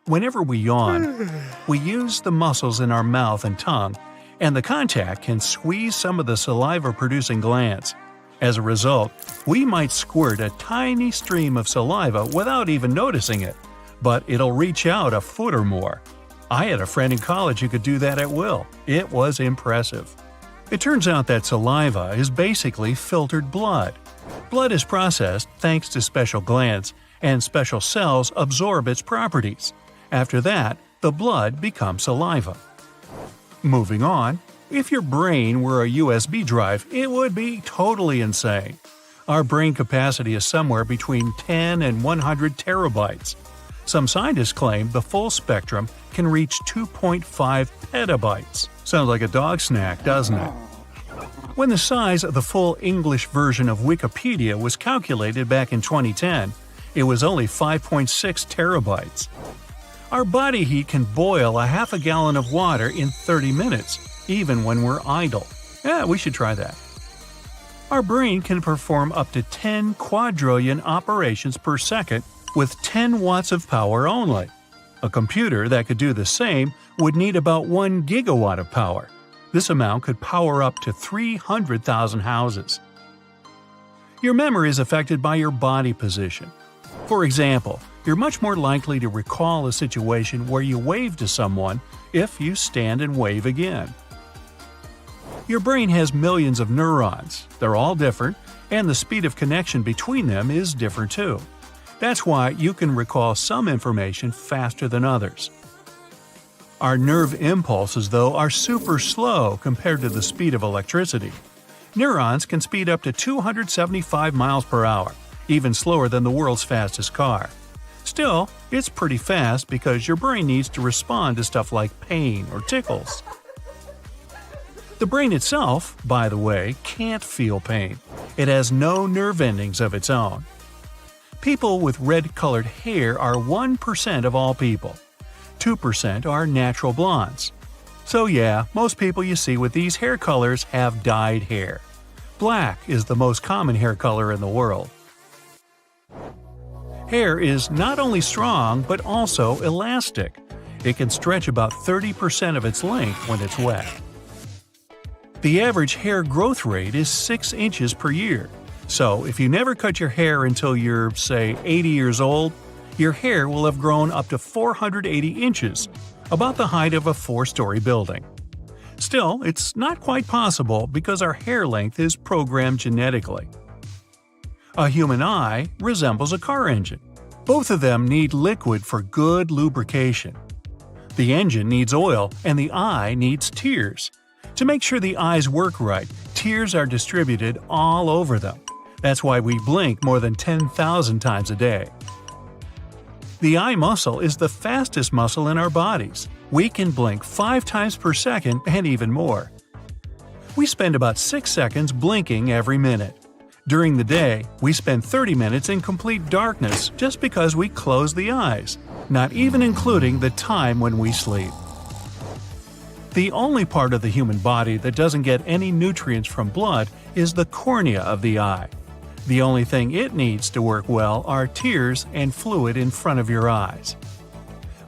Whenever we yawn, we use the muscles in our mouth and tongue, and the contact can squeeze some of the saliva-producing glands. As a result, we might squirt a tiny stream of saliva without even noticing it, but it'll reach out a foot or more. I had a friend in college who could do that at will. It was impressive. It turns out that saliva is basically filtered blood. Blood is processed thanks to special glands, and special cells absorb its properties. After that, the blood becomes saliva. Moving on, if your brain were a USB drive, it would be totally insane. Our brain capacity is somewhere between 10 and 100 terabytes. Some scientists claim the full spectrum can reach 2.5 petabytes. Sounds like a dog snack, doesn't it? When the size of the full English version of Wikipedia was calculated back in 2010, it was only 5.6 terabytes. Our body heat can boil a half a gallon of water in 30 minutes, even when we're idle. Yeah, we should try that. Our brain can perform up to 10 quadrillion operations per second with 10 watts of power only. A computer that could do the same would need about 1 gigawatt of power. This amount could power up to 300,000 houses. Your memory is affected by your body position. For example, you're much more likely to recall a situation where you wave to someone if you stand and wave again. Your brain has millions of neurons. They're all different, and the speed of connection between them is different too. That's why you can recall some information faster than others. Our nerve impulses, though, are super slow compared to the speed of electricity. Neurons can speed up to 275 miles per hour, even slower than the world's fastest car. Still, it's pretty fast because your brain needs to respond to stuff like pain or tickles. The brain itself, by the way, can't feel pain. It has no nerve endings of its own. People with red-colored hair are 1% of all people. 2% are natural blondes. So yeah, most people you see with these hair colors have dyed hair. Black is the most common hair color in the world. Hair is not only strong but also elastic. It can stretch about 30% of its length when it's wet. The average hair growth rate is 6 inches per year. So if you never cut your hair until you're, say, 80 years old, your hair will have grown up to 480 inches, about the height of a 4-story building. Still, it's not quite possible because our hair length is programmed genetically. A human eye resembles a car engine. Both of them need liquid for good lubrication. The engine needs oil and the eye needs tears. To make sure the eyes work right, tears are distributed all over them. That's why we blink more than 10,000 times a day. The eye muscle is the fastest muscle in our bodies. We can blink 5 times per second and even more. We spend about 6 seconds blinking every minute. During the day, we spend 30 minutes in complete darkness just because we close the eyes, not even including the time when we sleep. The only part of the human body that doesn't get any nutrients from blood is the cornea of the eye. The only thing it needs to work well are tears and fluid in front of your eyes.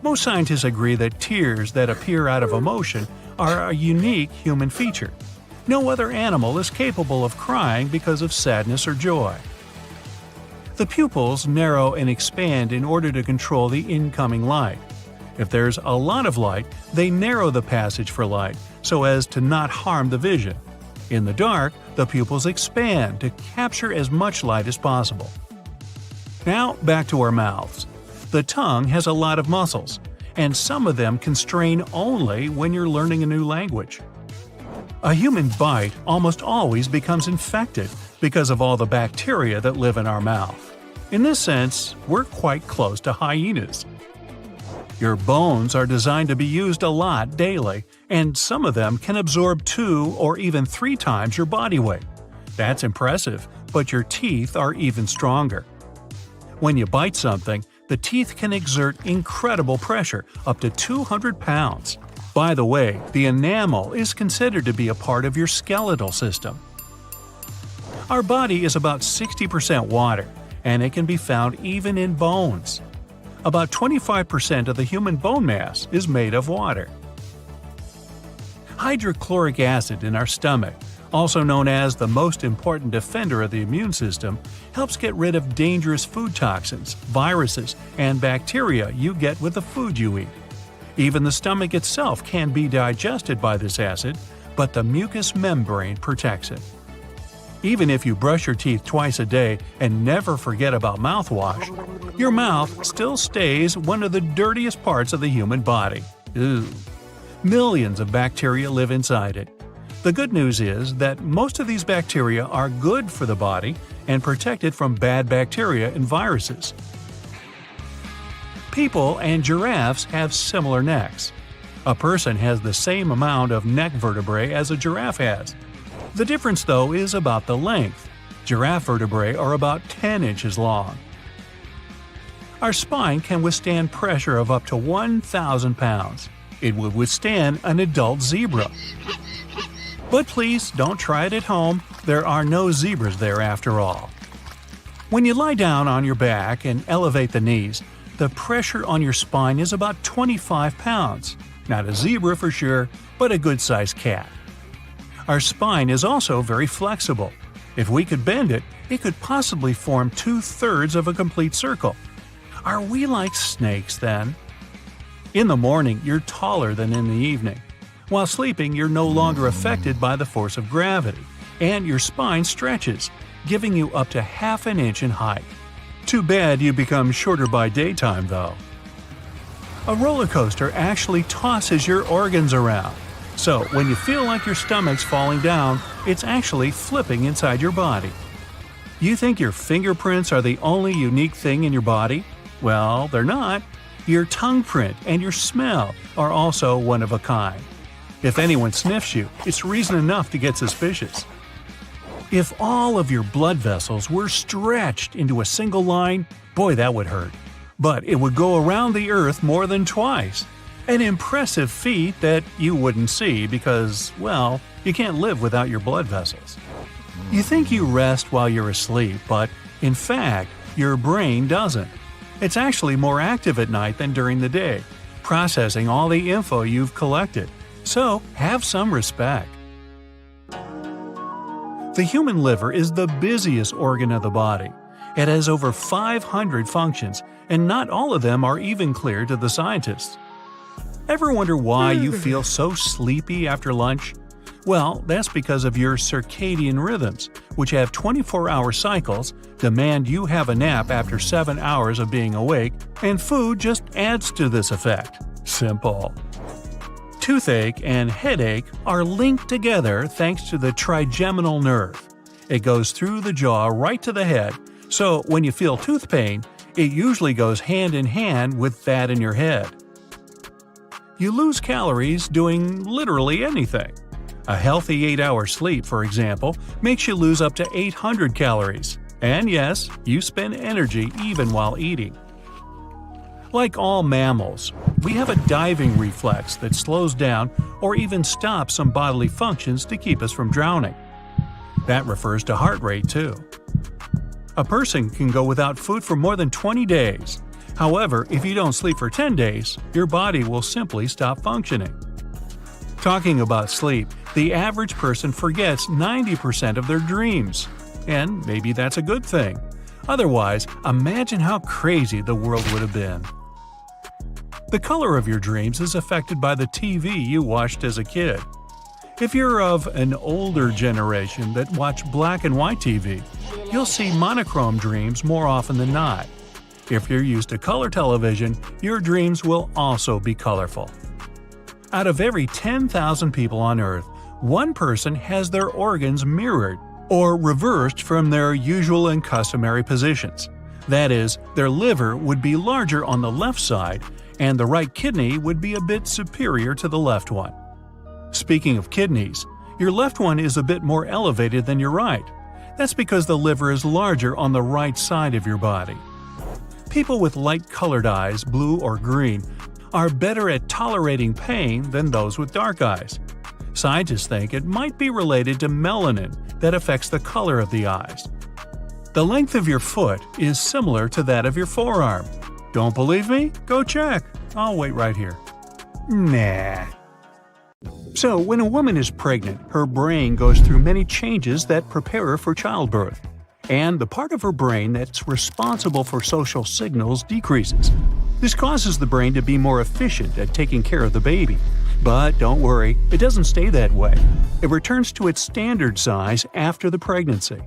Most scientists agree that tears that appear out of emotion are a unique human feature. No other animal is capable of crying because of sadness or joy. The pupils narrow and expand in order to control the incoming light. If there's a lot of light, they narrow the passage for light so as to not harm the vision. In the dark, the pupils expand to capture as much light as possible. Now, back to our mouths. The tongue has a lot of muscles, and some of them constrain only when you're learning a new language. A human bite almost always becomes infected because of all the bacteria that live in our mouth. In this sense, we're quite close to hyenas. Your bones are designed to be used a lot daily, and some of them can absorb 2 or even 3 times your body weight. That's impressive, but your teeth are even stronger. When you bite something, the teeth can exert incredible pressure, up to 200 pounds. By the way, the enamel is considered to be a part of your skeletal system. Our body is about 60% water, and it can be found even in bones. About 25% of the human bone mass is made of water. Hydrochloric acid in our stomach, also known as the most important defender of the immune system, helps get rid of dangerous food toxins, viruses, and bacteria you get with the food you eat. Even the stomach itself can be digested by this acid, but the mucous membrane protects it. Even if you brush your teeth twice a day and never forget about mouthwash, your mouth still stays one of the dirtiest parts of the human body. Ooh. Millions of bacteria live inside it. The good news is that most of these bacteria are good for the body and protect it from bad bacteria and viruses. People and giraffes have similar necks. A person has the same amount of neck vertebrae as a giraffe has. The difference, though, is about the length. Giraffe vertebrae are about 10 inches long. Our spine can withstand pressure of up to 1,000 pounds. It would withstand an adult zebra. But please don't try it at home. There are no zebras there after all. When you lie down on your back and elevate the knees, the pressure on your spine is about 25 pounds. Not a zebra for sure, but a good-sized cat. Our spine is also very flexible. If we could bend it, it could possibly form 2/3 of a complete circle. Are we like snakes then? In the morning, you're taller than in the evening. While sleeping, you're no longer affected by the force of gravity, and your spine stretches, giving you up to half an inch in height. Too bad you become shorter by daytime, though. A roller coaster actually tosses your organs around. So, when you feel like your stomach's falling down, it's actually flipping inside your body. You think your fingerprints are the only unique thing in your body? Well, they're not. Your tongue print and your smell are also one of a kind. If anyone sniffs you, it's reason enough to get suspicious. If all of your blood vessels were stretched into a single line, boy, that would hurt. But it would go around the Earth more than twice. An impressive feat that you wouldn't see because, well, you can't live without your blood vessels. You think you rest while you're asleep, but in fact, your brain doesn't. It's actually more active at night than during the day, processing all the info you've collected. So, have some respect. The human liver is the busiest organ of the body. It has over 500 functions, and not all of them are even clear to the scientists. Ever wonder why you feel so sleepy after lunch? Well, that's because of your circadian rhythms, which have 24-hour cycles, demand you have a nap after 7 hours of being awake, and food just adds to this effect. Simple. Toothache and headache are linked together thanks to the trigeminal nerve. It goes through the jaw right to the head, so when you feel tooth pain, it usually goes hand in hand with that in your head. You lose calories doing literally anything. A healthy 8-hour sleep, for example, makes you lose up to 800 calories. And yes, you spend energy even while eating. Like all mammals, we have a diving reflex that slows down or even stops some bodily functions to keep us from drowning. That refers to heart rate too. A person can go without food for more than 20 days. However, if you don't sleep for 10 days, your body will simply stop functioning. Talking about sleep, the average person forgets 90% of their dreams. And maybe that's a good thing. Otherwise, imagine how crazy the world would have been. The color of your dreams is affected by the TV you watched as a kid. If you're of an older generation that watched black and white TV, you'll see monochrome dreams more often than not. If you're used to color television, your dreams will also be colorful. Out of every 10,000 people on Earth, one person has their organs mirrored or reversed from their usual and customary positions. That is, their liver would be larger on the left side, and the right kidney would be a bit superior to the left one. Speaking of kidneys, your left one is a bit more elevated than your right. That's because the liver is larger on the right side of your body. People with light-colored eyes, blue or green, are better at tolerating pain than those with dark eyes. Scientists think it might be related to melanin that affects the color of the eyes. The length of your foot is similar to that of your forearm. Don't believe me? Go check. I'll wait right here. Nah. So, when a woman is pregnant, her brain goes through many changes that prepare her for childbirth. And the part of her brain that's responsible for social signals decreases. This causes the brain to be more efficient at taking care of the baby. But don't worry, it doesn't stay that way. It returns to its standard size after the pregnancy.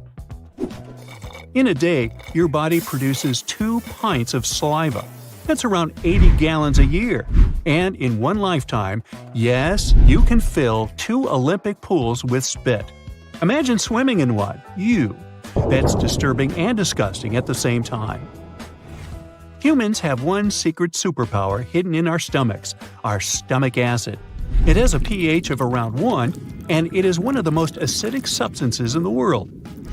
In a day, your body produces 2 pints of saliva. That's around 80 gallons a year. And in one lifetime, yes, you can fill 2 Olympic pools with spit. Imagine swimming in one. That's disturbing and disgusting at the same time. Humans have one secret superpower hidden in our stomachs, our stomach acid. It has a pH of around 1, and it is one of the most acidic substances in the world.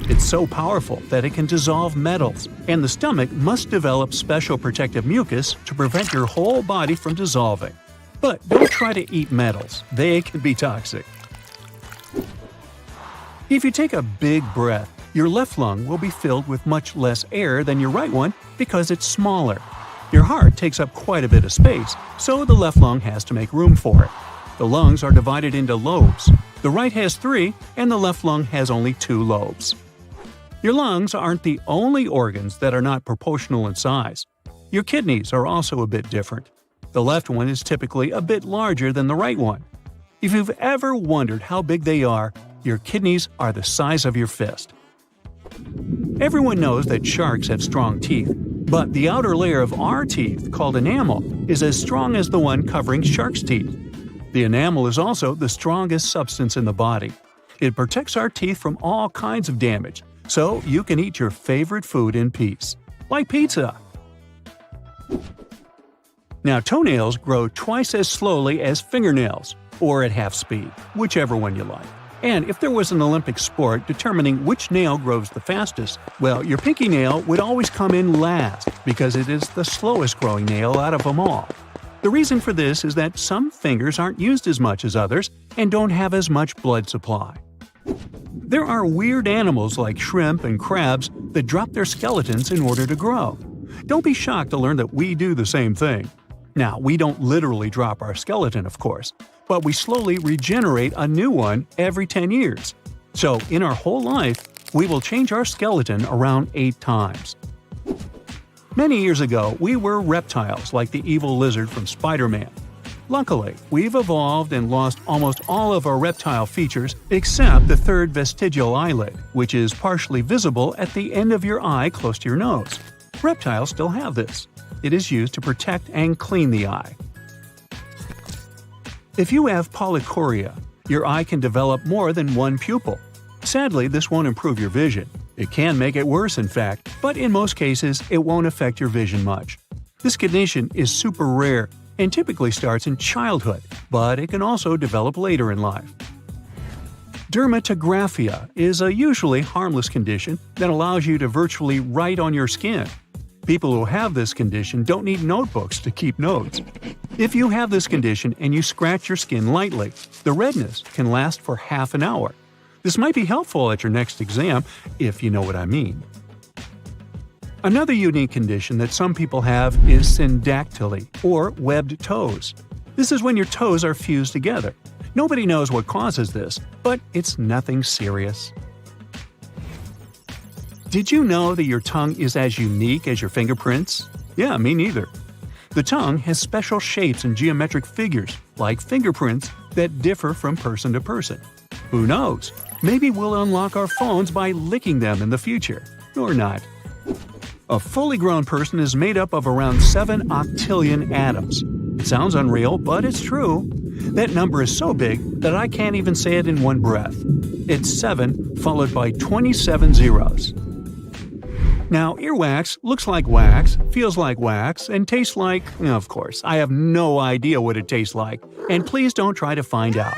It's so powerful that it can dissolve metals, and the stomach must develop special protective mucus to prevent your whole body from dissolving. But don't try to eat metals, they can be toxic. If you take a big breath, your left lung will be filled with much less air than your right one because it's smaller. Your heart takes up quite a bit of space, so the left lung has to make room for it. The lungs are divided into lobes. The right has 3, and the left lung has only 2 lobes. Your lungs aren't the only organs that are not proportional in size. Your kidneys are also a bit different. The left one is typically a bit larger than the right one. If you've ever wondered how big they are, your kidneys are the size of your fist. Everyone knows that sharks have strong teeth, but the outer layer of our teeth, called enamel, is as strong as the one covering sharks' teeth. The enamel is also the strongest substance in the body. It protects our teeth from all kinds of damage, so you can eat your favorite food in peace, like pizza. Now, toenails grow twice as slowly as fingernails, or at half speed, whichever one you like. And if there was an Olympic sport determining which nail grows the fastest, well, your pinky nail would always come in last because it is the slowest growing nail out of them all. The reason for this is that some fingers aren't used as much as others and don't have as much blood supply. There are weird animals like shrimp and crabs that drop their skeletons in order to grow. Don't be shocked to learn that we do the same thing. Now, we don't literally drop our skeleton, of course, but we slowly regenerate a new one every 10 years. So, in our whole life, we will change our skeleton around 8 times. Many years ago, we were reptiles like the evil lizard from Spider-Man. Luckily, we've evolved and lost almost all of our reptile features except the third vestigial eyelid, which is partially visible at the end of your eye close to your nose. Reptiles still have this. It is used to protect and clean the eye. If you have polychoria, your eye can develop more than one pupil. Sadly, this won't improve your vision. It can make it worse, in fact, but in most cases, it won't affect your vision much. This condition is super rare and typically starts in childhood, but it can also develop later in life. Dermatographia is a usually harmless condition that allows you to virtually write on your skin. People who have this condition don't need notebooks to keep notes. If you have this condition and you scratch your skin lightly, the redness can last for half an hour. This might be helpful at your next exam, if you know what I mean. Another unique condition that some people have is syndactyly, or webbed toes. This is when your toes are fused together. Nobody knows what causes this, but it's nothing serious. Did you know that your tongue is as unique as your fingerprints? Yeah, me neither. The tongue has special shapes and geometric figures, like fingerprints, that differ from person to person. Who knows? Maybe we'll unlock our phones by licking them in the future. Or not. A fully grown person is made up of around 7 octillion atoms. It sounds unreal, but it's true. That number is so big that I can't even say it in one breath. It's 7 followed by 27 zeros. Now, earwax looks like wax, feels like wax, and tastes like… of course, I have no idea what it tastes like, and please don't try to find out.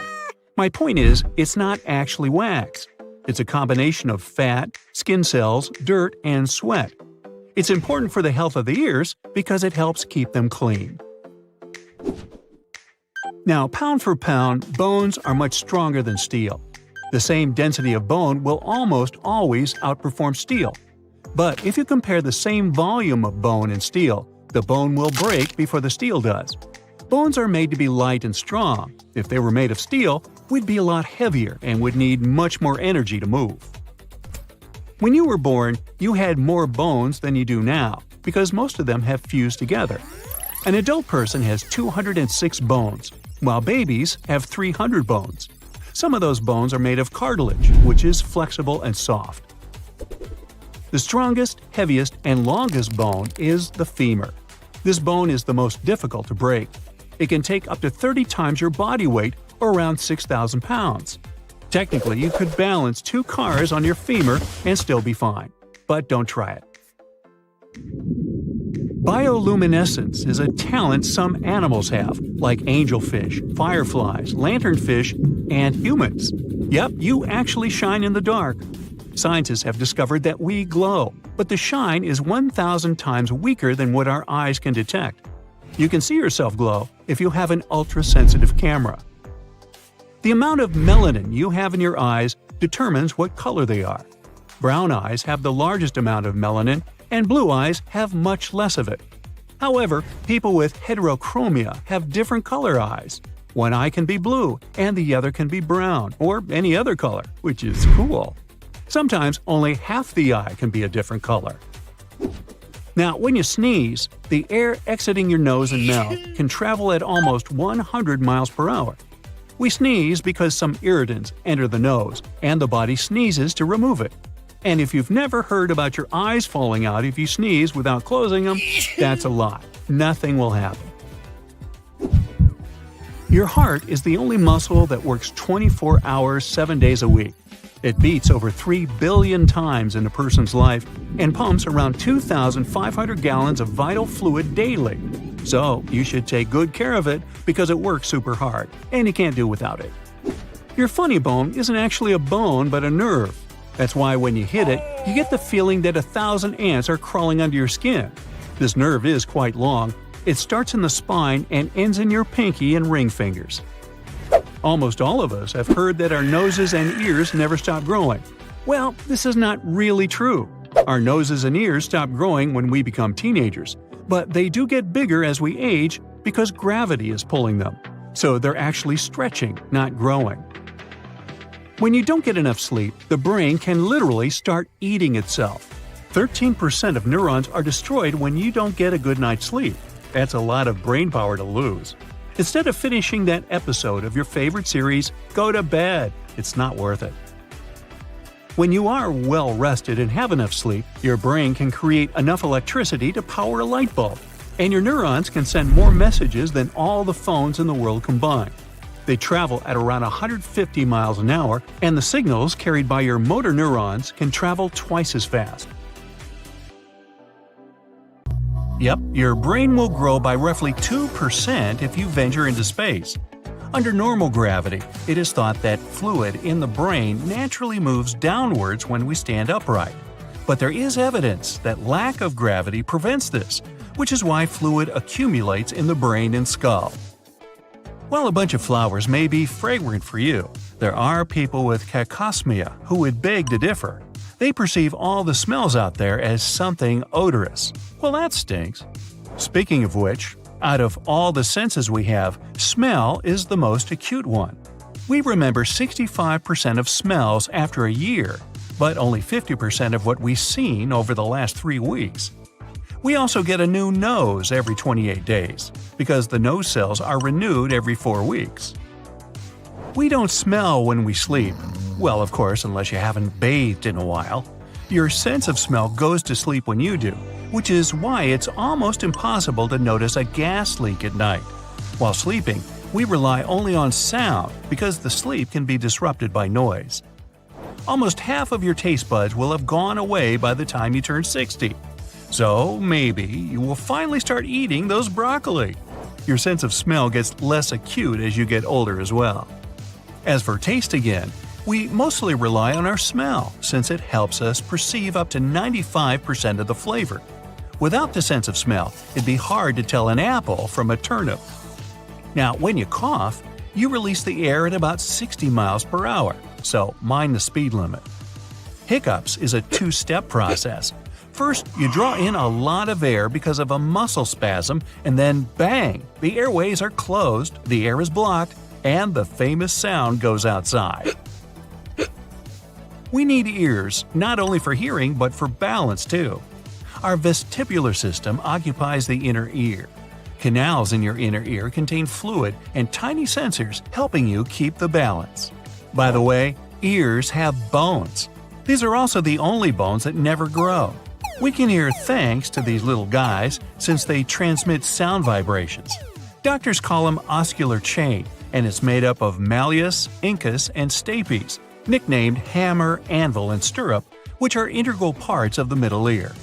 My point is, it's not actually wax. It's a combination of fat, skin cells, dirt, and sweat. It's important for the health of the ears because it helps keep them clean. Now, pound for pound, bones are much stronger than steel. The same density of bone will almost always outperform steel. But if you compare the same volume of bone and steel, the bone will break before the steel does. Bones are made to be light and strong. If they were made of steel, we'd be a lot heavier and would need much more energy to move. When you were born, you had more bones than you do now, because most of them have fused together. An adult person has 206 bones, while babies have 300 bones. Some of those bones are made of cartilage, which is flexible and soft. The strongest, heaviest, and longest bone is the femur. This bone is the most difficult to break. It can take up to 30 times your body weight, or around 6,000 pounds. Technically, you could balance 2 cars on your femur and still be fine. But don't try it. Bioluminescence is a talent some animals have, like angelfish, fireflies, lanternfish, and humans. Yep, you actually shine in the dark. Scientists have discovered that we glow, but the shine is 1,000 times weaker than what our eyes can detect. You can see yourself glow if you have an ultra-sensitive camera. The amount of melanin you have in your eyes determines what color they are. Brown eyes have the largest amount of melanin, and blue eyes have much less of it. However, people with heterochromia have different color eyes. One eye can be blue, and the other can be brown, or any other color, which is cool. Sometimes only half the eye can be a different color. Now, when you sneeze, the air exiting your nose and mouth can travel at almost 100 miles per hour. We sneeze because some irritants enter the nose, and the body sneezes to remove it. And if you've never heard about your eyes falling out if you sneeze without closing them, that's a lie. Nothing will happen. Your heart is the only muscle that works 24 hours, 7 days a week. It beats over 3 billion times in a person's life and pumps around 2,500 gallons of vital fluid daily. So you should take good care of it because it works super hard, and you can't do without it. Your funny bone isn't actually a bone but a nerve. That's why when you hit it, you get the feeling that 1,000 ants are crawling under your skin. This nerve is quite long. It starts in the spine and ends in your pinky and ring fingers. Almost all of us have heard that our noses and ears never stop growing. Well, this is not really true. Our noses and ears stop growing when we become teenagers, but they do get bigger as we age because gravity is pulling them. So they're actually stretching, not growing. When you don't get enough sleep, the brain can literally start eating itself. 13% of neurons are destroyed when you don't get a good night's sleep. That's a lot of brain power to lose. Instead of finishing that episode of your favorite series, go to bed. It's not worth it. When you are well rested and have enough sleep, your brain can create enough electricity to power a light bulb, and your neurons can send more messages than all the phones in the world combined. They travel at around 150 miles an hour, and the signals carried by your motor neurons can travel twice as fast. Yep, your brain will grow by roughly 2% if you venture into space. Under normal gravity, it is thought that fluid in the brain naturally moves downwards when we stand upright. But there is evidence that lack of gravity prevents this, which is why fluid accumulates in the brain and skull. While a bunch of flowers may be fragrant for you, there are people with cacosmia who would beg to differ. They perceive all the smells out there as something odorous. Well, that stinks. Speaking of which, out of all the senses we have, smell is the most acute one. We remember 65% of smells after a year, but only 50% of what we've seen over the last 3 weeks. We also get a new nose every 28 days, because the nose cells are renewed every 4 weeks. We don't smell when we sleep. Well, of course, unless you haven't bathed in a while. Your sense of smell goes to sleep when you do, which is why it's almost impossible to notice a gas leak at night. While sleeping, we rely only on sound because the sleep can be disrupted by noise. Almost half of your taste buds will have gone away by the time you turn 60. So maybe you will finally start eating those broccoli. Your sense of smell gets less acute as you get older as well. As for taste again, we mostly rely on our smell since it helps us perceive up to 95% of the flavor. Without the sense of smell, it'd be hard to tell an apple from a turnip. Now, when you cough, you release the air at about 60 miles per hour, so mind the speed limit. Hiccups is a 2-step process. First, you draw in a lot of air because of a muscle spasm, and then bang! The airways are closed, the air is blocked, and the famous sound goes outside. We need ears, not only for hearing but for balance too. Our vestibular system occupies the inner ear. Canals in your inner ear contain fluid and tiny sensors helping you keep the balance. By the way, ears have bones. These are also the only bones that never grow. We can hear thanks to these little guys since they transmit sound vibrations. Doctors call them oscular chain, and it's made up of malleus, incus, and stapes, nicknamed hammer, anvil, and stirrup, which are integral parts of the middle ear.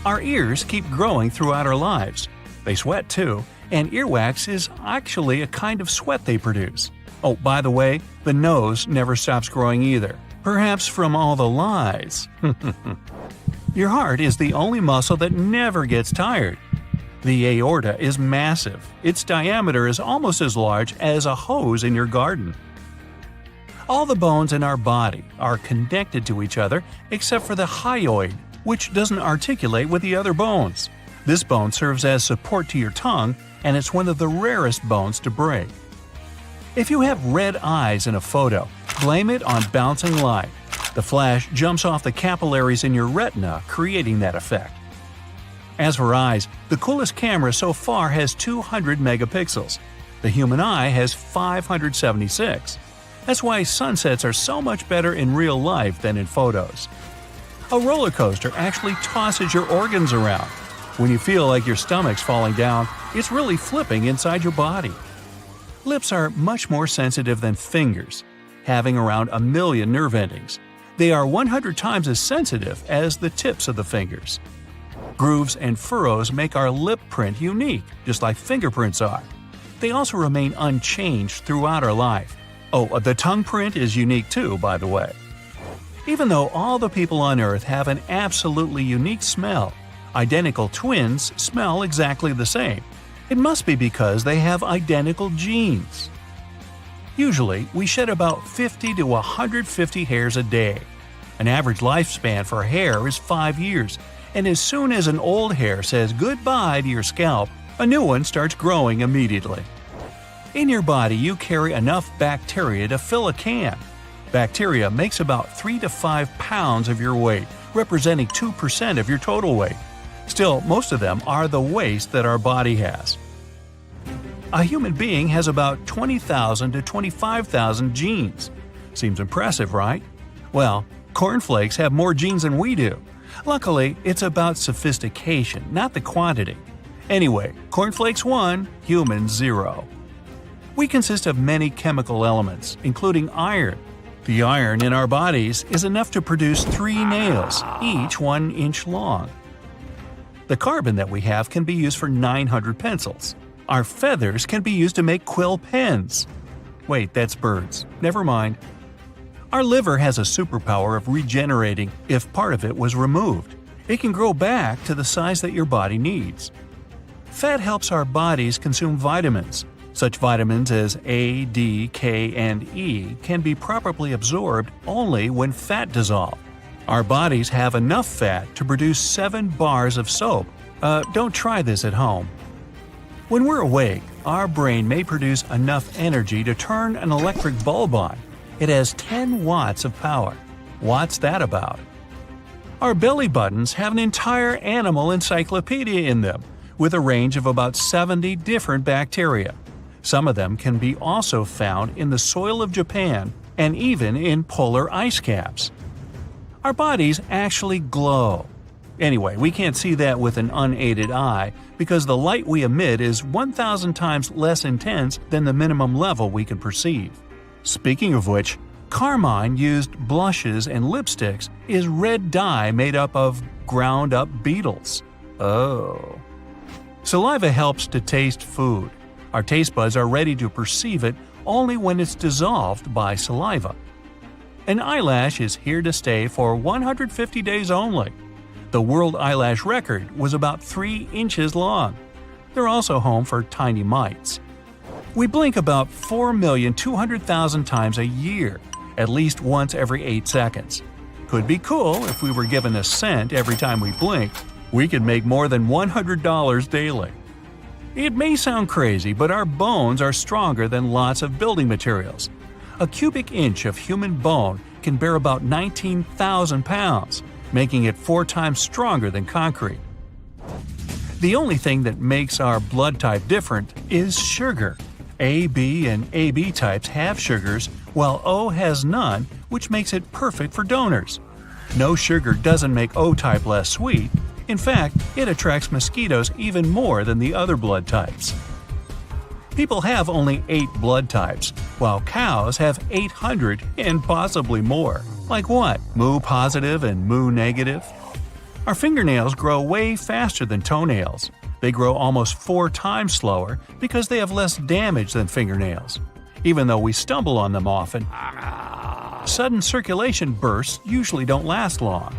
Our ears keep growing throughout our lives. They sweat too, and earwax is actually a kind of sweat they produce. Oh, by the way, the nose never stops growing either. Perhaps from all the lies. Your heart is the only muscle that never gets tired. The aorta is massive. Its diameter is almost as large as a hose in your garden. All the bones in our body are connected to each other except for the hyoid, which doesn't articulate with the other bones. This bone serves as support to your tongue, and it's one of the rarest bones to break. If you have red eyes in a photo, blame it on bouncing light. The flash jumps off the capillaries in your retina, creating that effect. As for eyes, the coolest camera so far has 200 megapixels. The human eye has 576. That's why sunsets are so much better in real life than in photos. A roller coaster actually tosses your organs around. When you feel like your stomach's falling down, it's really flipping inside your body. Lips are much more sensitive than fingers, having around 1 million nerve endings. They are 100 times as sensitive as the tips of the fingers. Grooves and furrows make our lip print unique, just like fingerprints are. They also remain unchanged throughout our life. Oh, the tongue print is unique too, by the way. Even though all the people on Earth have an absolutely unique smell, identical twins smell exactly the same. It must be because they have identical genes. Usually, we shed about 50 to 150 hairs a day. An average lifespan for hair is 5 years, and as soon as an old hair says goodbye to your scalp, a new one starts growing immediately. In your body, you carry enough bacteria to fill a can. Bacteria makes about 3 to 5 pounds of your weight, representing 2% of your total weight. Still, most of them are the waste that our body has. A human being has about 20,000 to 25,000 genes. Seems impressive, right? Well, cornflakes have more genes than we do. Luckily, it's about sophistication, not the quantity. Anyway, cornflakes 1, humans 0. We consist of many chemical elements, including iron. The iron in our bodies is enough to produce 3 nails, each 1 inch long. The carbon that we have can be used for 900 pencils. Our feathers can be used to make quill pens. Wait, that's birds. Never mind. Our liver has a superpower of regenerating if part of it was removed. It can grow back to the size that your body needs. Fat helps our bodies consume vitamins. Such vitamins as A, D, K, and E can be properly absorbed only when fat dissolved. Our bodies have enough fat to produce 7 bars of soap. Don't try this at home. When we're awake, our brain may produce enough energy to turn an electric bulb on. It has 10 watts of power. What's that about? Our belly buttons have an entire animal encyclopedia in them, with a range of about 70 different bacteria. Some of them can be also found in the soil of Japan and even in polar ice caps. Our bodies actually glow. Anyway, we can't see that with an unaided eye because the light we emit is 1,000 times less intense than the minimum level we can perceive. Speaking of which, carmine used blushes and lipsticks is red dye made up of ground-up beetles. Oh. Saliva helps to taste food. Our taste buds are ready to perceive it only when it's dissolved by saliva. An eyelash is here to stay for 150 days only. The world eyelash record was about 3 inches long. They're also home for tiny mites. We blink about 4,200,000 times a year, at least once every 8 seconds. Could be cool if we were given a cent every time we blink. We could make more than $100 daily. It may sound crazy, but our bones are stronger than lots of building materials. A cubic inch of human bone can bear about 19,000 pounds, making it 4 times stronger than concrete. The only thing that makes our blood type different is sugar. AB and AB types have sugars, while O has none, which makes it perfect for donors. No sugar doesn't make O type less sweet. In fact, it attracts mosquitoes even more than the other blood types. People have only 8 blood types, while cows have 800 and possibly more. Like what? Mu positive and Mu negative? Our fingernails grow way faster than toenails. They grow almost 4 times slower because they have less damage than fingernails. Even though we stumble on them often, sudden circulation bursts usually don't last long.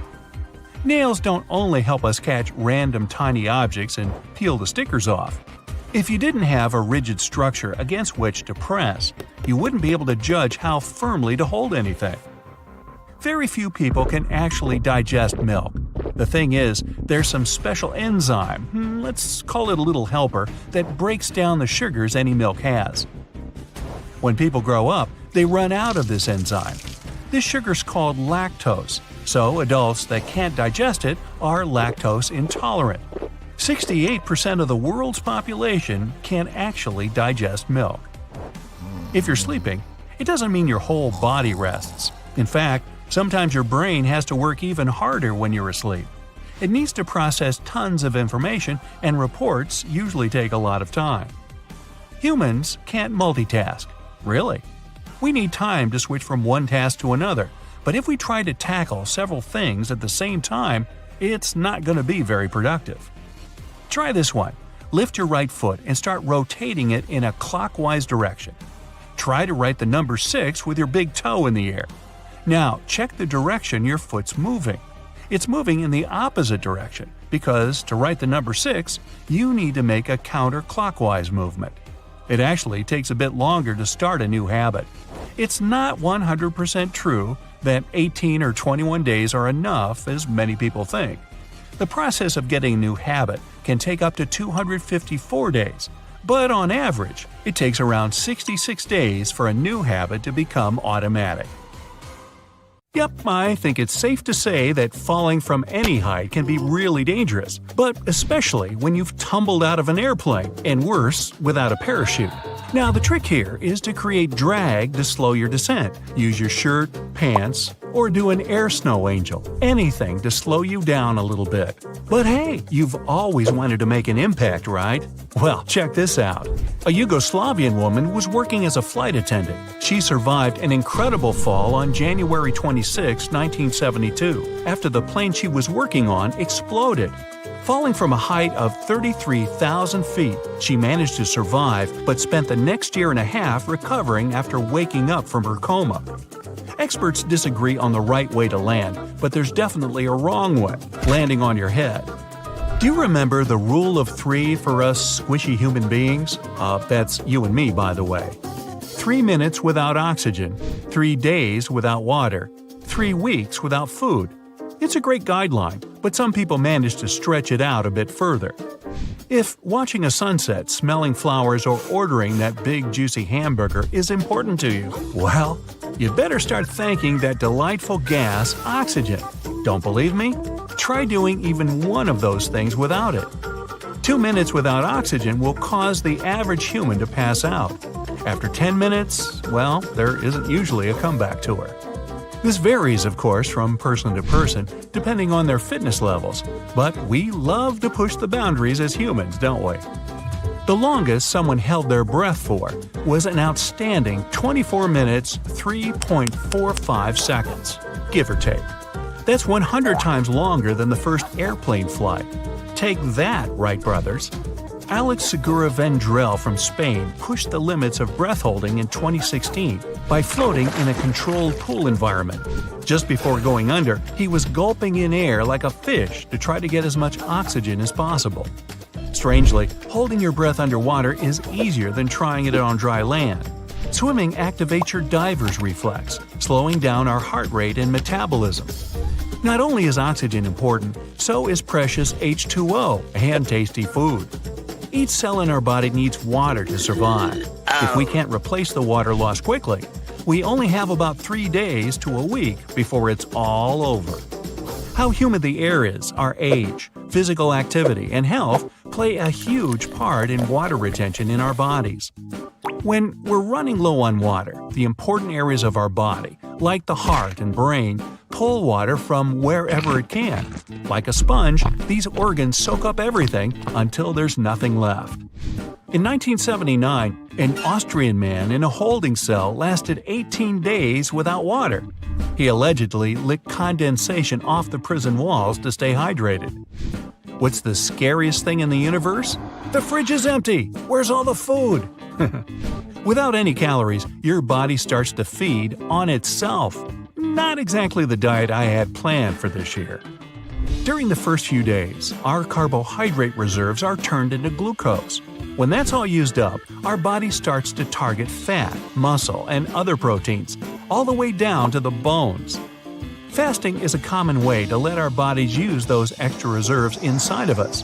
Nails don't only help us catch random tiny objects and peel the stickers off. If you didn't have a rigid structure against which to press, you wouldn't be able to judge how firmly to hold anything. Very few people can actually digest milk. The thing is, there's some special enzyme, let's call it a little helper, that breaks down the sugars any milk has. When people grow up, they run out of this enzyme. This sugar's called lactose, so adults that can't digest it are lactose intolerant. 68% of the world's population can't actually digest milk. If you're sleeping, it doesn't mean your whole body rests. In fact, sometimes your brain has to work even harder when you're asleep. It needs to process tons of information, and reports usually take a lot of time. Humans can't multitask. Really? We need time to switch from one task to another, but if we try to tackle several things at the same time, it's not going to be very productive. Try this one. Lift your right foot and start rotating it in a clockwise direction. Try to write the number 6 with your big toe in the air. Now, check the direction your foot's moving. It's moving in the opposite direction, because to write the number 6, you need to make a counterclockwise movement. It actually takes a bit longer to start a new habit. It's not 100% true that 18 or 21 days are enough, as many people think. The process of getting a new habit can take up to 254 days, but on average, it takes around 66 days for a new habit to become automatic. Yep, I think it's safe to say that falling from any height can be really dangerous, but especially when you've tumbled out of an airplane, and worse, without a parachute. Now, the trick here is to create drag to slow your descent. Use your shirt, pants, or do an air snow angel. Anything to slow you down a little bit. But hey, you've always wanted to make an impact, right? Well, check this out. A Yugoslavian woman was working as a flight attendant. She survived an incredible fall on January 26, 1972, after the plane she was working on exploded. Falling from a height of 33,000 feet, she managed to survive but spent the next year and a half recovering after waking up from her coma. Experts disagree on the right way to land, but there's definitely a wrong way, landing on your head. Do you remember the rule of 3 for us squishy human beings? That's you and me, by the way. 3 minutes without oxygen, 3 days without water, 3 weeks without food. It's a great guideline, but some people manage to stretch it out a bit further. If watching a sunset, smelling flowers, or ordering that big juicy hamburger is important to you, well, you better start thanking that delightful gas, oxygen. Don't believe me? Try doing even one of those things without it. 2 minutes without oxygen will cause the average human to pass out. After 10 minutes, well, there isn't usually a comeback to her. This varies, of course, from person to person, depending on their fitness levels, but we love to push the boundaries as humans, don't we? The longest someone held their breath for was an outstanding 24 minutes 3.45 seconds, give or take. That's 100 times longer than the first airplane flight. Take that, Wright brothers. Alex Segura Vendrell from Spain pushed the limits of breath holding in 2016 by floating in a controlled pool environment. Just before going under, he was gulping in air like a fish to try to get as much oxygen as possible. Strangely, holding your breath underwater is easier than trying it on dry land. Swimming activates your diver's reflex, slowing down our heart rate and metabolism. Not only is oxygen important, so is precious H2O and tasty food. Each cell in our body needs water to survive. If we can't replace the water lost quickly, we only have about 3 days to a week before it's all over. How humid the air is, our age, physical activity, and health play a huge part in water retention in our bodies. When we're running low on water, the important areas of our body, like the heart and brain, pull water from wherever it can. Like a sponge, these organs soak up everything until there's nothing left. In 1979, an Austrian man in a holding cell lasted 18 days without water. He allegedly licked condensation off the prison walls to stay hydrated. What's the scariest thing in the universe? The fridge is empty! Where's all the food? Without any calories, your body starts to feed on itself. Not exactly the diet I had planned for this year. During the first few days, our carbohydrate reserves are turned into glucose. When that's all used up, our body starts to target fat, muscle, and other proteins, all the way down to the bones. Fasting is a common way to let our bodies use those extra reserves inside of us.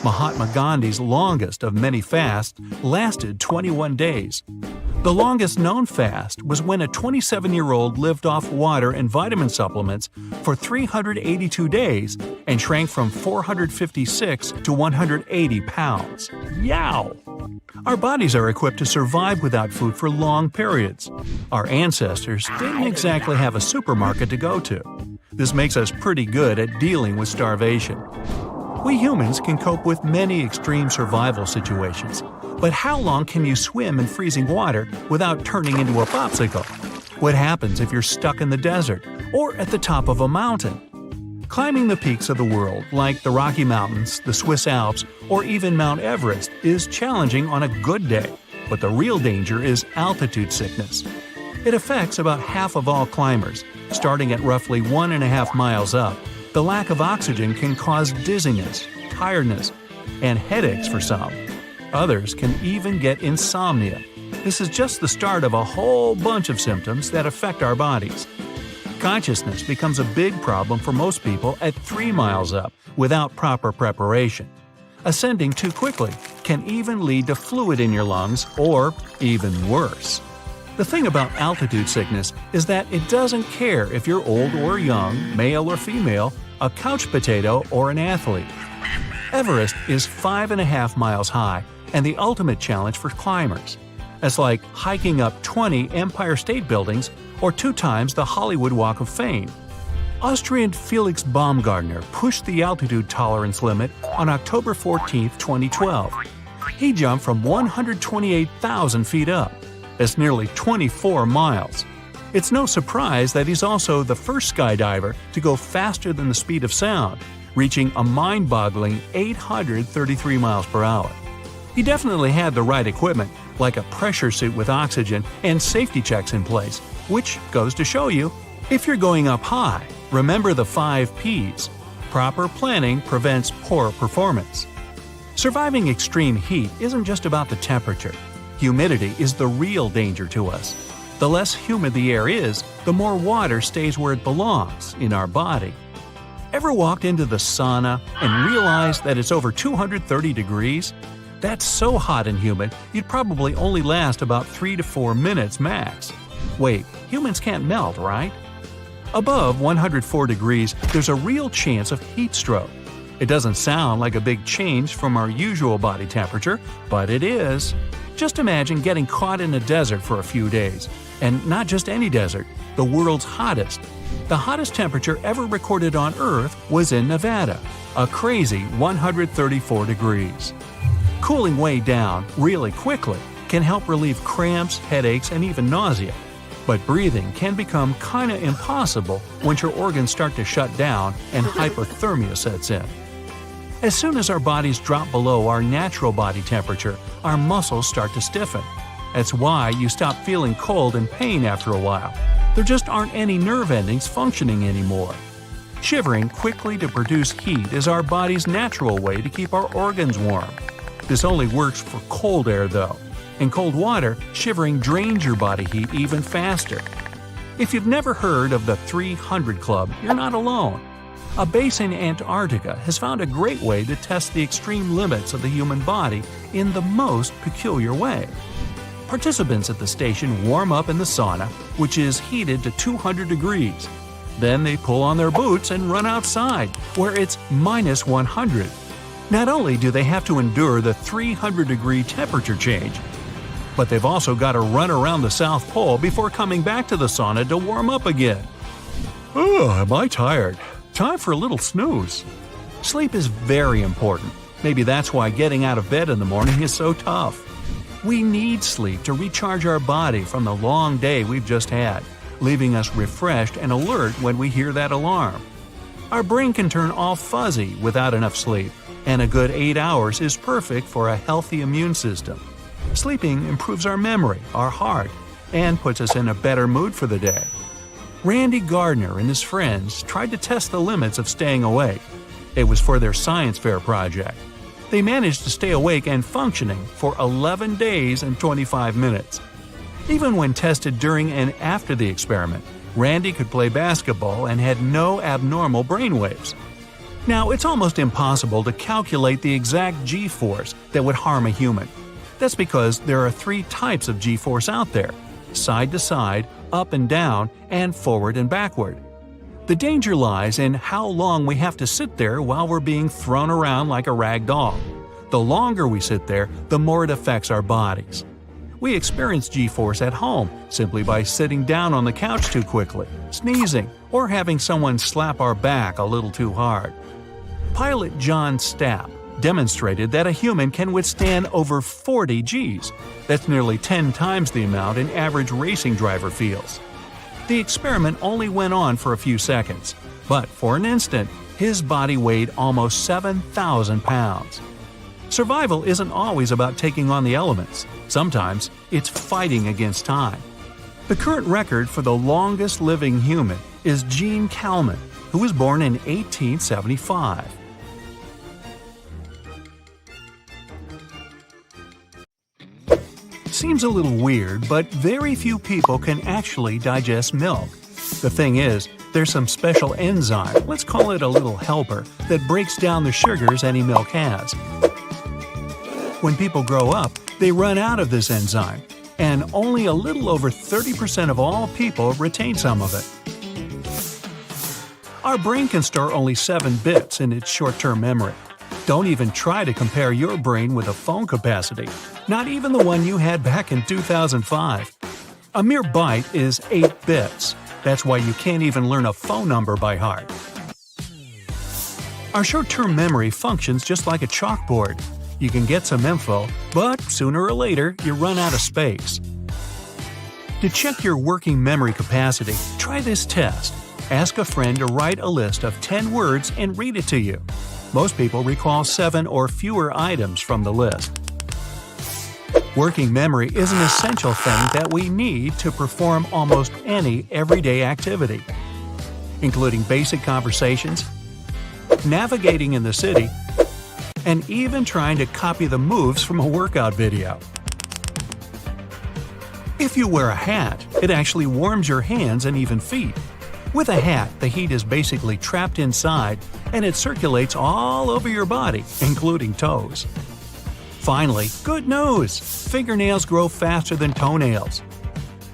Mahatma Gandhi's longest of many fasts lasted 21 days. The longest known fast was when a 27-year-old lived off water and vitamin supplements for 382 days and shrank from 456 to 180 pounds. Yow! Our bodies are equipped to survive without food for long periods. Our ancestors didn't exactly have a supermarket to go to. This makes us pretty good at dealing with starvation. We humans can cope with many extreme survival situations, but how long can you swim in freezing water without turning into a popsicle? What happens if you're stuck in the desert or at the top of a mountain? Climbing the peaks of the world, like the Rocky Mountains, the Swiss Alps, or even Mount Everest, is challenging on a good day, but the real danger is altitude sickness. It affects about half of all climbers, starting at roughly 1.5 miles up. The lack of oxygen can cause dizziness, tiredness, and headaches for some. Others can even get insomnia. This is just the start of a whole bunch of symptoms that affect our bodies. Consciousness becomes a big problem for most people at 3 miles up without proper preparation. Ascending too quickly can even lead to fluid in your lungs or even worse. The thing about altitude sickness is that it doesn't care if you're old or young, male or female, a couch potato or an athlete. Everest is 5.5 miles high and the ultimate challenge for climbers. It's like hiking up 20 Empire State Buildings or 2 times the Hollywood Walk of Fame. Austrian Felix Baumgartner pushed the altitude tolerance limit on October 14, 2012. He jumped from 128,000 feet up. That's nearly 24 miles. It's no surprise that he's also the first skydiver to go faster than the speed of sound, reaching a mind-boggling 833 miles per hour. He definitely had the right equipment, like a pressure suit with oxygen and safety checks in place, which goes to show you, if you're going up high, remember the 5 Ps. Proper planning prevents poor performance. Surviving extreme heat isn't just about the temperature. Humidity is the real danger to us. The less humid the air is, the more water stays where it belongs, in our body. Ever walked into the sauna and realized that it's over 230 degrees? That's so hot and humid, you'd probably only last about 3 to 4 minutes max. Wait, humans can't melt, right? Above 104 degrees, there's a real chance of heat stroke. It doesn't sound like a big change from our usual body temperature, but it is. Just imagine getting caught in a desert for a few days. And not just any desert, the world's hottest. The hottest temperature ever recorded on Earth was in Nevada, a crazy 134 degrees. Cooling way down really quickly can help relieve cramps, headaches, and even nausea. But breathing can become kinda impossible once your organs start to shut down and hypothermia sets in. As soon as our bodies drop below our natural body temperature, our muscles start to stiffen. That's why you stop feeling cold and pain after a while. There just aren't any nerve endings functioning anymore. Shivering quickly to produce heat is our body's natural way to keep our organs warm. This only works for cold air though. In cold water, shivering drains your body heat even faster. If you've never heard of the 300 Club, you're not alone. A base in Antarctica has found a great way to test the extreme limits of the human body in the most peculiar way. Participants at the station warm up in the sauna, which is heated to 200 degrees. Then they pull on their boots and run outside, where it's minus 100. Not only do they have to endure the 300-degree temperature change, but they've also got to run around the South Pole before coming back to the sauna to warm up again. Oh, am I tired? Time for a little snooze. Sleep is very important. Maybe that's why getting out of bed in the morning is so tough. We need sleep to recharge our body from the long day we've just had, leaving us refreshed and alert when we hear that alarm. Our brain can turn all fuzzy without enough sleep, and a good 8 hours is perfect for a healthy immune system. Sleeping improves our memory, our heart, and puts us in a better mood for the day. Randy Gardner and his friends tried to test the limits of staying awake. It was for their science fair project. They managed to stay awake and functioning for 11 days and 25 minutes. Even when tested during and after the experiment, Randy could play basketball and had no abnormal brainwaves. Now, it's almost impossible to calculate the exact G-force that would harm a human. That's because there are 3 types of G-force out there: side to side, up and down, and forward and backward. The danger lies in how long we have to sit there while we're being thrown around like a rag doll. The longer we sit there, the more it affects our bodies. We experience G-force at home simply by sitting down on the couch too quickly, sneezing, or having someone slap our back a little too hard. Pilot John Stapp demonstrated that a human can withstand over 40 Gs. That's nearly 10 times the amount an average racing driver feels. The experiment only went on for a few seconds, but for an instant, his body weighed almost 7,000 pounds. Survival isn't always about taking on the elements. Sometimes it's fighting against time. The current record for the longest living human is Gene Kalman, who was born in 1875. Seems a little weird, but very few people can actually digest milk. The thing is, there's some special enzyme, let's call it a little helper, that breaks down the sugars any milk has. When people grow up, they run out of this enzyme, and only a little over 30% of all people retain some of it. Our brain can store only 7 bits in its short-term memory. Don't even try to compare your brain with a phone capacity, not even the one you had back in 2005. A mere byte is 8 bits. That's why you can't even learn a phone number by heart. Our short-term memory functions just like a chalkboard. You can get some info, but sooner or later you run out of space. To check your working memory capacity, try this test. Ask a friend to write a list of 10 words and read it to you. Most people recall 7 or fewer items from the list. Working memory is an essential thing that we need to perform almost any everyday activity, including basic conversations, navigating in the city, and even trying to copy the moves from a workout video. If you wear a hat, it actually warms your hands and even feet. With a hat, the heat is basically trapped inside, and it circulates all over your body, including toes. Finally, good news! Fingernails grow faster than toenails.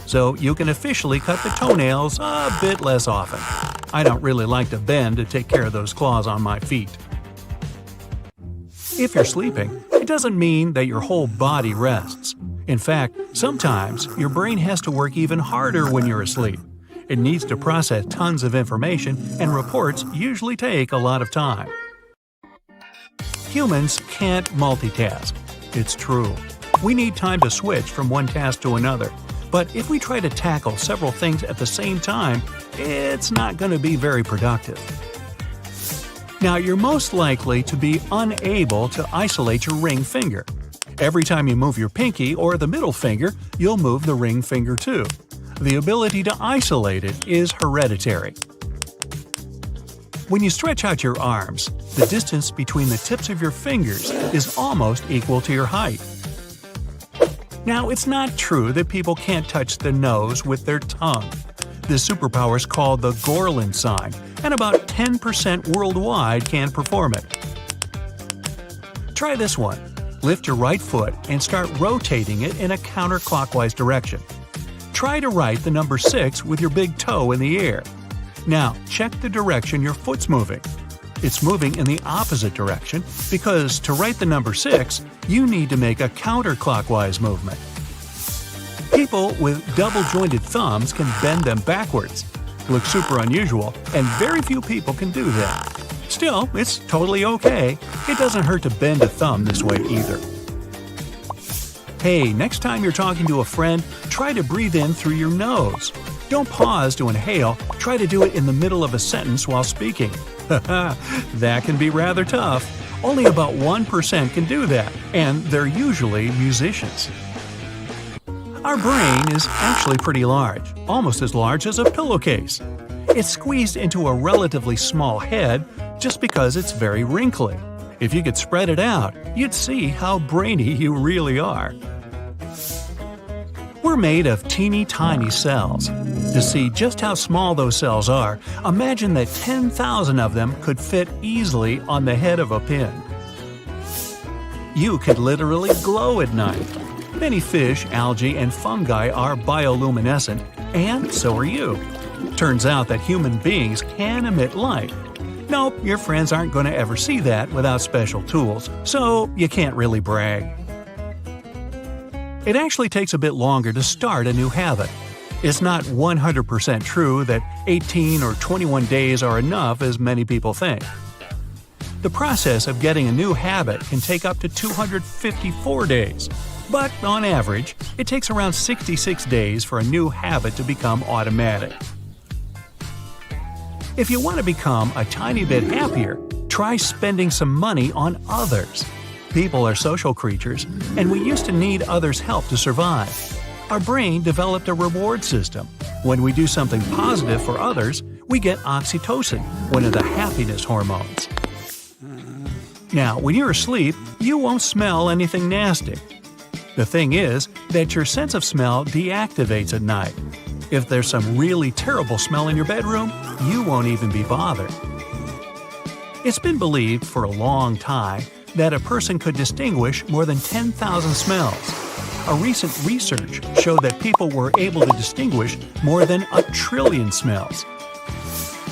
So you can officially cut the toenails a bit less often. I don't really like to bend to take care of those claws on my feet. If you're sleeping, it doesn't mean that your whole body rests. In fact, sometimes your brain has to work even harder when you're asleep. It needs to process tons of information, and reports usually take a lot of time. Humans can't multitask. It's true. We need time to switch from one task to another. But if we try to tackle several things at the same time, it's not going to be very productive. Now, you're most likely to be unable to isolate your ring finger. Every time you move your pinky or the middle finger, you'll move the ring finger too. The ability to isolate it is hereditary. When you stretch out your arms, the distance between the tips of your fingers is almost equal to your height. Now, it's not true that people can't touch the nose with their tongue. This superpower is called the Gorlin sign, and about 10% worldwide can perform it. Try this one. Lift your right foot and start rotating it in a counterclockwise direction. Try to write the number 6 with your big toe in the air. Now, check the direction your foot's moving. It's moving in the opposite direction because to write the number 6, you need to make a counterclockwise movement. People with double-jointed thumbs can bend them backwards. Looks super unusual, and very few people can do that. Still, it's totally okay. It doesn't hurt to bend a thumb this way either. Hey, next time you're talking to a friend, try to breathe in through your nose. Don't pause to inhale, try to do it in the middle of a sentence while speaking. That can be rather tough. Only about 1% can do that, and they're usually musicians. Our brain is actually pretty large, almost as large as a pillowcase. It's squeezed into a relatively small head just because it's very wrinkly. If you could spread it out, you'd see how brainy you really are. We're made of teeny tiny cells. To see just how small those cells are, imagine that 10,000 of them could fit easily on the head of a pin. You could literally glow at night. Many fish, algae, and fungi are bioluminescent, and so are you. Turns out that human beings can emit light. Nope, your friends aren't going to ever see that without special tools, so you can't really brag. It actually takes a bit longer to start a new habit. It's not 100% true that 18 or 21 days are enough as many people think. The process of getting a new habit can take up to 254 days, but on average, it takes around 66 days for a new habit to become automatic. If you want to become a tiny bit happier, try spending some money on others. People are social creatures, and we used to need others' help to survive. Our brain developed a reward system. When we do something positive for others, we get oxytocin, one of the happiness hormones. Now, when you're asleep, you won't smell anything nasty. The thing is that your sense of smell deactivates at night. If there's some really terrible smell in your bedroom, you won't even be bothered. It's been believed for a long time that a person could distinguish more than 10,000 smells. A recent research showed that people were able to distinguish more than 1 trillion smells.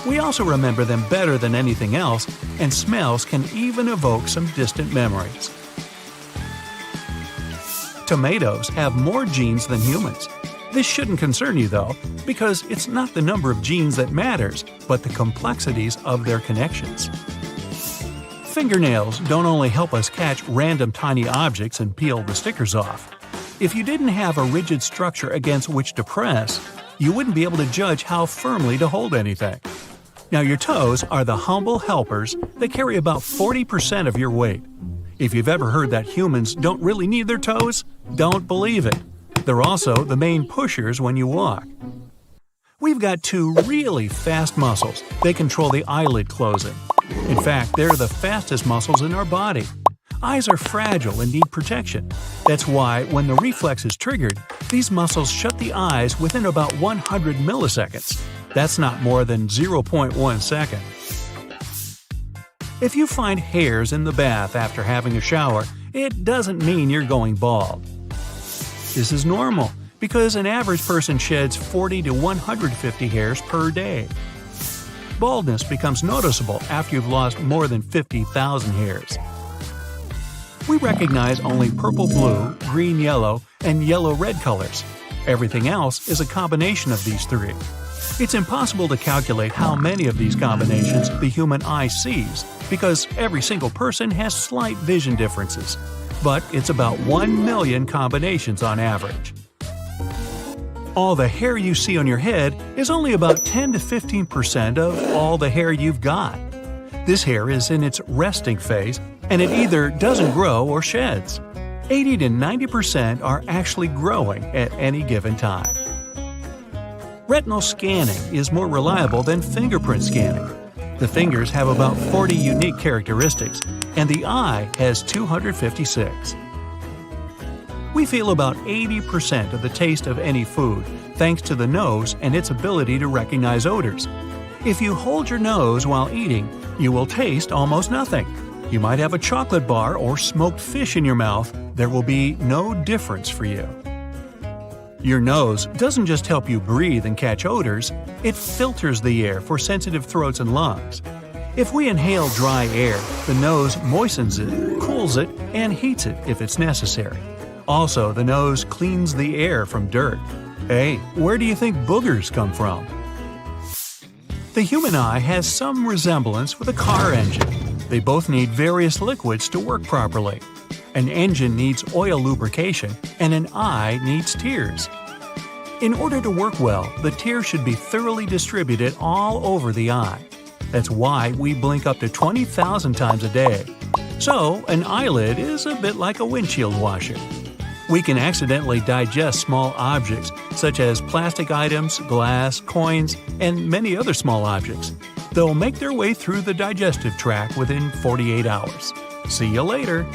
We also remember them better than anything else, and smells can even evoke some distant memories. Tomatoes have more genes than humans. This shouldn't concern you though, because it's not the number of genes that matters, but the complexities of their connections. Fingernails don't only help us catch random tiny objects and peel the stickers off. If you didn't have a rigid structure against which to press, you wouldn't be able to judge how firmly to hold anything. Now your toes are the humble helpers that carry about 40% of your weight. If you've ever heard that humans don't really need their toes, don't believe it. They're also the main pushers when you walk. We've got 2 really fast muscles. They control the eyelid closing. In fact, they're the fastest muscles in our body. Eyes are fragile and need protection. That's why, when the reflex is triggered, these muscles shut the eyes within about 100 milliseconds. That's not more than 0.1 second. If you find hairs in the bath after having a shower, it doesn't mean you're going bald. This is normal, because an average person sheds 40 to 150 hairs per day. Baldness becomes noticeable after you've lost more than 50,000 hairs. We recognize only purple-blue, green-yellow, and yellow-red colors. Everything else is a combination of these 3. It's impossible to calculate how many of these combinations the human eye sees, because every single person has slight vision differences. But it's about 1 million combinations on average. All the hair you see on your head is only about 10 to 15% of all the hair you've got. This hair is in its resting phase, and it either doesn't grow or sheds. 80 to 90% are actually growing at any given time. Retinal scanning is more reliable than fingerprint scanning. The fingers have about 40 unique characteristics, and the eye has 256. We feel about 80% of the taste of any food thanks to the nose and its ability to recognize odors. If you hold your nose while eating, you will taste almost nothing. You might have a chocolate bar or smoked fish in your mouth, there will be no difference for you. Your nose doesn't just help you breathe and catch odors, it filters the air for sensitive throats and lungs. If we inhale dry air, the nose moistens it, cools it, and heats it if it's necessary. Also, the nose cleans the air from dirt. Hey, where do you think boogers come from? The human eye has some resemblance with a car engine. They both need various liquids to work properly. An engine needs oil lubrication, and an eye needs tears. In order to work well, the tears should be thoroughly distributed all over the eye. That's why we blink up to 20,000 times a day. So, an eyelid is a bit like a windshield washer. We can accidentally digest small objects, such as plastic items, glass, coins, and many other small objects. They'll make their way through the digestive tract within 48 hours. See you later!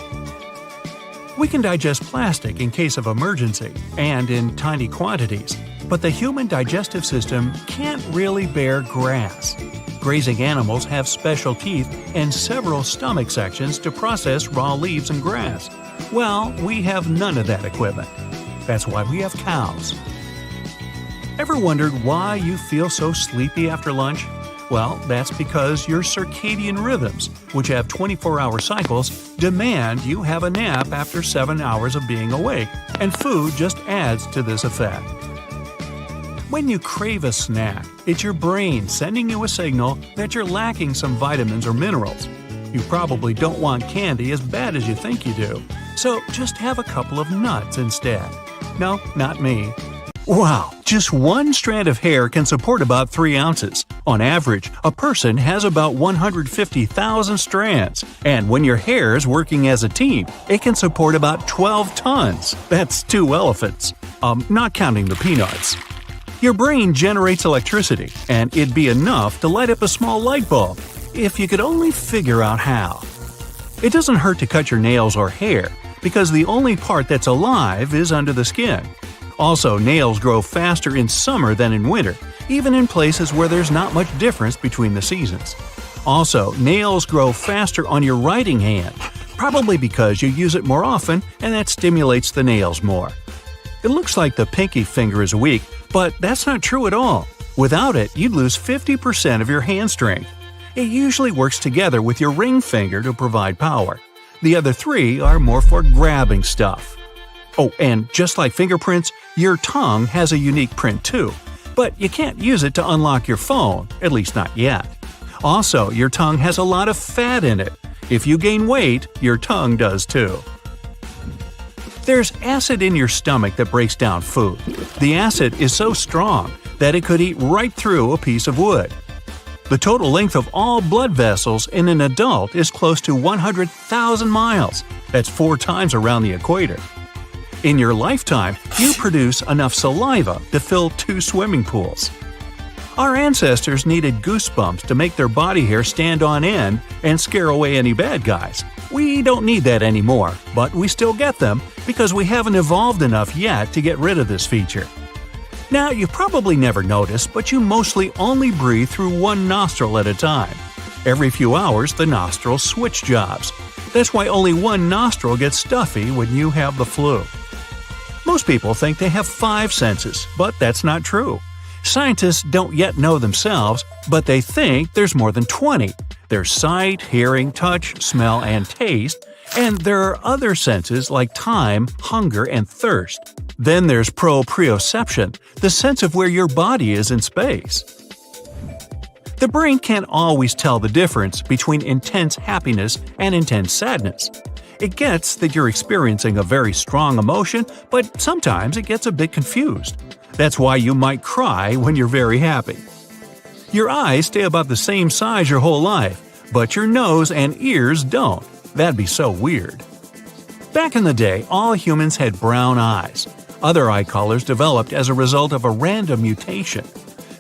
We can digest plastic in case of emergency and in tiny quantities, but the human digestive system can't really bear grass. Grazing animals have special teeth and several stomach sections to process raw leaves and grass. Well, we have none of that equipment. That's why we have cows. Ever wondered why you feel so sleepy after lunch? Well, that's because your circadian rhythms, which have 24-hour cycles, demand you have a nap after 7 hours of being awake, and food just adds to this effect. When you crave a snack, it's your brain sending you a signal that you're lacking some vitamins or minerals. You probably don't want candy as bad as you think you do, so just have a couple of nuts instead. No, not me. Wow, just one strand of hair can support about 3 ounces. On average, a person has about 150,000 strands, and when your hair is working as a team, it can support about 12 tons. That's 2 elephants. Not counting the peanuts. Your brain generates electricity, and it'd be enough to light up a small light bulb, if you could only figure out how. It doesn't hurt to cut your nails or hair, because the only part that's alive is under the skin. Also, nails grow faster in summer than in winter, even in places where there's not much difference between the seasons. Also, nails grow faster on your writing hand, probably because you use it more often and that stimulates the nails more. It looks like the pinky finger is weak, but that's not true at all. Without it, you'd lose 50% of your hand strength. It usually works together with your ring finger to provide power. The other 3 are more for grabbing stuff. Oh, and just like fingerprints, your tongue has a unique print too. But you can't use it to unlock your phone, at least not yet. Also, your tongue has a lot of fat in it. If you gain weight, your tongue does too. There's acid in your stomach that breaks down food. The acid is so strong that it could eat right through a piece of wood. The total length of all blood vessels in an adult is close to 100,000 miles. That's 4 times around the equator. In your lifetime, you produce enough saliva to fill 2 swimming pools. Our ancestors needed goosebumps to make their body hair stand on end and scare away any bad guys. We don't need that anymore, but we still get them because we haven't evolved enough yet to get rid of this feature. Now, you've probably never noticed, but you mostly only breathe through one nostril at a time. Every few hours, the nostrils switch jobs. That's why only one nostril gets stuffy when you have the flu. Most people think they have 5 senses, but that's not true. Scientists don't yet know themselves, but they think there's more than 20. There's sight, hearing, touch, smell, and taste, and there are other senses like time, hunger, and thirst. Then there's proprioception, the sense of where your body is in space. The brain can't always tell the difference between intense happiness and intense sadness. It gets that you're experiencing a very strong emotion, but sometimes it gets a bit confused. That's why you might cry when you're very happy. Your eyes stay about the same size your whole life, but your nose and ears don't. That'd be so weird. Back in the day, all humans had brown eyes. Other eye colors developed as a result of a random mutation.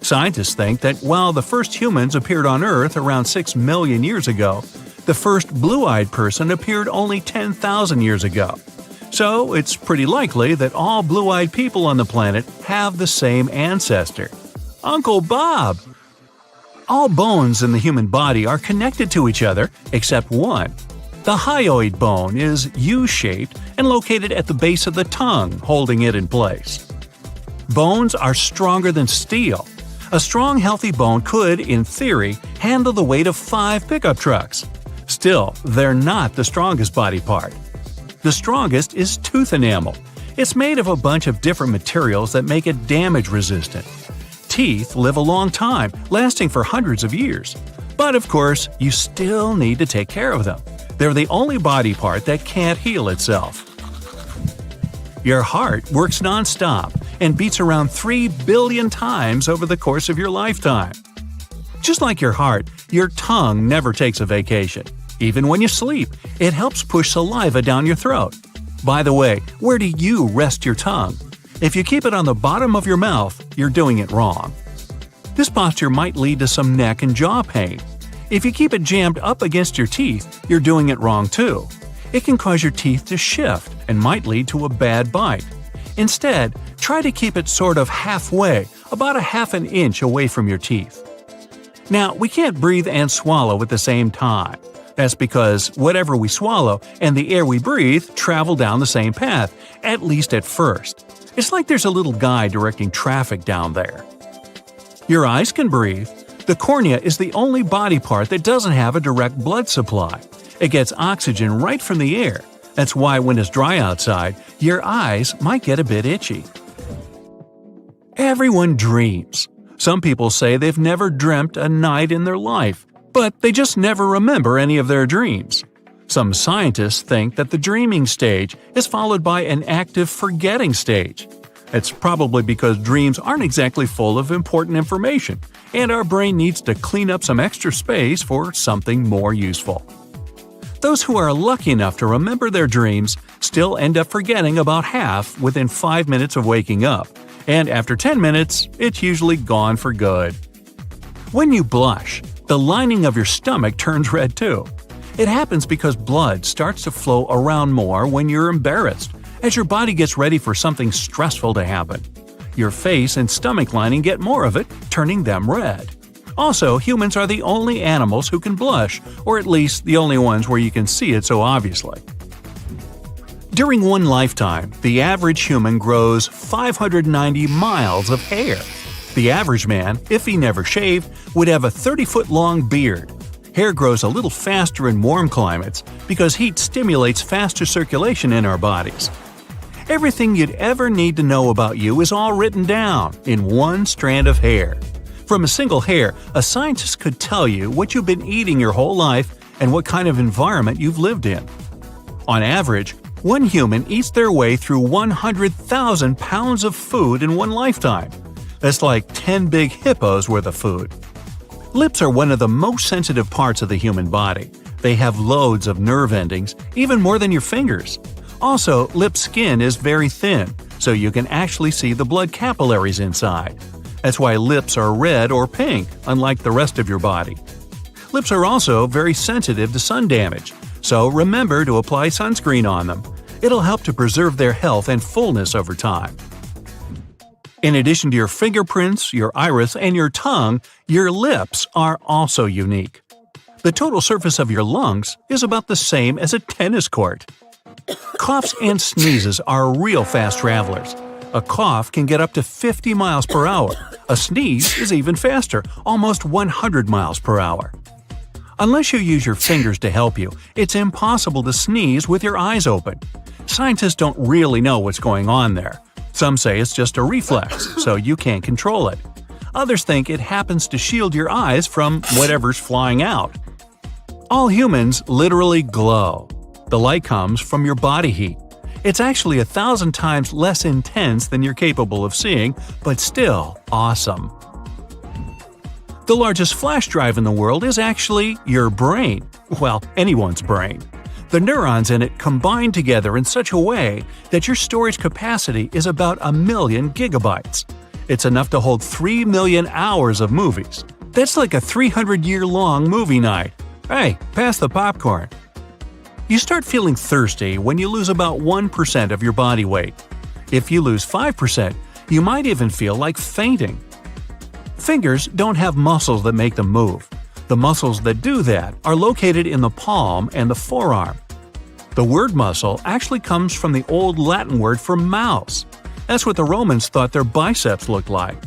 Scientists think that while the first humans appeared on Earth around 6 million years ago, the first blue-eyed person appeared only 10,000 years ago. So it's pretty likely that all blue-eyed people on the planet have the same ancestor. Uncle Bob! All bones in the human body are connected to each other except one. The hyoid bone is U-shaped and located at the base of the tongue, holding it in place. Bones are stronger than steel. A strong, healthy bone could, in theory, handle the weight of 5 pickup trucks. Still, they're not the strongest body part. The strongest is tooth enamel. It's made of a bunch of different materials that make it damage-resistant. Teeth live a long time, lasting for hundreds of years. But of course, you still need to take care of them. They're the only body part that can't heal itself. Your heart works non-stop and beats around 3 billion times over the course of your lifetime. Just like your heart, your tongue never takes a vacation. Even when you sleep, it helps push saliva down your throat. By the way, where do you rest your tongue? If you keep it on the bottom of your mouth, you're doing it wrong. This posture might lead to some neck and jaw pain. If you keep it jammed up against your teeth, you're doing it wrong too. It can cause your teeth to shift and might lead to a bad bite. Instead, try to keep it sort of halfway, about a half an inch away from your teeth. Now, we can't breathe and swallow at the same time. That's because whatever we swallow and the air we breathe travel down the same path, at least at first. It's like there's a little guy directing traffic down there. Your eyes can breathe. The cornea is the only body part that doesn't have a direct blood supply. It gets oxygen right from the air. That's why when it's dry outside, your eyes might get a bit itchy. Everyone dreams. Some people say they've never dreamt a night in their life, but they just never remember any of their dreams. Some scientists think that the dreaming stage is followed by an active forgetting stage. It's probably because dreams aren't exactly full of important information, and our brain needs to clean up some extra space for something more useful. Those who are lucky enough to remember their dreams still end up forgetting about half within 5 minutes of waking up, and after 10 minutes, it's usually gone for good. When you blush, the lining of your stomach turns red too. It happens because blood starts to flow around more when you're embarrassed, as your body gets ready for something stressful to happen. Your face and stomach lining get more of it, turning them red. Also, humans are the only animals who can blush, or at least the only ones where you can see it so obviously. During one lifetime, the average human grows 590 miles of hair. The average man, if he never shaved, would have a 30-foot-long beard. Hair grows a little faster in warm climates because heat stimulates faster circulation in our bodies. Everything you'd ever need to know about you is all written down in one strand of hair. From a single hair, a scientist could tell you what you've been eating your whole life and what kind of environment you've lived in. On average, one human eats their way through 100,000 pounds of food in one lifetime. That's like 10 big hippos worth of food. Lips are one of the most sensitive parts of the human body. They have loads of nerve endings, even more than your fingers. Also, lip skin is very thin, so you can actually see the blood capillaries inside. That's why lips are red or pink, unlike the rest of your body. Lips are also very sensitive to sun damage, so remember to apply sunscreen on them. It'll help to preserve their health and fullness over time. In addition to your fingerprints, your iris, and your tongue, your lips are also unique. The total surface of your lungs is about the same as a tennis court. Coughs and sneezes are real fast travelers. A cough can get up to 50 miles per hour. A sneeze is even faster, almost 100 miles per hour. Unless you use your fingers to help you, it's impossible to sneeze with your eyes open. Scientists don't really know what's going on there. Some say it's just a reflex, so you can't control it. Others think it happens to shield your eyes from whatever's flying out. All humans literally glow. The light comes from your body heat. It's actually 1,000 times less intense than you're capable of seeing, but still awesome. The largest flash drive in the world is actually your brain. Well, anyone's brain. The neurons in it combine together in such a way that your storage capacity is about 1 million gigabytes. It's enough to hold 3 million hours of movies. That's like a 300-year-long movie night. Hey, pass the popcorn. You start feeling thirsty when you lose about 1% of your body weight. If you lose 5%, you might even feel like fainting. Fingers don't have muscles that make them move. The muscles that do that are located in the palm and the forearm. The word muscle actually comes from the old Latin word for mouse. That's what the Romans thought their biceps looked like.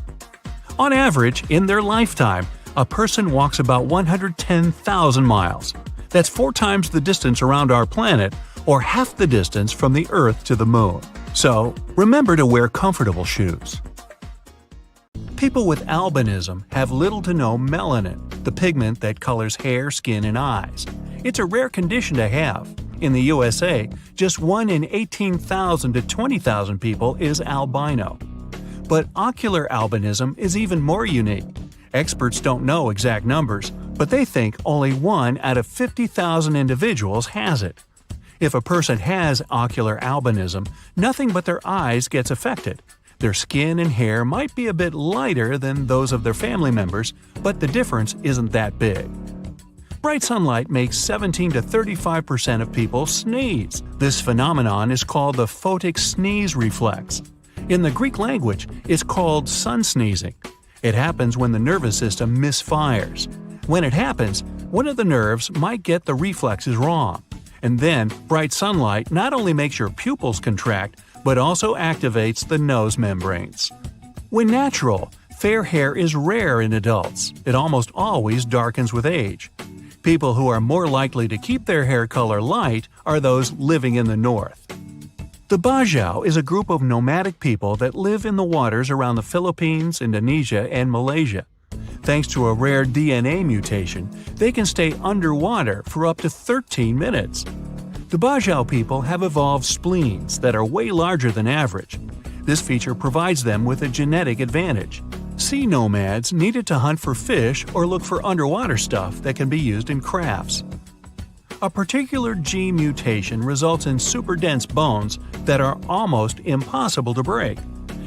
On average, in their lifetime, a person walks about 110,000 miles. That's 4 times the distance around our planet, or half the distance from the Earth to the Moon. So, remember to wear comfortable shoes. People with albinism have little to no melanin, the pigment that colors hair, skin, and eyes. It's a rare condition to have. In the USA, just 1 in 18,000 to 20,000 people is albino. But ocular albinism is even more unique. Experts don't know exact numbers, but they think only 1 out of 50,000 individuals has it. If a person has ocular albinism, nothing but their eyes gets affected. Their skin and hair might be a bit lighter than those of their family members, but the difference isn't that big. Bright sunlight makes 17 to 35% of people sneeze. This phenomenon is called the photic sneeze reflex. In the Greek language, it's called sun sneezing. It happens when the nervous system misfires. When it happens, one of the nerves might get the reflexes wrong. And then, bright sunlight not only makes your pupils contract, but also activates the nose membranes. When natural, fair hair is rare in adults. It almost always darkens with age. People who are more likely to keep their hair color light are those living in the north. The Bajau is a group of nomadic people that live in the waters around the Philippines, Indonesia, and Malaysia. Thanks to a rare DNA mutation, they can stay underwater for up to 13 minutes. The Bajau people have evolved spleens that are way larger than average. This feature provides them with a genetic advantage. Sea nomads needed to hunt for fish or look for underwater stuff that can be used in crafts. A particular gene mutation results in super dense bones that are almost impossible to break.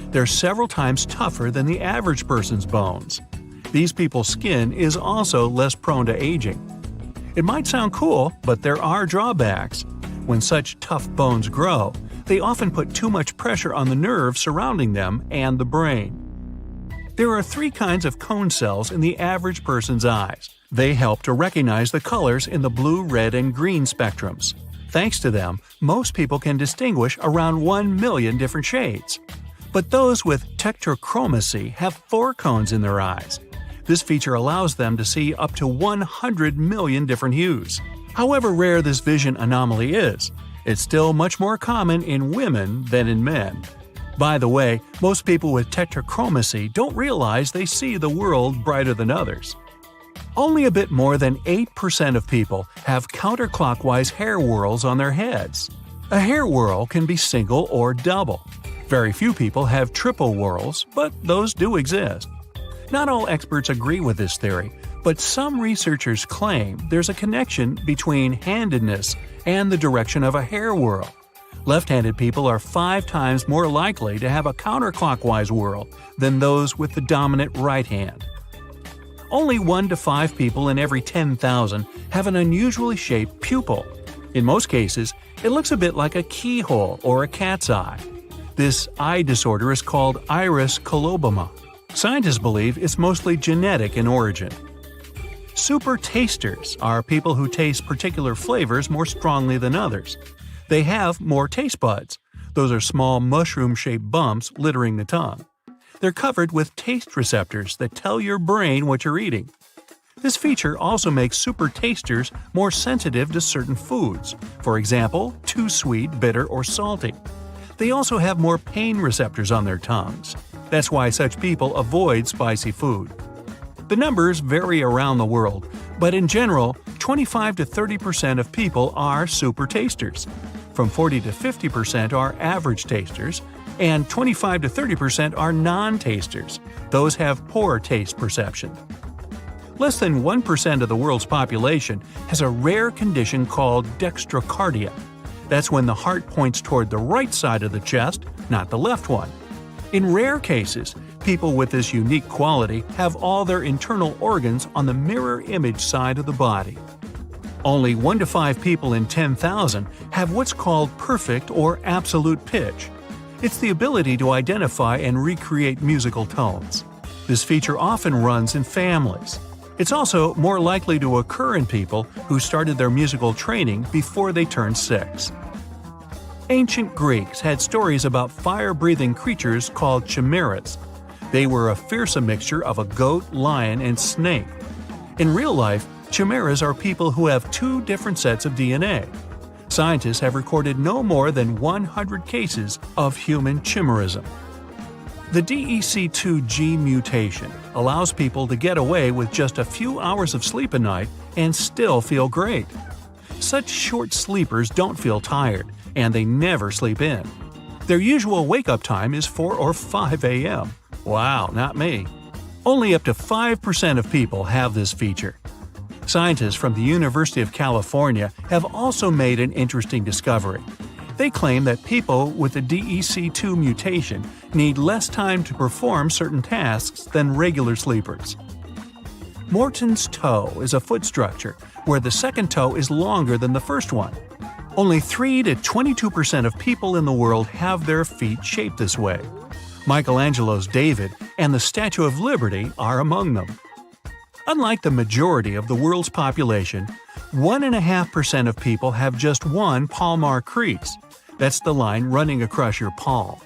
They're several times tougher than the average person's bones. These people's skin is also less prone to aging. It might sound cool, but there are drawbacks. When such tough bones grow, they often put too much pressure on the nerves surrounding them and the brain. There are 3 kinds of cone cells in the average person's eyes. They help to recognize the colors in the blue, red, and green spectrums. Thanks to them, most people can distinguish around 1 million different shades. But those with tetrachromacy have 4 cones in their eyes. This feature allows them to see up to 100 million different hues. However rare this vision anomaly is, it's still much more common in women than in men. By the way, most people with tetrachromacy don't realize they see the world brighter than others. Only a bit more than 8% of people have counterclockwise hair whorls on their heads. A hair whorl can be single or double. Very few people have triple whorls, but those do exist. Not all experts agree with this theory, but some researchers claim there's a connection between handedness and the direction of a hair whorl. Left-handed people are 5 times more likely to have a counterclockwise whorl than those with the dominant right hand. Only 1 to 5 people in every 10,000 have an unusually shaped pupil. In most cases, it looks a bit like a keyhole or a cat's eye. This eye disorder is called iris coloboma. Scientists believe it's mostly genetic in origin. Super tasters are people who taste particular flavors more strongly than others. They have more taste buds. Those are small mushroom-shaped bumps littering the tongue. They're covered with taste receptors that tell your brain what you're eating. This feature also makes super tasters more sensitive to certain foods, for example, too sweet, bitter, or salty. They also have more pain receptors on their tongues. That's why such people avoid spicy food. The numbers vary around the world, but in general, 25 to 30% of people are super tasters. From 40 to 50% are average tasters, and 25 to 30% are non-tasters. Those have poor taste perception. Less than 1% of the world's population has a rare condition called dextrocardia. That's when the heart points toward the right side of the chest, not the left one. In rare cases, people with this unique quality have all their internal organs on the mirror image side of the body. Only 1 to 5 people in 10,000 have what's called perfect or absolute pitch. It's the ability to identify and recreate musical tones. This feature often runs in families. It's also more likely to occur in people who started their musical training before they turned 6. Ancient Greeks had stories about fire-breathing creatures called chimeras. They were a fearsome mixture of a goat, lion, and snake. In real life, chimeras are people who have 2 different sets of DNA. Scientists have recorded no more than 100 cases of human chimerism. The DEC2 gene mutation allows people to get away with just a few hours of sleep a night and still feel great. Such short sleepers don't feel tired, and they never sleep in. Their usual wake-up time is 4 or 5 a.m. Wow, not me. Only up to 5% of people have this feature. Scientists from the University of California have also made an interesting discovery. They claim that people with the DEC2 mutation need less time to perform certain tasks than regular sleepers. Morton's toe is a foot structure where the second toe is longer than the first one. Only 3 to 22% of people in the world have their feet shaped this way. Michelangelo's David and the Statue of Liberty are among them. Unlike the majority of the world's population, 1.5% of people have just one palmar crease. That's the line running across your palm.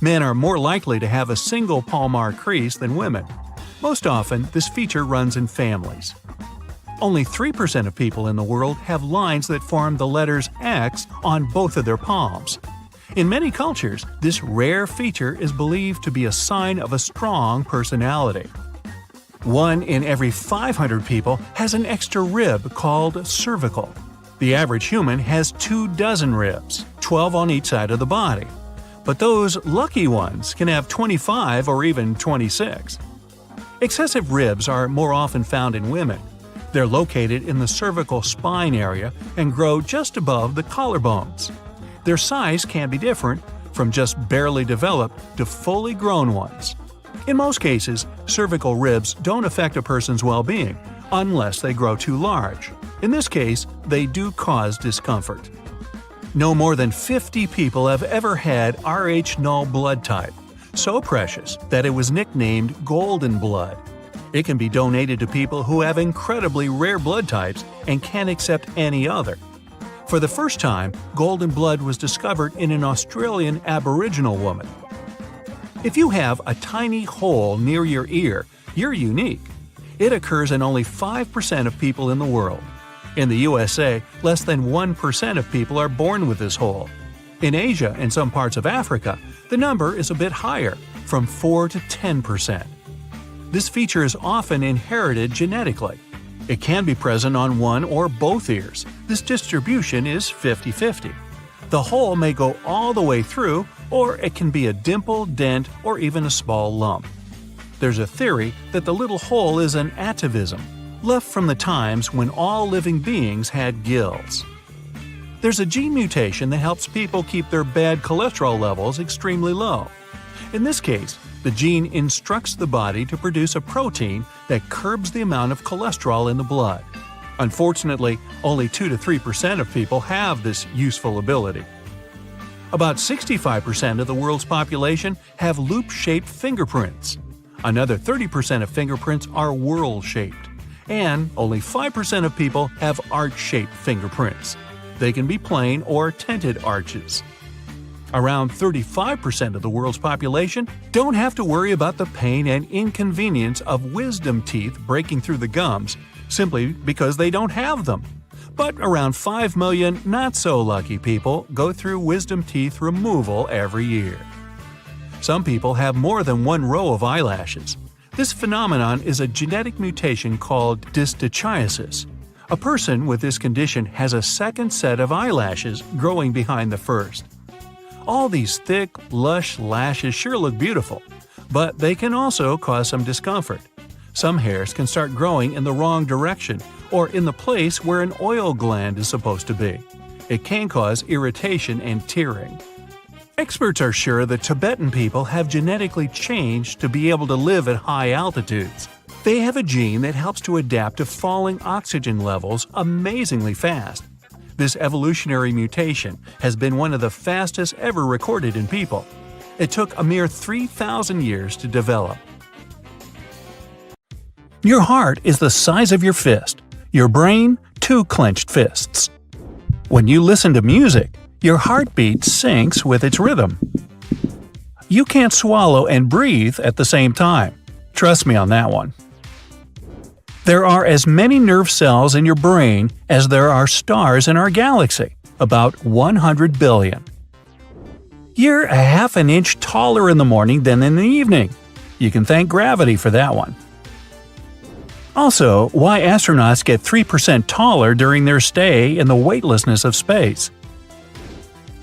Men are more likely to have a single palmar crease than women. Most often, this feature runs in families. Only 3% of people in the world have lines that form the letters X on both of their palms. In many cultures, this rare feature is believed to be a sign of a strong personality. 1 in every 500 people has an extra rib called cervical. The average human has 24 ribs, 12 on each side of the body. But those lucky ones can have 25 or even 26. Excessive ribs are more often found in women. They're located in the cervical spine area and grow just above the collarbones. Their size can be different, from just barely developed to fully grown ones. In most cases, cervical ribs don't affect a person's well-being unless they grow too large. In this case, they do cause discomfort. No more than 50 people have ever had Rh-null blood type, so precious that it was nicknamed golden blood. It can be donated to people who have incredibly rare blood types and can't accept any other. For the first time, golden blood was discovered in an Australian Aboriginal woman. If you have a tiny hole near your ear, you're unique. It occurs in only 5% of people in the world. In the USA, less than 1% of people are born with this hole. In Asia and some parts of Africa, the number is a bit higher, from 4 to 10%. This feature is often inherited genetically. It can be present on one or both ears. This distribution is 50-50. The hole may go all the way through, or it can be a dimple, dent, or even a small lump. There's a theory that the little hole is an atavism, left from the times when all living beings had gills. There's a gene mutation that helps people keep their bad cholesterol levels extremely low. In this case, the gene instructs the body to produce a protein that curbs the amount of cholesterol in the blood. Unfortunately, only 2 to 3% of people have this useful ability. About 65% of the world's population have loop-shaped fingerprints. Another 30% of fingerprints are whorl-shaped. And only 5% of people have arch-shaped fingerprints. They can be plain or tinted arches. Around 35% of the world's population don't have to worry about the pain and inconvenience of wisdom teeth breaking through the gums simply because they don't have them. But around 5 million not-so-lucky people go through wisdom teeth removal every year. Some people have more than one row of eyelashes. This phenomenon is a genetic mutation called dystachiasis. A person with this condition has a second set of eyelashes growing behind the first. All these thick, lush lashes sure look beautiful, but they can also cause some discomfort. Some hairs can start growing in the wrong direction or in the place where an oil gland is supposed to be. It can cause irritation and tearing. Experts are sure that Tibetan people have genetically changed to be able to live at high altitudes. They have a gene that helps to adapt to falling oxygen levels amazingly fast. This evolutionary mutation has been one of the fastest ever recorded in people. It took a mere 3,000 years to develop. Your heart is the size of your fist. Your brain, 2 clenched fists. When you listen to music, your heartbeat syncs with its rhythm. You can't swallow and breathe at the same time. Trust me on that one. There are as many nerve cells in your brain as there are stars in our galaxy, about 100 billion. You're a half an inch taller in the morning than in the evening. You can thank gravity for that one. Also, why astronauts get 3% taller during their stay in the weightlessness of space.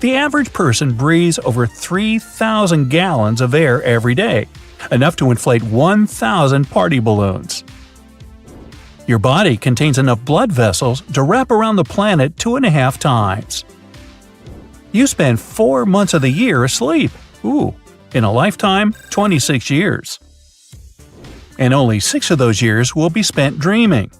The average person breathes over 3,000 gallons of air every day, enough to inflate 1,000 party balloons. Your body contains enough blood vessels to wrap around the planet 2.5 times. You spend 4 months of the year asleep. In a lifetime, 26 years. And only 6 of those years will be spent dreaming.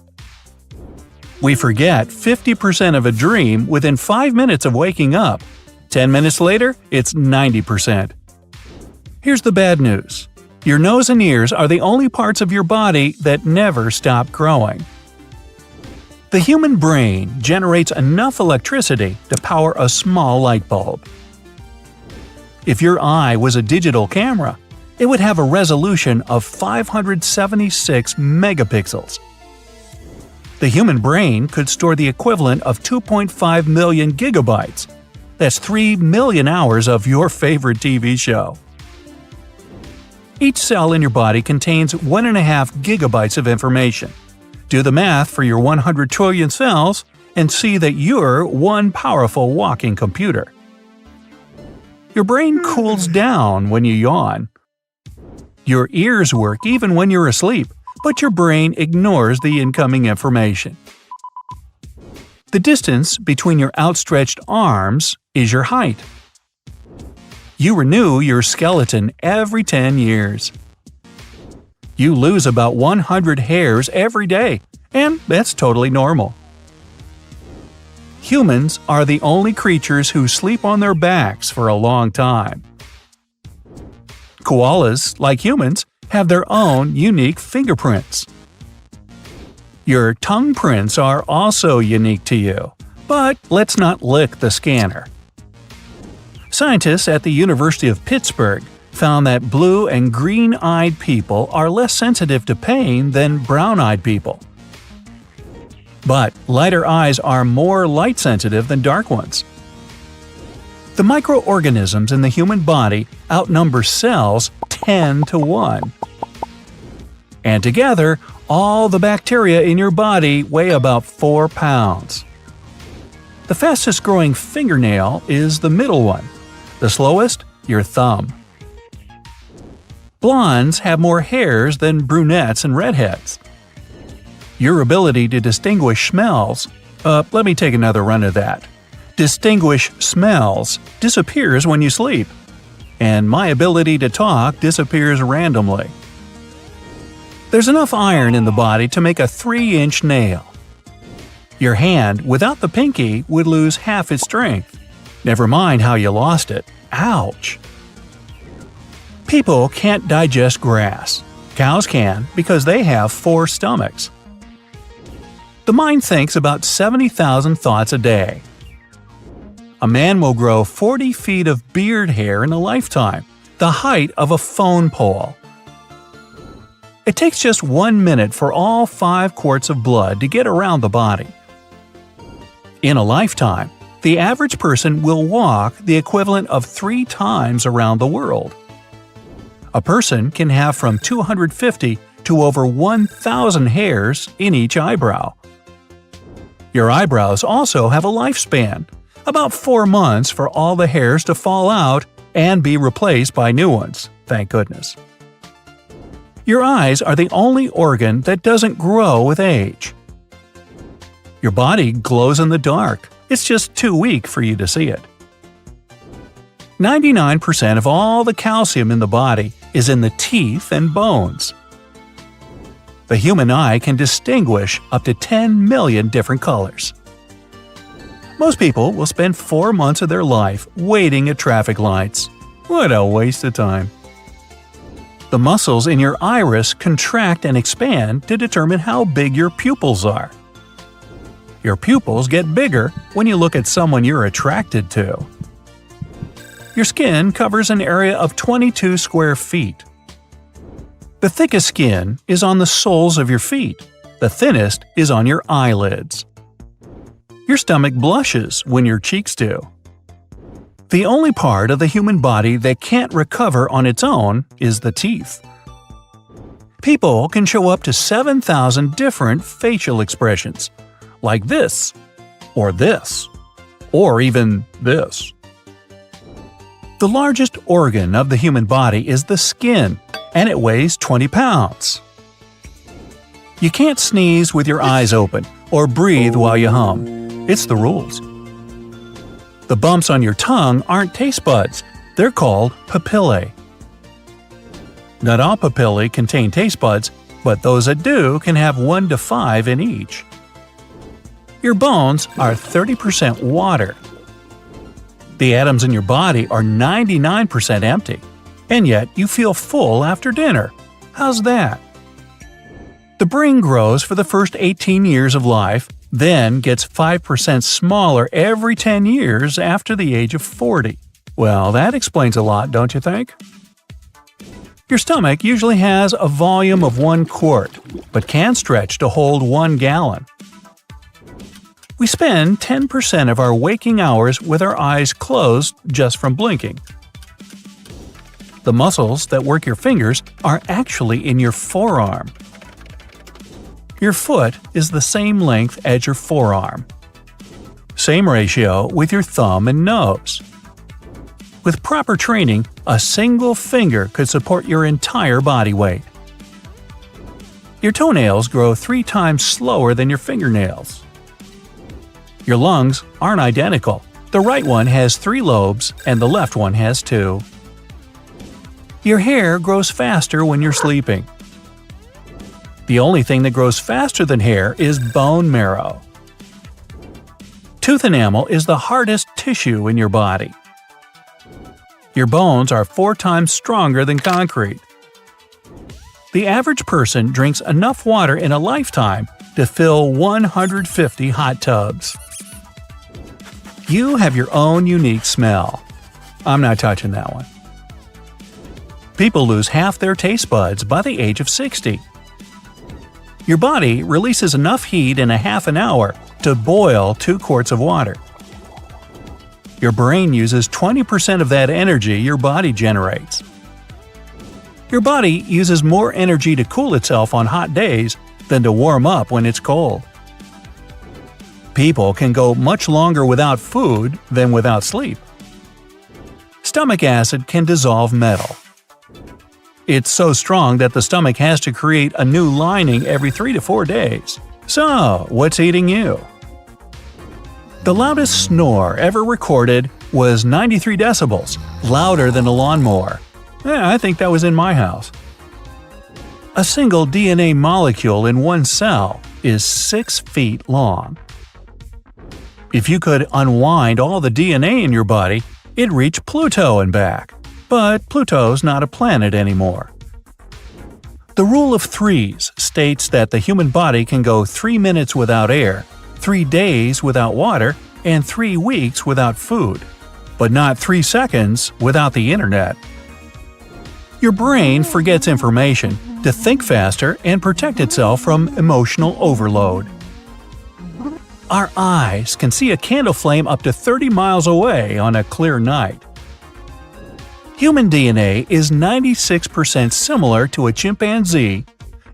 We forget 50% of a dream within 5 minutes of waking up. 10 minutes later, it's 90%. Here's the bad news. Your nose and ears are the only parts of your body that never stop growing. The human brain generates enough electricity to power a small light bulb. If your eye was a digital camera, it would have a resolution of 576 megapixels. The human brain could store the equivalent of 2.5 million gigabytes. That's 3 million hours of your favorite TV show. Each cell in your body contains 1.5 gigabytes of information. Do the math for your 100 trillion cells and see that you're one powerful walking computer. Your brain cools down when you yawn. Your ears work even when you're asleep, but your brain ignores the incoming information. The distance between your outstretched arms is your height. You renew your skeleton every 10 years. You lose about 100 hairs every day, and that's totally normal. Humans are the only creatures who sleep on their backs for a long time. Koalas, like humans, have their own unique fingerprints. Your tongue prints are also unique to you, but let's not lick the scanner. Scientists at the University of Pittsburgh found that blue and green-eyed people are less sensitive to pain than brown-eyed people. But lighter eyes are more light-sensitive than dark ones. The microorganisms in the human body outnumber cells 10 to 1. And together, all the bacteria in your body weigh about 4 pounds. The fastest growing fingernail is the middle one. The slowest, your thumb. Blondes have more hairs than brunettes and redheads. Your ability to distinguish smells let me take another run at that. Distinguish smells disappears when you sleep. And my ability to talk disappears randomly. There's enough iron in the body to make a 3-inch nail. Your hand, without the pinky, would lose half its strength. Never mind how you lost it. Ouch! People can't digest grass. Cows can because they have 4 stomachs. The mind thinks about 70,000 thoughts a day. A man will grow 40 feet of beard hair in a lifetime, the height of a phone pole. It takes just 1 minute for all 5 quarts of blood to get around the body. In a lifetime, the average person will walk the equivalent of 3 times around the world. A person can have from 250 to over 1,000 hairs in each eyebrow. Your eyebrows also have a lifespan, about 4 months for all the hairs to fall out and be replaced by new ones, thank goodness. Your eyes are the only organ that doesn't grow with age. Your body glows in the dark, it's just too weak for you to see it. 99% of all the calcium in the body is in the teeth and bones. The human eye can distinguish up to 10 million different colors. Most people will spend 4 months of their life waiting at traffic lights. What a waste of time. The muscles in your iris contract and expand to determine how big your pupils are. Your pupils get bigger when you look at someone you're attracted to. Your skin covers an area of 22 square feet. The thickest skin is on the soles of your feet. The thinnest is on your eyelids. Your stomach blushes when your cheeks do. The only part of the human body that can't recover on its own is the teeth. People can show up to 7,000 different facial expressions, like this, or even this. The largest organ of the human body is the skin, and it weighs 20 pounds. You can't sneeze with your eyes open or breathe while you hum. It's the rules. The bumps on your tongue aren't taste buds, they're called papillae. Not all papillae contain taste buds, but those that do can have 1 to 5 in each. Your bones are 30% water. The atoms in your body are 99% empty, and yet you feel full after dinner. How's that? The brain grows for the first 18 years of life, then gets 5% smaller every 10 years after the age of 40. Well, that explains a lot, don't you think? Your stomach usually has a volume of 1 quart, but can stretch to hold 1 gallon. We spend 10% of our waking hours with our eyes closed just from blinking. The muscles that work your fingers are actually in your forearm. Your foot is the same length as your forearm. Same ratio with your thumb and nose. With proper training, a single finger could support your entire body weight. Your toenails grow 3 times slower than your fingernails. Your lungs aren't identical. The right one has 3 lobes and the left one has 2. Your hair grows faster when you're sleeping. The only thing that grows faster than hair is bone marrow. Tooth enamel is the hardest tissue in your body. Your bones are 4 times stronger than concrete. The average person drinks enough water in a lifetime to fill 150 hot tubs. You have your own unique smell. I'm not touching that one. People lose half their taste buds by the age of 60. Your body releases enough heat in a half an hour to boil 2 quarts of water. Your brain uses 20% of that energy your body generates. Your body uses more energy to cool itself on hot days than to warm up when it's cold. People can go much longer without food than without sleep. Stomach acid can dissolve metal. It's so strong that the stomach has to create a new lining every 3 to 4 days. So, what's eating you? The loudest snore ever recorded was 93 decibels, louder than a lawnmower. I think that was in my house. A single DNA molecule in one cell is 6 feet long. If you could unwind all the DNA in your body, it'd reach Pluto and back. But Pluto's not a planet anymore. The rule of threes states that the human body can go 3 minutes without air, 3 days without water, and 3 weeks without food, but not 3 seconds without the internet. Your brain forgets information to think faster and protect itself from emotional overload. Our eyes can see a candle flame up to 30 miles away on a clear night. Human DNA is 96% similar to a chimpanzee,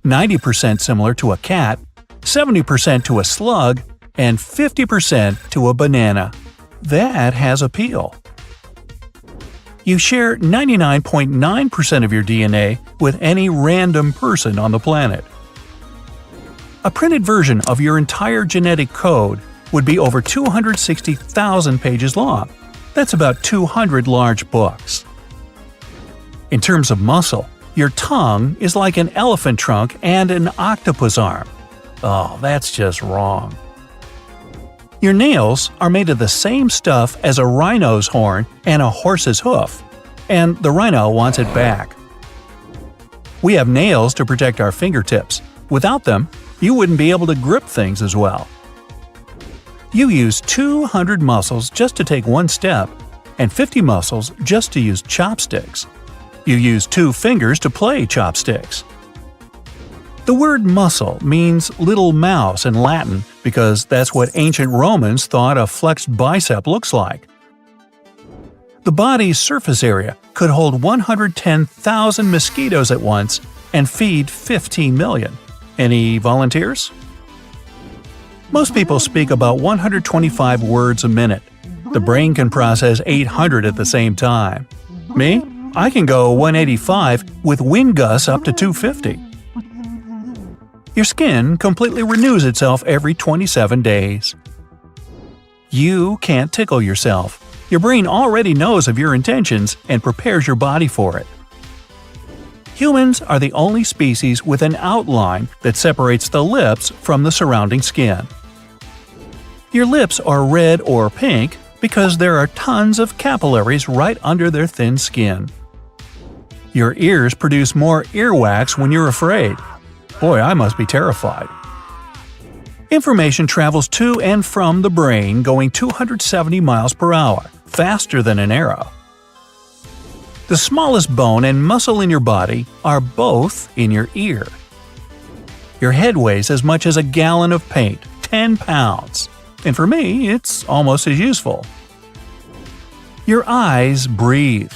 90% similar to a cat, 70% to a slug, and 50% to a banana. That has appeal. You share 99.9% of your DNA with any random person on the planet. A printed version of your entire genetic code would be over 260,000 pages long. That's about 200 large books. In terms of muscle, Your tongue is like an elephant trunk and an octopus arm. Oh, that's just wrong. Your nails are made of the same stuff as a rhino's horn and a horse's hoof, and the rhino wants it back. We have nails to protect our fingertips. Without them, you wouldn't be able to grip things as well. You use 200 muscles just to take one step, and 50 muscles just to use chopsticks. You use 2 fingers to play chopsticks. The word muscle means little mouse in Latin because that's what ancient Romans thought a flexed bicep looks like. The body's surface area could hold 110,000 mosquitoes at once and feed 15 million. Any volunteers? Most people speak about 125 words a minute. The brain can process 800 at the same time. Me? I can go 185 with wind gusts up to 250. Your skin completely renews itself every 27 days. You can't tickle yourself. Your brain already knows of your intentions and prepares your body for it. Humans are the only species with an outline that separates the lips from the surrounding skin. Your lips are red or pink because there are tons of capillaries right under their thin skin. Your ears produce more earwax when you're afraid. Boy, I must be terrified. Information travels to and from the brain going 270 miles per hour, faster than an arrow. The smallest bone and muscle in your body are both in your ear. Your head weighs as much as a gallon of paint, 10 pounds. And for me, it's almost as useful. Your eyes breathe.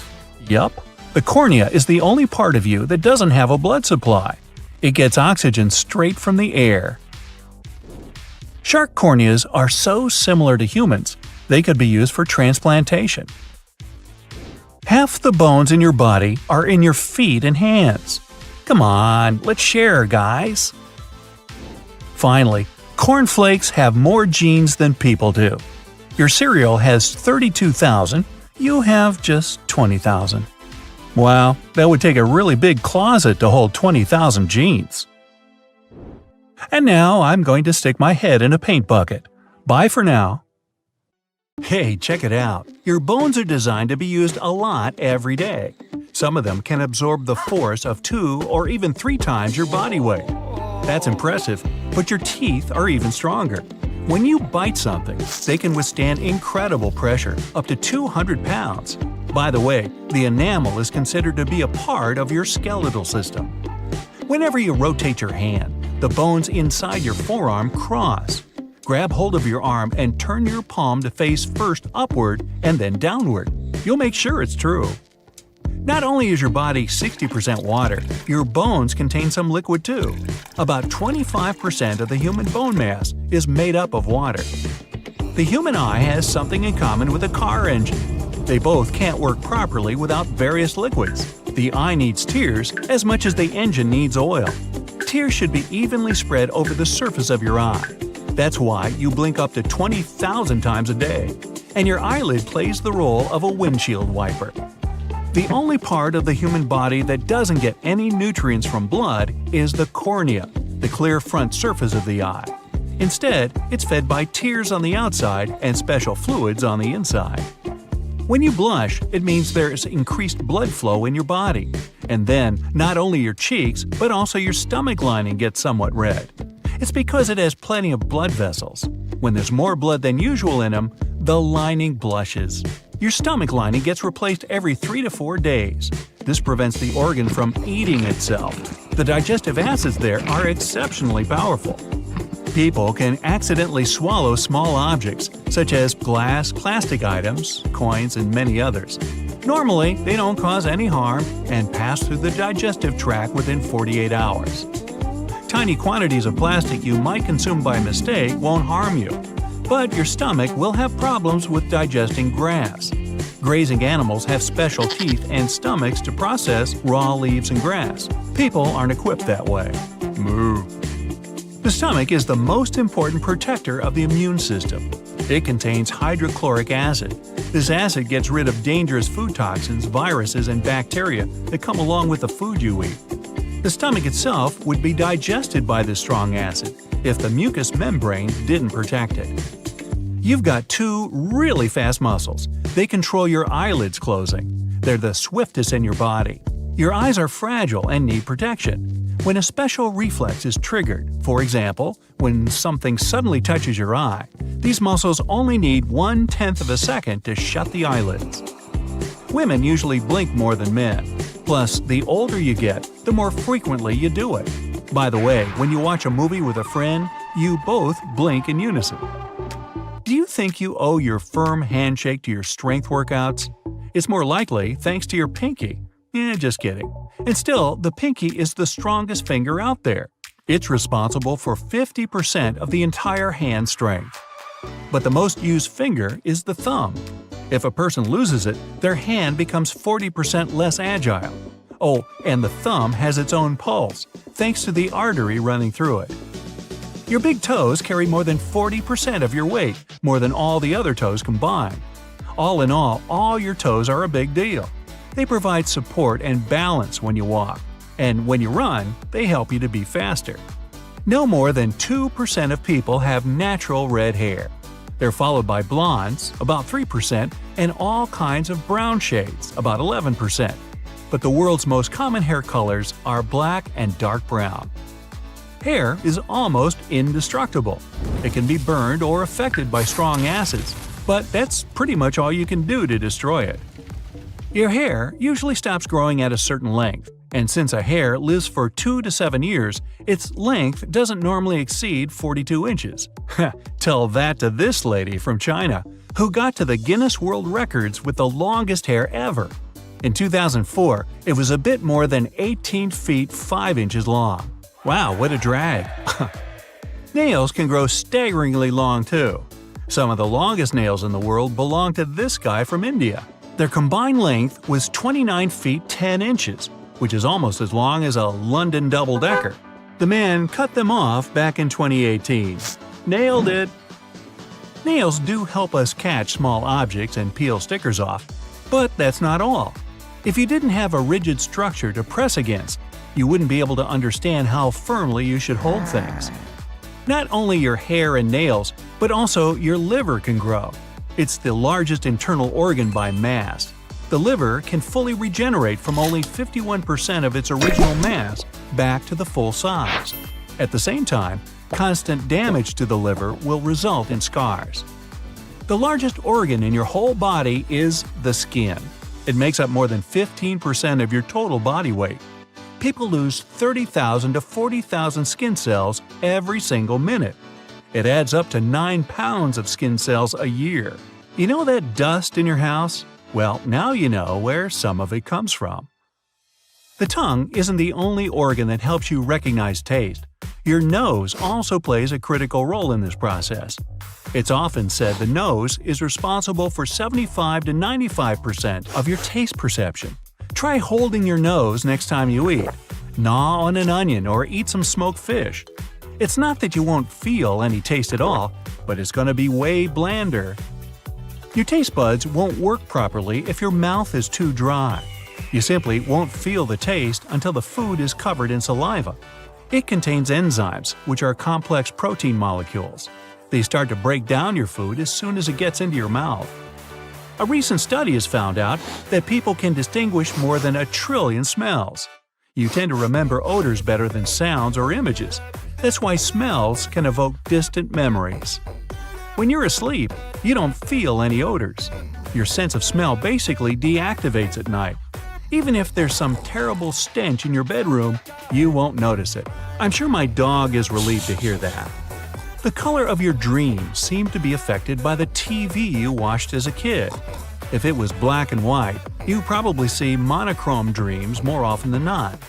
Yup, the cornea is the only part of you that doesn't have a blood supply. It gets oxygen straight from the air. Shark corneas are so similar to humans, they could be used for transplantation. Half the bones in your body are in your feet and hands. Come on, let's share, guys. Finally, cornflakes have more genes than people do. Your cereal has 32,000, you have just 20,000. Wow, that would take a really big closet to hold 20,000 genes. And now I'm going to stick my head in a paint bucket. Bye for now. Hey, check it out. Your bones are designed to be used a lot every day. Some of them can absorb the force of 2 or even 3 times your body weight. That's impressive, but your teeth are even stronger. When you bite something, they can withstand incredible pressure, up to 200 pounds. By the way, the enamel is considered to be a part of your skeletal system. Whenever you rotate your hand, the bones inside your forearm cross. Grab hold of your arm and turn your palm to face first upward and then downward. You'll make sure it's true. Not only is your body 60% water, your bones contain some liquid too. About 25% of the human bone mass is made up of water. The human eye has something in common with a car engine. They both can't work properly without various liquids. The eye needs tears as much as the engine needs oil. Tears should be evenly spread over the surface of your eye. That's why you blink up to 20,000 times a day, and your eyelid plays the role of a windshield wiper. The only part of the human body that doesn't get any nutrients from blood is the cornea, the clear front surface of the eye. Instead, it's fed by tears on the outside and special fluids on the inside. When you blush, it means there's increased blood flow in your body. And then, not only your cheeks, but also your stomach lining gets somewhat red. It's because it has plenty of blood vessels. When there's more blood than usual in them, the lining blushes. Your stomach lining gets replaced every 3 to 4 days. This prevents the organ from eating itself. The digestive acids there are exceptionally powerful. People can accidentally swallow small objects, such as glass, plastic items, coins, and many others. Normally, they don't cause any harm and pass through the digestive tract within 48 hours. Tiny quantities of plastic you might consume by mistake won't harm you, but your stomach will have problems with digesting grass. Grazing animals have special teeth and stomachs to process raw leaves and grass. People aren't equipped that way. Moo. The stomach is the most important protector of the immune system. It contains hydrochloric acid. This acid gets rid of dangerous food toxins, viruses, and bacteria that come along with the food you eat. The stomach itself would be digested by this strong acid if the mucous membrane didn't protect it. You've got two really fast muscles. They control your eyelids closing. They're the swiftest in your body. Your eyes are fragile and need protection. When a special reflex is triggered, for example, when something suddenly touches your eye, these muscles only need 1/10 of a second to shut the eyelids. Women usually blink more than men. Plus, the older you get, the more frequently you do it. By the way, when you watch a movie with a friend, you both blink in unison. Do you think you owe your firm handshake to your strength workouts? It's more likely thanks to your pinky. Just kidding. And still, the pinky is the strongest finger out there. It's responsible for 50% of the entire hand strength. But the most used finger is the thumb. If a person loses it, their hand becomes 40% less agile. Oh, and the thumb has its own pulse, thanks to the artery running through it. Your big toes carry more than 40% of your weight, more than all the other toes combined. All in all your toes are a big deal. They provide support and balance when you walk, and when you run, they help you to be faster. No more than 2% of people have natural red hair. They're followed by blondes, about 3%, and all kinds of brown shades, about 11%. But the world's most common hair colors are black and dark brown. Hair is almost indestructible. It can be burned or affected by strong acids, but that's pretty much all you can do to destroy it. Your hair usually stops growing at a certain length, and since a hair lives for 2 to 7 years, its length doesn't normally exceed 42 inches. Tell that to this lady from China, who got to the Guinness World Records with the longest hair ever. In 2004, it was a bit more than 18 feet 5 inches long. Wow, what a drag! Nails can grow staggeringly long too. Some of the longest nails in the world belong to this guy from India. Their combined length was 29 feet 10 inches, which is almost as long as a London double-decker. The man cut them off back in 2018. Nailed it! Nails do help us catch small objects and peel stickers off, but that's not all. If you didn't have a rigid structure to press against, you wouldn't be able to understand how firmly you should hold things. Not only your hair and nails, but also your liver can grow. It's the largest internal organ by mass. The liver can fully regenerate from only 51% of its original mass back to the full size. At the same time, constant damage to the liver will result in scars. The largest organ in your whole body is the skin. It makes up more than 15% of your total body weight. People lose 30,000 to 40,000 skin cells every single minute. It adds up to 9 pounds of skin cells a year. You know that dust in your house? Well, now you know where some of it comes from. The tongue isn't the only organ that helps you recognize taste. Your nose also plays a critical role in this process. It's often said the nose is responsible for 75 to 95% of your taste perception. Try holding your nose next time you eat. Gnaw on an onion or eat some smoked fish. It's not that you won't feel any taste at all, but it's going to be way blander. Your taste buds won't work properly if your mouth is too dry. You simply won't feel the taste until the food is covered in saliva. It contains enzymes, which are complex protein molecules. They start to break down your food as soon as it gets into your mouth. A recent study has found out that people can distinguish more than 1 trillion smells. You tend to remember odors better than sounds or images. That's why smells can evoke distant memories. When you're asleep, you don't feel any odors. Your sense of smell basically deactivates at night. Even if there's some terrible stench in your bedroom, you won't notice it. I'm sure my dog is relieved to hear that. The color of your dreams seem to be affected by the TV you watched as a kid. If it was black and white, you probably see monochrome dreams more often than not.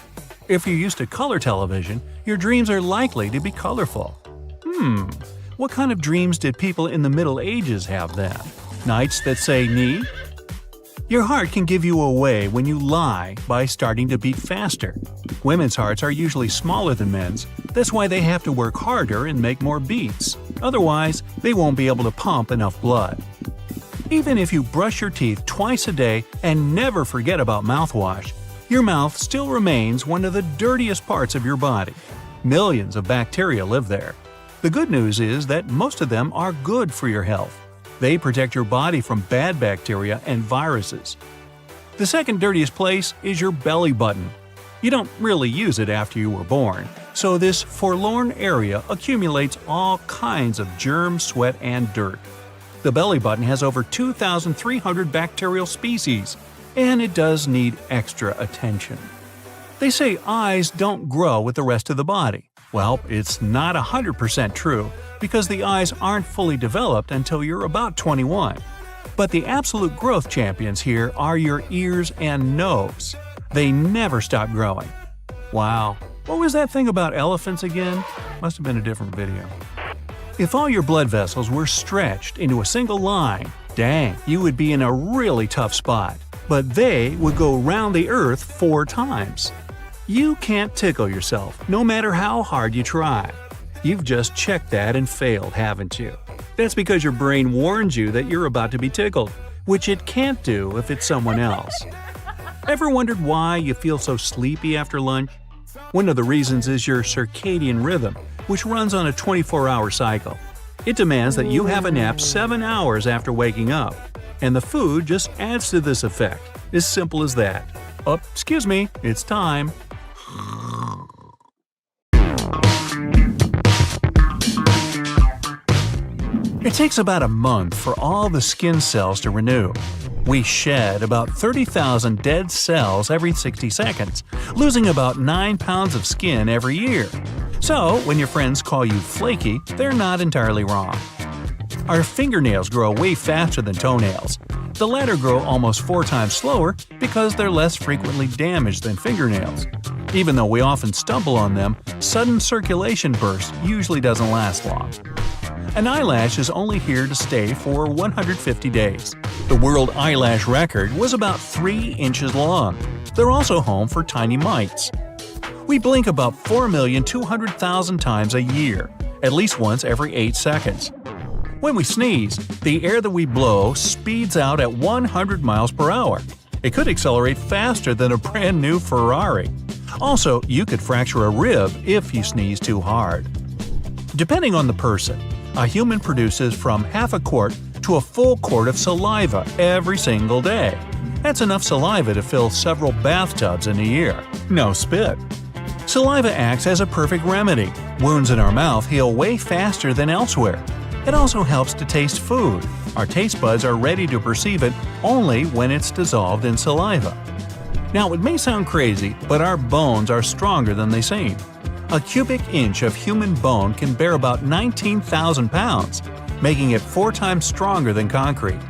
If you're used to color television, your dreams are likely to be colorful. What kind of dreams did people in the Middle Ages have then? Nights that say ni? Your heart can give you away when you lie by starting to beat faster. Women's hearts are usually smaller than men's, that's why they have to work harder and make more beats. Otherwise, they won't be able to pump enough blood. Even if you brush your teeth twice a day and never forget about mouthwash, your mouth still remains one of the dirtiest parts of your body. Millions of bacteria live there. The good news is that most of them are good for your health. They protect your body from bad bacteria and viruses. The second dirtiest place is your belly button. You don't really use it after you were born, so this forlorn area accumulates all kinds of germs, sweat, and dirt. The belly button has over 2,300 bacterial species, and it does need extra attention. They say eyes don't grow with the rest of the body. Well, it's not 100% true, because the eyes aren't fully developed until you're about 21. But the absolute growth champions here are your ears and nose. They never stop growing. Wow, what was that thing about elephants again? Must have been a different video. If all your blood vessels were stretched into a single line, dang, you would be in a really tough spot. But they would go round the earth 4 times. You can't tickle yourself, no matter how hard you try. You've just checked that and failed, haven't you? That's because your brain warns you that you're about to be tickled, which it can't do if it's someone else. Ever wondered why you feel so sleepy after lunch? One of the reasons is your circadian rhythm, which runs on a 24-hour cycle. It demands that you have a nap 7 hours after waking up, and the food just adds to this effect. As simple as that. Oh, excuse me, it's time. It takes about a month for all the skin cells to renew. We shed about 30,000 dead cells every 60 seconds, losing about 9 pounds of skin every year. So, when your friends call you flaky, they're not entirely wrong. Our fingernails grow way faster than toenails. The latter grow almost 4 times slower because they're less frequently damaged than fingernails. Even though we often stumble on them, sudden circulation burst usually doesn't last long. An eyelash is only here to stay for 150 days. The world eyelash record was about 3 inches long. They're also home for tiny mites. We blink about 4,200,000 times a year, at least once every 8 seconds. When we sneeze, the air that we blow speeds out at 100 miles per hour. It could accelerate faster than a brand new Ferrari. Also, you could fracture a rib if you sneeze too hard. Depending on the person, a human produces from half a quart to a full quart of saliva every single day. That's enough saliva to fill several bathtubs in a year. No spit. Saliva acts as a perfect remedy. Wounds in our mouth heal way faster than elsewhere. It also helps to taste food. Our taste buds are ready to perceive it only when it's dissolved in saliva. Now, it may sound crazy, but our bones are stronger than they seem. A cubic inch of human bone can bear about 19,000 pounds, making it 4 times stronger than concrete.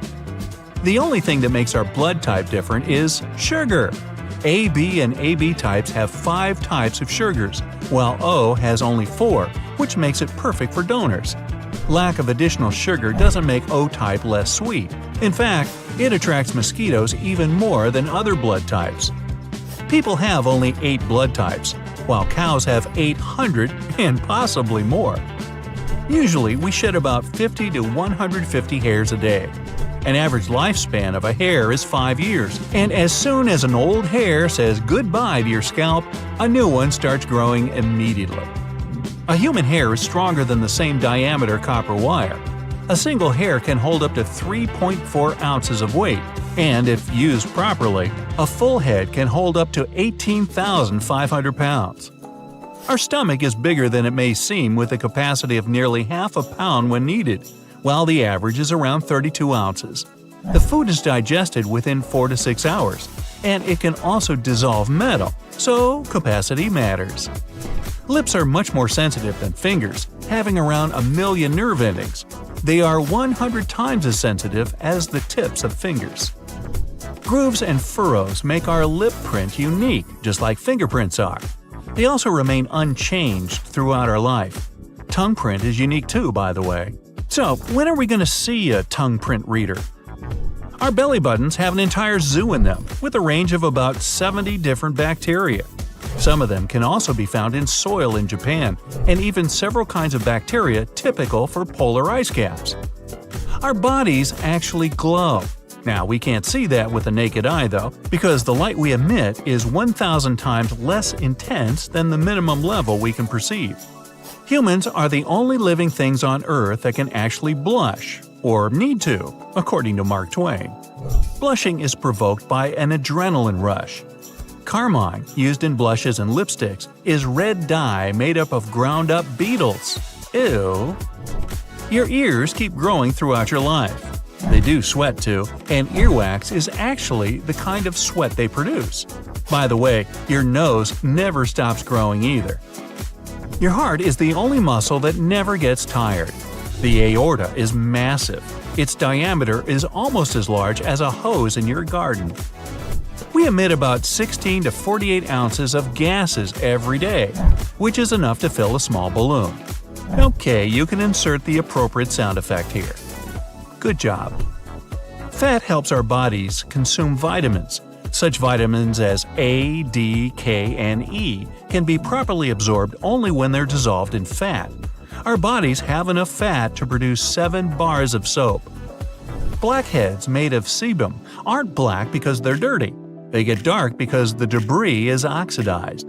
The only thing that makes our blood type different is sugar. AB and AB types have 5 types of sugars, while O has only 4, which makes it perfect for donors. Lack of additional sugar doesn't make O type less sweet. In fact, it attracts mosquitoes even more than other blood types. People have only 8 blood types, while cows have 800 and possibly more. Usually, we shed about 50 to 150 hairs a day. An average lifespan of a hair is 5 years, and as soon as an old hair says goodbye to your scalp, a new one starts growing immediately. A human hair is stronger than the same diameter copper wire. A single hair can hold up to 3.4 ounces of weight, and if used properly, a full head can hold up to 18,500 pounds. Our stomach is bigger than it may seem, with a capacity of nearly half a pound when needed, while the average is around 32 ounces. The food is digested within 4 to 6 hours, and it can also dissolve metal, so capacity matters. Lips are much more sensitive than fingers, having around 1 million nerve endings. They are 100 times as sensitive as the tips of fingers. Grooves and furrows make our lip print unique, just like fingerprints are. They also remain unchanged throughout our life. Tongue print is unique too, by the way. So, when are we going to see a tongue print reader? Our belly buttons have an entire zoo in them, with a range of about 70 different bacteria. Some of them can also be found in soil in Japan, and even several kinds of bacteria typical for polar ice caps. Our bodies actually glow. Now, we can't see that with the naked eye though, because the light we emit is 1,000 times less intense than the minimum level we can perceive. Humans are the only living things on Earth that can actually blush, or need to, according to Mark Twain. Blushing is provoked by an adrenaline rush. Carmine, used in blushes and lipsticks, is red dye made up of ground-up beetles. Ew. Your ears keep growing throughout your life. They do sweat too, and earwax is actually the kind of sweat they produce. By the way, your nose never stops growing either. Your heart is the only muscle that never gets tired. The aorta is massive. Its diameter is almost as large as a hose in your garden. We emit about 16 to 48 ounces of gases every day, which is enough to fill a small balloon. Okay, you can insert the appropriate sound effect here. Good job. Fat helps our bodies consume vitamins. Such vitamins as A, D, K, and E can be properly absorbed only when they're dissolved in fat. Our bodies have enough fat to produce 7 bars of soap. Blackheads made of sebum aren't black because they're dirty. They get dark because the debris is oxidized.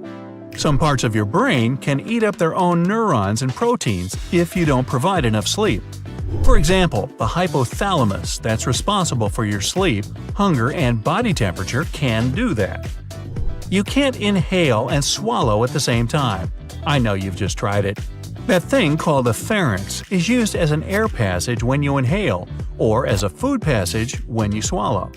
Some parts of your brain can eat up their own neurons and proteins if you don't provide enough sleep. For example, the hypothalamus that's responsible for your sleep, hunger, and body temperature can do that. You can't inhale and swallow at the same time. I know you've just tried it. That thing called the pharynx is used as an air passage when you inhale, or as a food passage when you swallow.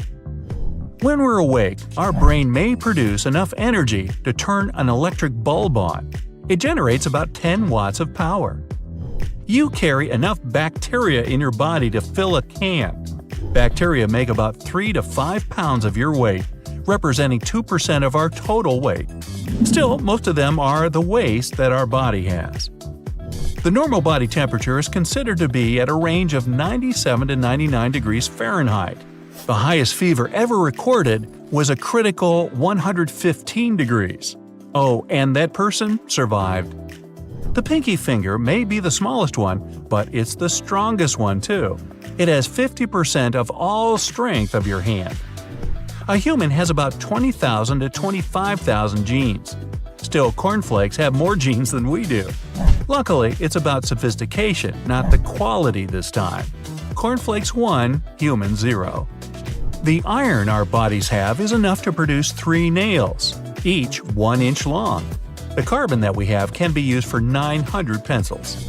When we're awake, our brain may produce enough energy to turn an electric bulb on. It generates about 10 watts of power. You carry enough bacteria in your body to fill a can. Bacteria make about 3 to 5 pounds of your weight, representing 2% of our total weight. Still, most of them are the waste that our body has. The normal body temperature is considered to be at a range of 97 to 99 degrees Fahrenheit. The highest fever ever recorded was a critical 115 degrees. Oh, and that person survived. The pinky finger may be the smallest one, but it's the strongest one too. It has 50% of all strength of your hand. A human has about 20,000 to 25,000 genes. Still, cornflakes have more genes than we do. Luckily, it's about sophistication, not the quality this time. Cornflakes 1, human 0. The iron our bodies have is enough to produce 3 nails, each 1 inch long. The carbon that we have can be used for 900 pencils.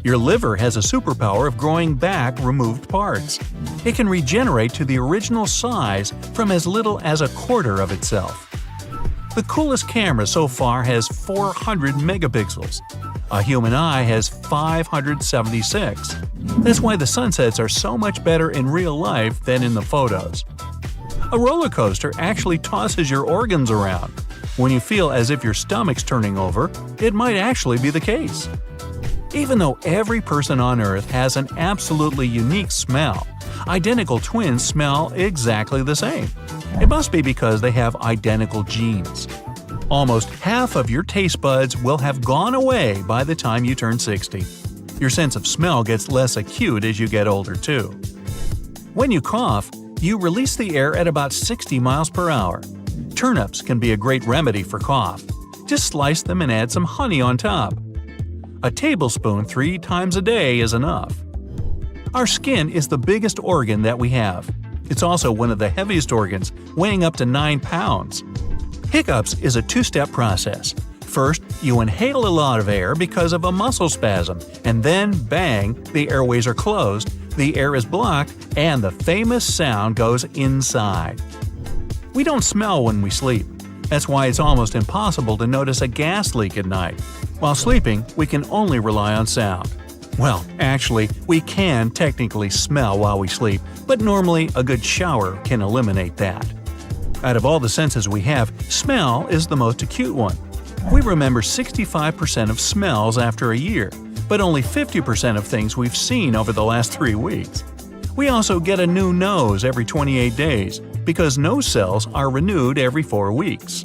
Your liver has a superpower of growing back removed parts. It can regenerate to the original size from as little as a quarter of itself. The coolest camera so far has 400 megapixels. A human eye has 576. That's why the sunsets are so much better in real life than in the photos. A roller coaster actually tosses your organs around. When you feel as if your stomach's turning over, it might actually be the case. Even though every person on Earth has an absolutely unique smell, identical twins smell exactly the same. It must be because they have identical genes. Almost half of your taste buds will have gone away by the time you turn 60. Your sense of smell gets less acute as you get older too. When you cough, you release the air at about 60 miles per hour. Turnips can be a great remedy for cough. Just slice them and add some honey on top. A tablespoon 3 times a day is enough. Our skin is the biggest organ that we have. It's also one of the heaviest organs, weighing up to 9 pounds. Hiccups is a 2-step process. First, you inhale a lot of air because of a muscle spasm, and then, bang, the airways are closed, the air is blocked, and the famous sound goes inside. We don't smell when we sleep. That's why it's almost impossible to notice a gas leak at night. While sleeping, we can only rely on sound. Well, actually, we can technically smell while we sleep, but normally a good shower can eliminate that. Out of all the senses we have, smell is the most acute one. We remember 65% of smells after a year, but only 50% of things we've seen over the last 3 weeks. We also get a new nose every 28 days because nose cells are renewed every 4 weeks.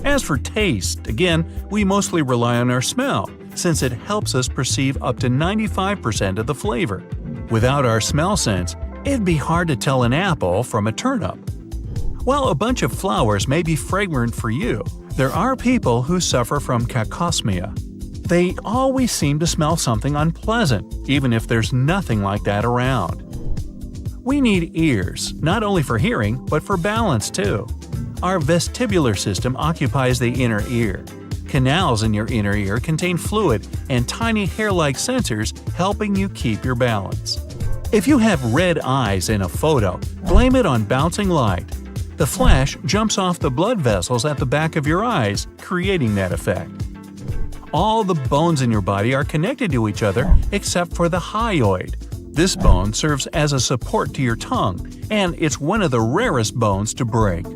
As for taste, again, we mostly rely on our smell, since it helps us perceive up to 95% of the flavor. Without our smell sense, it'd be hard to tell an apple from a turnip. While a bunch of flowers may be fragrant for you, there are people who suffer from cacosmia. They always seem to smell something unpleasant, even if there's nothing like that around. We need ears, not only for hearing, but for balance too. Our vestibular system occupies the inner ear. Canals in your inner ear contain fluid and tiny hair-like sensors helping you keep your balance. If you have red eyes in a photo, blame it on bouncing light. The flash jumps off the blood vessels at the back of your eyes, creating that effect. All the bones in your body are connected to each other except for the hyoid. This bone serves as a support to your tongue, and it's one of the rarest bones to break.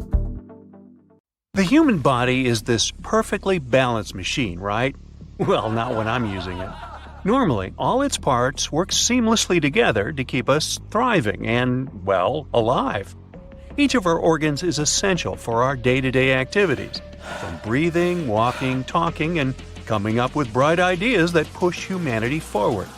The human body is this perfectly balanced machine, right? Well, not when I'm using it. Normally, all its parts work seamlessly together to keep us thriving and, well, alive. Each of our organs is essential for our day-to-day activities, from breathing, walking, talking, and coming up with bright ideas that push humanity forward.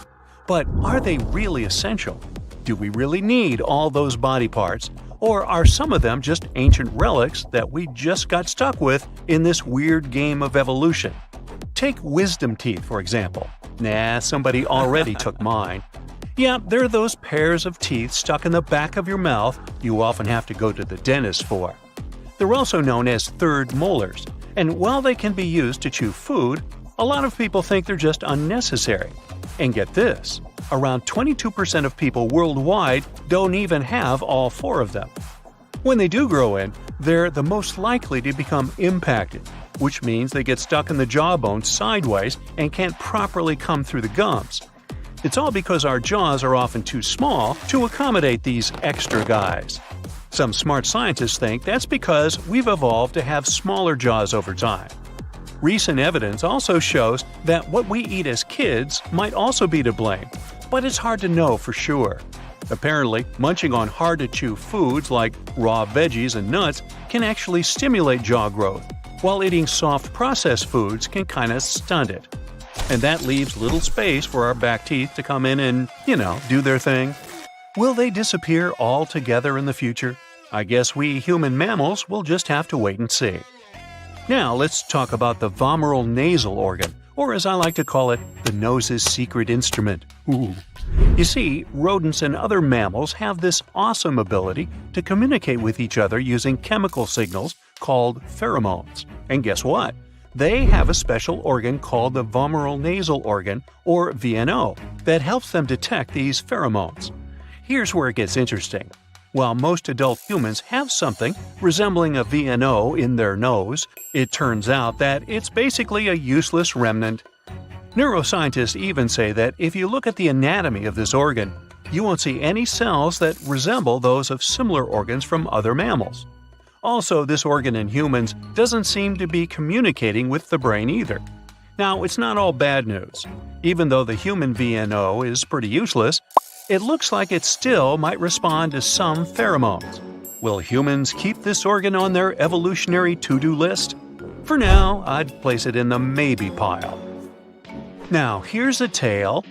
But are they really essential? Do we really need all those body parts? Or are some of them just ancient relics that we just got stuck with in this weird game of evolution? Take wisdom teeth, for example. Nah, somebody already took mine. Yeah, they're those pairs of teeth stuck in the back of your mouth you often have to go to the dentist for. They're also known as third molars, and while they can be used to chew food, a lot of people think they're just unnecessary. And get this, around 22% of people worldwide don't even have all 4 of them. When they do grow in, they're the most likely to become impacted, which means they get stuck in the jawbone sideways and can't properly come through the gums. It's all because our jaws are often too small to accommodate these extra guys. Some smart scientists think that's because we've evolved to have smaller jaws over time. Recent evidence also shows that what we eat as kids might also be to blame, but it's hard to know for sure. Apparently, munching on hard-to-chew foods like raw veggies and nuts can actually stimulate jaw growth, while eating soft processed foods can kinda stunt it. And that leaves little space for our back teeth to come in and, do their thing. Will they disappear altogether in the future? I guess we human mammals will just have to wait and see. Now let's talk about the vomeral nasal organ, or as I like to call it, the nose's secret instrument. Ooh. You see, rodents and other mammals have this awesome ability to communicate with each other using chemical signals called pheromones. And guess what? They have a special organ called the vomeral nasal organ, or VNO, that helps them detect these pheromones. Here's where it gets interesting. While most adult humans have something resembling a VNO in their nose, it turns out that it's basically a useless remnant. Neuroscientists even say that if you look at the anatomy of this organ, you won't see any cells that resemble those of similar organs from other mammals. Also, this organ in humans doesn't seem to be communicating with the brain either. Now, it's not all bad news. Even though the human VNO is pretty useless, it looks like it still might respond to some pheromones. Will humans keep this organ on their evolutionary to-do list? For now, I'd place it in the maybe pile. Now, here's a tail.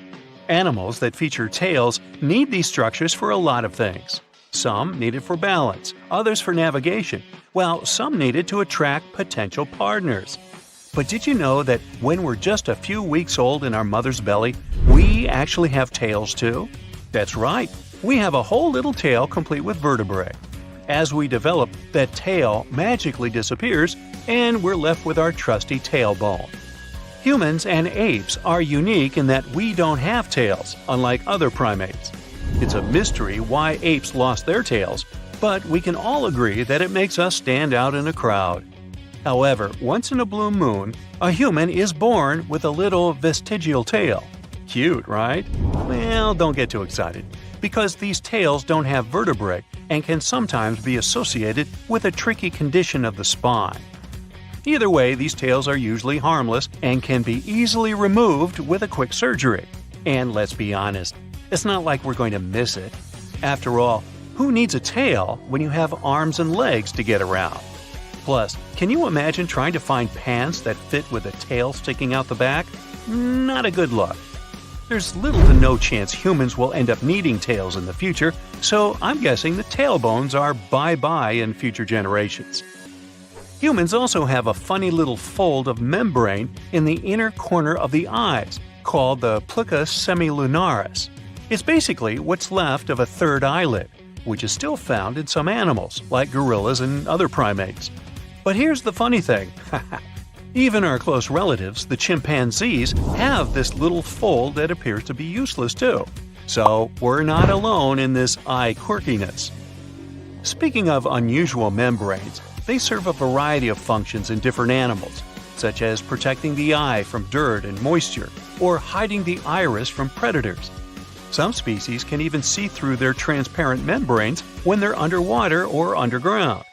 Animals that feature tails need these structures for a lot of things. Some need it for balance, others for navigation, while some need it to attract potential partners. But did you know that when we're just a few weeks old in our mother's belly, we actually have tails too? That's right, we have a whole little tail complete with vertebrae. As we develop, that tail magically disappears and we're left with our trusty tailbone. Humans and apes are unique in that we don't have tails, unlike other primates. It's a mystery why apes lost their tails, but we can all agree that it makes us stand out in a crowd. However, once in a blue moon, a human is born with a little vestigial tail. Cute, right? Well, don't get too excited, because these tails don't have vertebrae and can sometimes be associated with a tricky condition of the spine. Either way, these tails are usually harmless and can be easily removed with a quick surgery. And let's be honest, it's not like we're going to miss it. After all, who needs a tail when you have arms and legs to get around? Plus, can you imagine trying to find pants that fit with a tail sticking out the back? Not a good look. There's little to no chance humans will end up needing tails in the future, so I'm guessing the tailbones are bye-bye in future generations. Humans also have a funny little fold of membrane in the inner corner of the eyes, called the plica semilunaris. It's basically what's left of a third eyelid, which is still found in some animals, like gorillas and other primates. But here's the funny thing. Even our close relatives, the chimpanzees, have this little fold that appears to be useless too. So we're not alone in this eye quirkiness. Speaking of unusual membranes, they serve a variety of functions in different animals, such as protecting the eye from dirt and moisture, or hiding the iris from predators. Some species can even see through their transparent membranes when they're underwater or underground.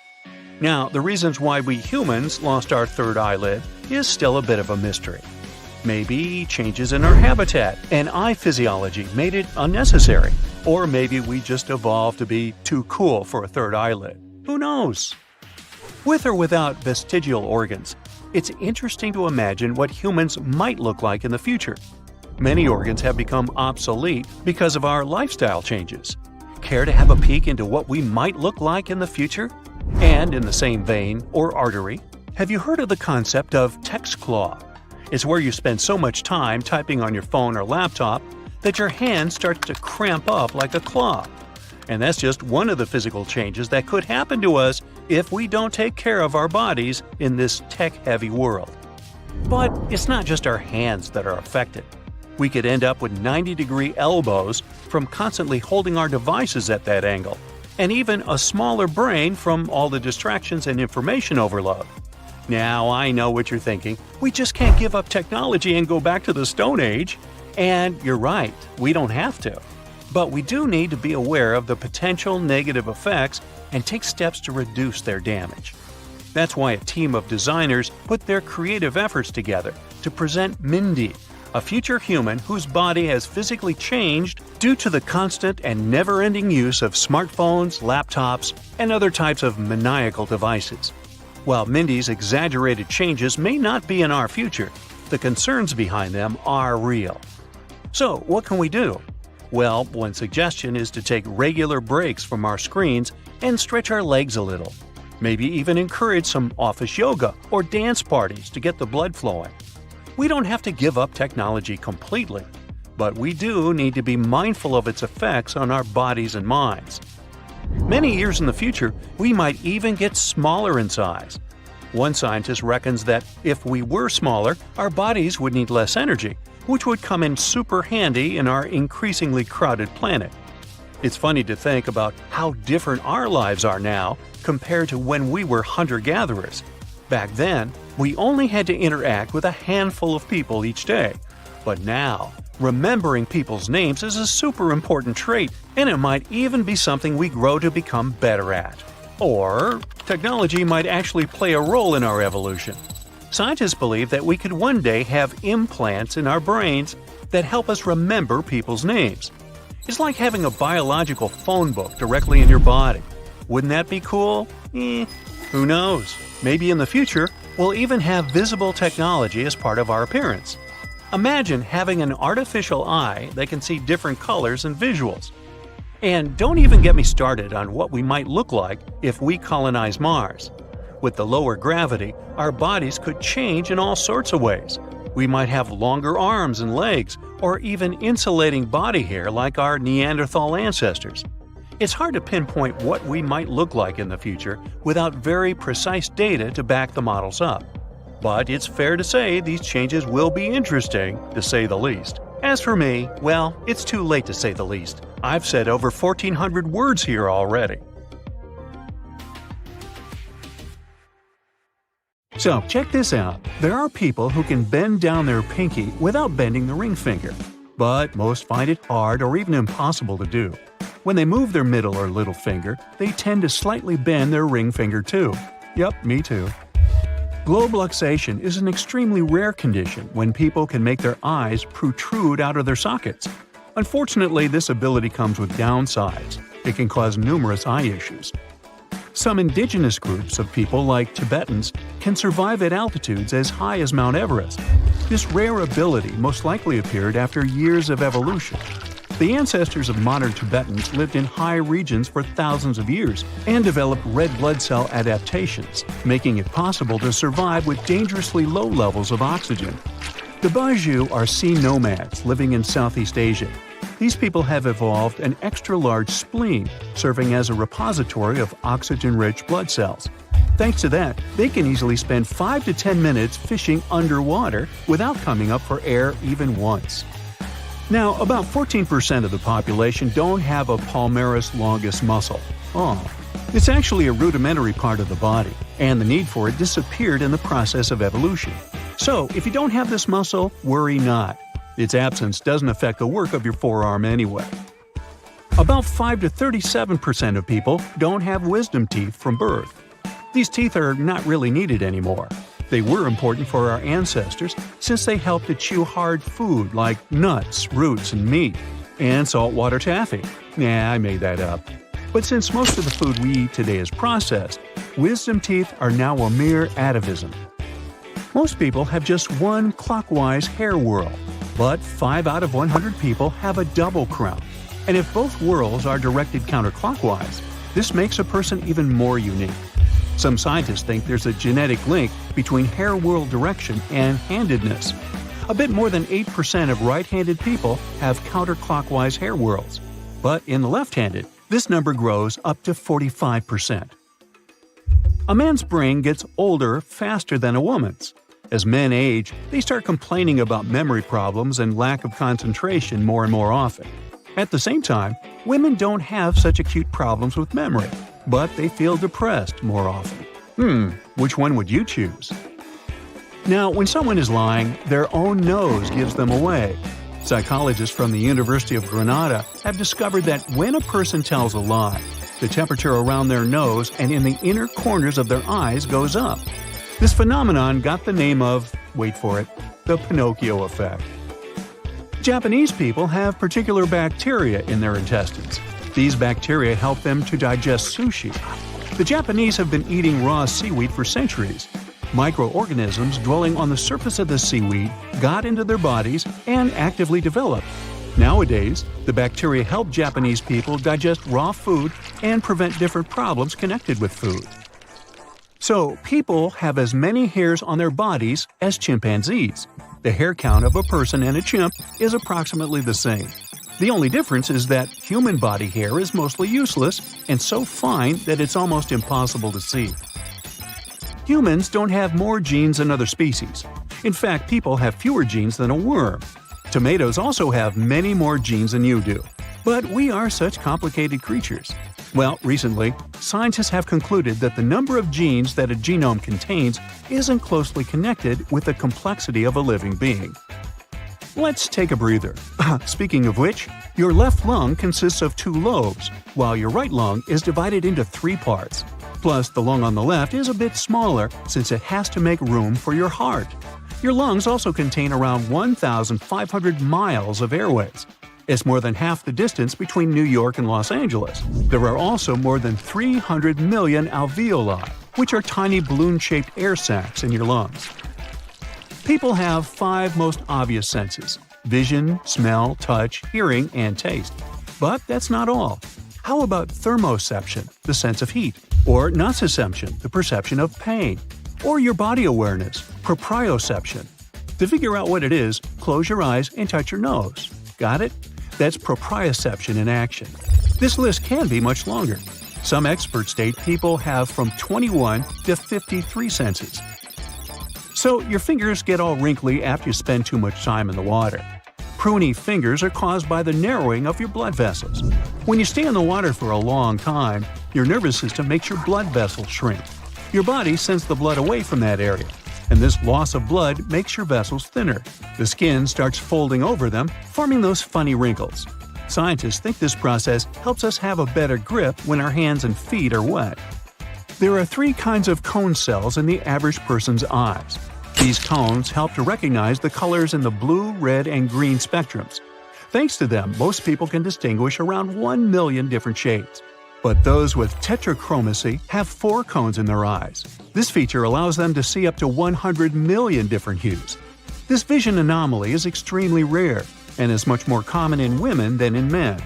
Now, the reasons why we humans lost our third eyelid is still a bit of a mystery. Maybe changes in our habitat and eye physiology made it unnecessary, or maybe we just evolved to be too cool for a third eyelid. Who knows? With or without vestigial organs, it's interesting to imagine what humans might look like in the future. Many organs have become obsolete because of our lifestyle changes. Care to have a peek into what we might look like in the future? And in the same vein, or artery, have you heard of the concept of text claw? It's where you spend so much time typing on your phone or laptop that your hand starts to cramp up like a claw. And that's just one of the physical changes that could happen to us if we don't take care of our bodies in this tech-heavy world. But it's not just our hands that are affected. We could end up with 90-degree elbows from constantly holding our devices at that angle, and even a smaller brain from all the distractions and information overload. Now, I know what you're thinking. We just can't give up technology and go back to the Stone Age. And you're right, we don't have to. But we do need to be aware of the potential negative effects and take steps to reduce their damage. That's why a team of designers put their creative efforts together to present Mindy, a future human whose body has physically changed due to the constant and never-ending use of smartphones, laptops, and other types of maniacal devices. While Mindy's exaggerated changes may not be in our future, the concerns behind them are real. So, what can we do? Well, one suggestion is to take regular breaks from our screens and stretch our legs a little. Maybe even encourage some office yoga or dance parties to get the blood flowing. We don't have to give up technology completely, but we do need to be mindful of its effects on our bodies and minds. Many years in the future, we might even get smaller in size. One scientist reckons that if we were smaller, our bodies would need less energy, which would come in super handy in our increasingly crowded planet. It's funny to think about how different our lives are now compared to when we were hunter-gatherers. Back then, we only had to interact with a handful of people each day. But now, remembering people's names is a super important trait, and it might even be something we grow to become better at. Or, technology might actually play a role in our evolution. Scientists believe that we could one day have implants in our brains that help us remember people's names. It's like having a biological phone book directly in your body. Wouldn't that be cool? Who knows? Maybe in the future, we'll even have visible technology as part of our appearance. Imagine having an artificial eye that can see different colors and visuals. And don't even get me started on what we might look like if we colonize Mars. With the lower gravity, our bodies could change in all sorts of ways. We might have longer arms and legs, or even insulating body hair like our Neanderthal ancestors. It's hard to pinpoint what we might look like in the future without very precise data to back the models up. But it's fair to say these changes will be interesting, to say the least. As for me, well, it's too late to say the least. I've said over 1,400 words here already. So, check this out. There are people who can bend down their pinky without bending the ring finger. But most find it hard or even impossible to do. When they move their middle or little finger, they tend to slightly bend their ring finger too. Yep, me too. Globe luxation is an extremely rare condition when people can make their eyes protrude out of their sockets. Unfortunately, this ability comes with downsides. It can cause numerous eye issues. Some indigenous groups of people, like Tibetans, can survive at altitudes as high as Mount Everest. This rare ability most likely appeared after years of evolution. The ancestors of modern Tibetans lived in high regions for thousands of years and developed red blood cell adaptations, making it possible to survive with dangerously low levels of oxygen. The Bajau are sea nomads living in Southeast Asia. These people have evolved an extra-large spleen, serving as a repository of oxygen-rich blood cells. Thanks to that, they can easily spend 5 to 10 minutes fishing underwater without coming up for air even once. Now, about 14% of the population don't have a palmaris longus muscle. It's actually a rudimentary part of the body, and the need for it disappeared in the process of evolution. So, if you don't have this muscle, worry not. Its absence doesn't affect the work of your forearm anyway. About 5 to 37% of people don't have wisdom teeth from birth. These teeth are not really needed anymore. They were important for our ancestors since they helped to chew hard food like nuts, roots, and meat, and saltwater taffy. I made that up. But since most of the food we eat today is processed, wisdom teeth are now a mere atavism. Most people have just one clockwise hair whorl, but 5 out of 100 people have a double crown. And if both whorls are directed counterclockwise, this makes a person even more unique. Some scientists think there's a genetic link between hair whorl direction and handedness. A bit more than 8% of right-handed people have counterclockwise hair whorls, but in the left-handed, this number grows up to 45%. A man's brain gets older faster than a woman's. As men age, they start complaining about memory problems and lack of concentration more and more often. At the same time, women don't have such acute problems with memory, but they feel depressed more often. Which one would you choose? Now, when someone is lying, their own nose gives them away. Psychologists from the University of Granada have discovered that when a person tells a lie, the temperature around their nose and in the inner corners of their eyes goes up. This phenomenon got the name of, wait for it, the Pinocchio effect. Japanese people have particular bacteria in their intestines. These bacteria help them to digest sushi. The Japanese have been eating raw seaweed for centuries. Microorganisms dwelling on the surface of the seaweed got into their bodies and actively developed. Nowadays, the bacteria help Japanese people digest raw food and prevent different problems connected with food. So, people have as many hairs on their bodies as chimpanzees. The hair count of a person and a chimp is approximately the same. The only difference is that human body hair is mostly useless and so fine that it's almost impossible to see. Humans don't have more genes than other species. In fact, people have fewer genes than a worm. Tomatoes also have many more genes than you do. But we are such complicated creatures. Well, recently, scientists have concluded that the number of genes that a genome contains isn't closely connected with the complexity of a living being. Let's take a breather. Speaking of which, your left lung consists of 2 lobes, while your right lung is divided into 3 parts. Plus, the lung on the left is a bit smaller since it has to make room for your heart. Your lungs also contain around 1,500 miles of airways. It's more than half the distance between New York and Los Angeles. There are also more than 300 million alveoli, which are tiny balloon-shaped air sacs in your lungs. People have 5 most obvious senses: vision, smell, touch, hearing, and taste. But that's not all. How about thermoception, the sense of heat? Or nociception, the perception of pain? Or your body awareness, proprioception? To figure out what it is, close your eyes and touch your nose. Got it? That's proprioception in action. This list can be much longer. Some experts state people have from 21 to 53 senses. So your fingers get all wrinkly after you spend too much time in the water. Pruny fingers are caused by the narrowing of your blood vessels. When you stay in the water for a long time, your nervous system makes your blood vessels shrink. Your body sends the blood away from that area, and this loss of blood makes your vessels thinner. The skin starts folding over them, forming those funny wrinkles. Scientists think this process helps us have a better grip when our hands and feet are wet. There are 3 kinds of cone cells in the average person's eyes. These cones help to recognize the colors in the blue, red, and green spectrums. Thanks to them, most people can distinguish around 1 million different shades. But those with tetrachromacy have 4 cones in their eyes. This feature allows them to see up to 100 million different hues. This vision anomaly is extremely rare and is much more common in women than in men.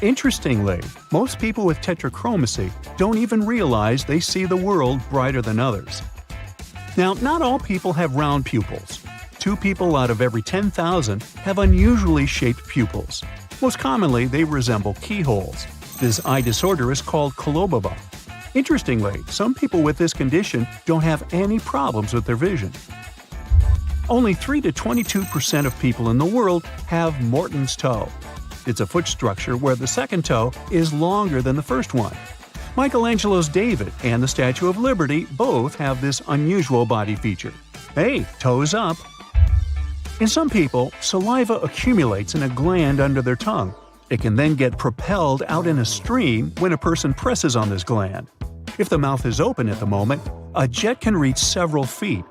Interestingly, most people with tetrachromacy don't even realize they see the world brighter than others. Now, not all people have round pupils. 2 people out of every 10,000 have unusually shaped pupils. Most commonly, they resemble keyholes. This eye disorder is called coloboma. Interestingly, some people with this condition don't have any problems with their vision. Only 3 to 22% of people in the world have Morton's toe. It's a foot structure where the second toe is longer than the first one. Michelangelo's David and the Statue of Liberty both have this unusual body feature. Hey, toes up! In some people, saliva accumulates in a gland under their tongue. It can then get propelled out in a stream when a person presses on this gland. If the mouth is open at the moment, a jet can reach several feet.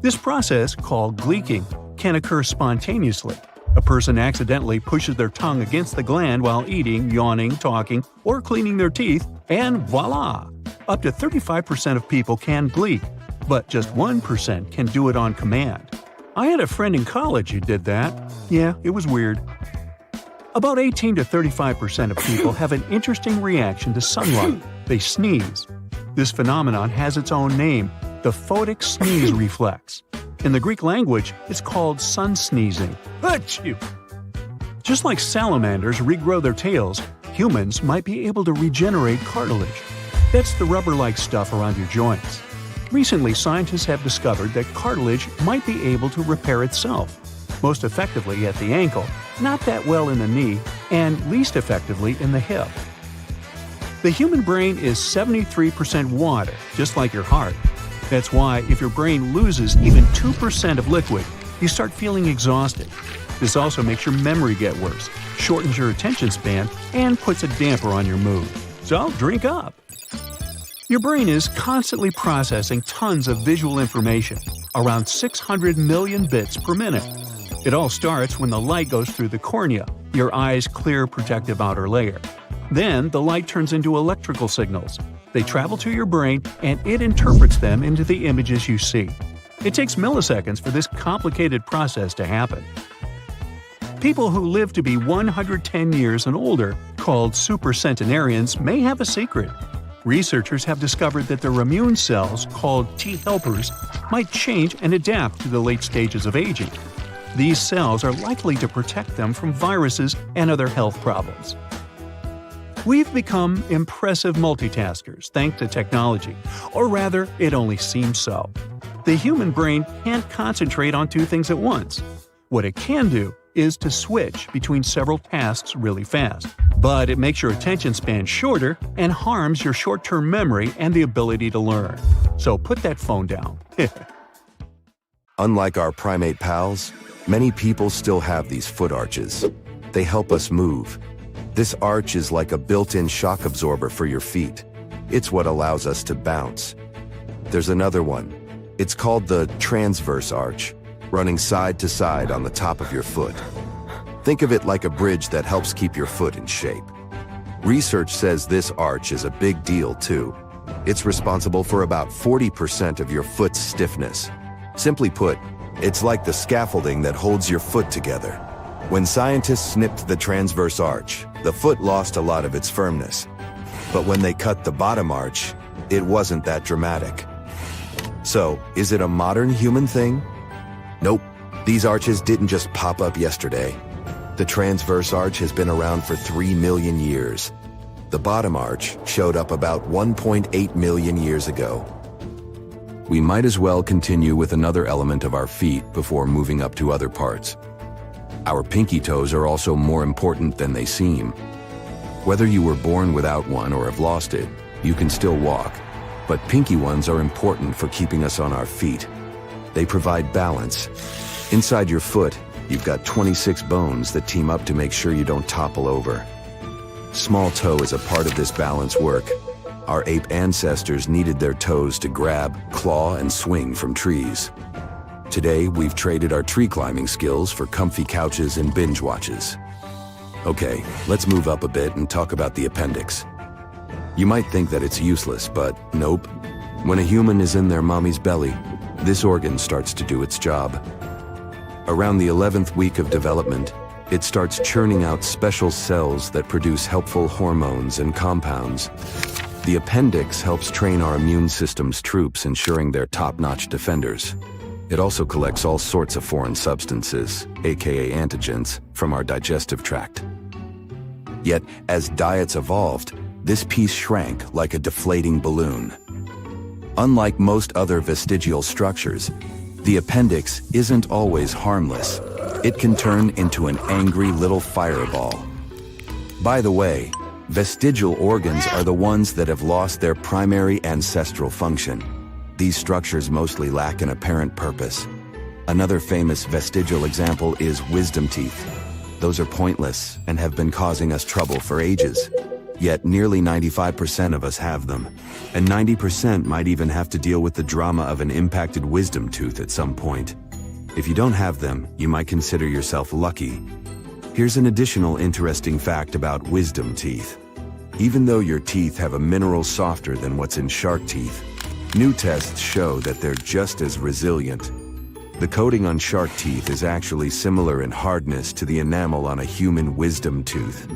This process, called gleeking, can occur spontaneously. A person accidentally pushes their tongue against the gland while eating, yawning, talking, or cleaning their teeth, and voila! Up to 35% of people can gleek, but just 1% can do it on command. I had a friend in college who did that. Yeah, it was weird. About 18 to 35% of people have an interesting reaction to sunlight. They sneeze. This phenomenon has its own name, the photic sneeze reflex. In the Greek language, it's called sun sneezing. Achoo! Just like salamanders regrow their tails, humans might be able to regenerate cartilage. That's the rubber-like stuff around your joints. Recently, scientists have discovered that cartilage might be able to repair itself. Most effectively at the ankle, not that well in the knee, and least effectively in the hip. The human brain is 73% water, just like your heart. That's why if your brain loses even 2% of liquid, you start feeling exhausted. This also makes your memory get worse, shortens your attention span, and puts a damper on your mood. So drink up! Your brain is constantly processing tons of visual information, around 600 million bits per minute. It all starts when the light goes through the cornea, your eye's clear protective outer layer. Then the light turns into electrical signals. They travel to your brain and it interprets them into the images you see. It takes milliseconds for this complicated process to happen. People who live to be 110 years and older, called supercentenarians, may have a secret. Researchers have discovered that their immune cells, called T helpers, might change and adapt to the late stages of aging. These cells are likely to protect them from viruses and other health problems. We've become impressive multitaskers thanks to technology, or rather, it only seems so. The human brain can't concentrate on 2 things at once. What it can do is to switch between several tasks really fast. But it makes your attention span shorter and harms your short-term memory and the ability to learn. So put that phone down. Unlike our primate pals, many people still have these foot arches. They help us move. This arch is like a built-in shock absorber for your feet. It's what allows us to bounce. There's another one. It's called the transverse arch, running side to side on the top of your foot. Think of it like a bridge that helps keep your foot in shape. Research says this arch is a big deal too. It's responsible for about 40% of your foot's stiffness. Simply put, it's like the scaffolding that holds your foot together. When scientists snipped the transverse arch, the foot lost a lot of its firmness. But when they cut the bottom arch, it wasn't that dramatic. So, is it a modern human thing? Nope. These arches didn't just pop up yesterday. The transverse arch has been around for 3 million years. The bottom arch showed up about 1.8 million years ago. We might as well continue with another element of our feet before moving up to other parts. Our pinky toes are also more important than they seem. Whether you were born without one or have lost it, you can still walk. But pinky ones are important for keeping us on our feet. They provide balance. Inside your foot, you've got 26 bones that team up to make sure you don't topple over. Small toe is a part of this balance work. Our ape ancestors needed their toes to grab, claw, and swing from trees. Today, we've traded our tree climbing skills for comfy couches and binge watches. Okay, let's move up a bit and talk about the appendix. You might think that it's useless, but nope. When a human is in their mommy's belly, this organ starts to do its job. Around the 11th week of development, it starts churning out special cells that produce helpful hormones and compounds. The appendix helps train our immune system's troops, ensuring they're top-notch defenders. It also collects all sorts of foreign substances, aka antigens, from our digestive tract. Yet, as diets evolved, this piece shrank like a deflating balloon. Unlike most other vestigial structures, the appendix isn't always harmless. It can turn into an angry little fireball. By the way, vestigial organs are the ones that have lost their primary ancestral function. These structures mostly lack an apparent purpose. Another famous vestigial example is wisdom teeth. Those are pointless and have been causing us trouble for ages. Yet nearly 95% of us have them, and 90% might even have to deal with the drama of an impacted wisdom tooth at some point. If you don't have them, you might consider yourself lucky. Here's an additional interesting fact about wisdom teeth. Even though your teeth have a mineral softer than what's in shark teeth, new tests show that they're just as resilient. The coating on shark teeth is actually similar in hardness to the enamel on a human wisdom tooth.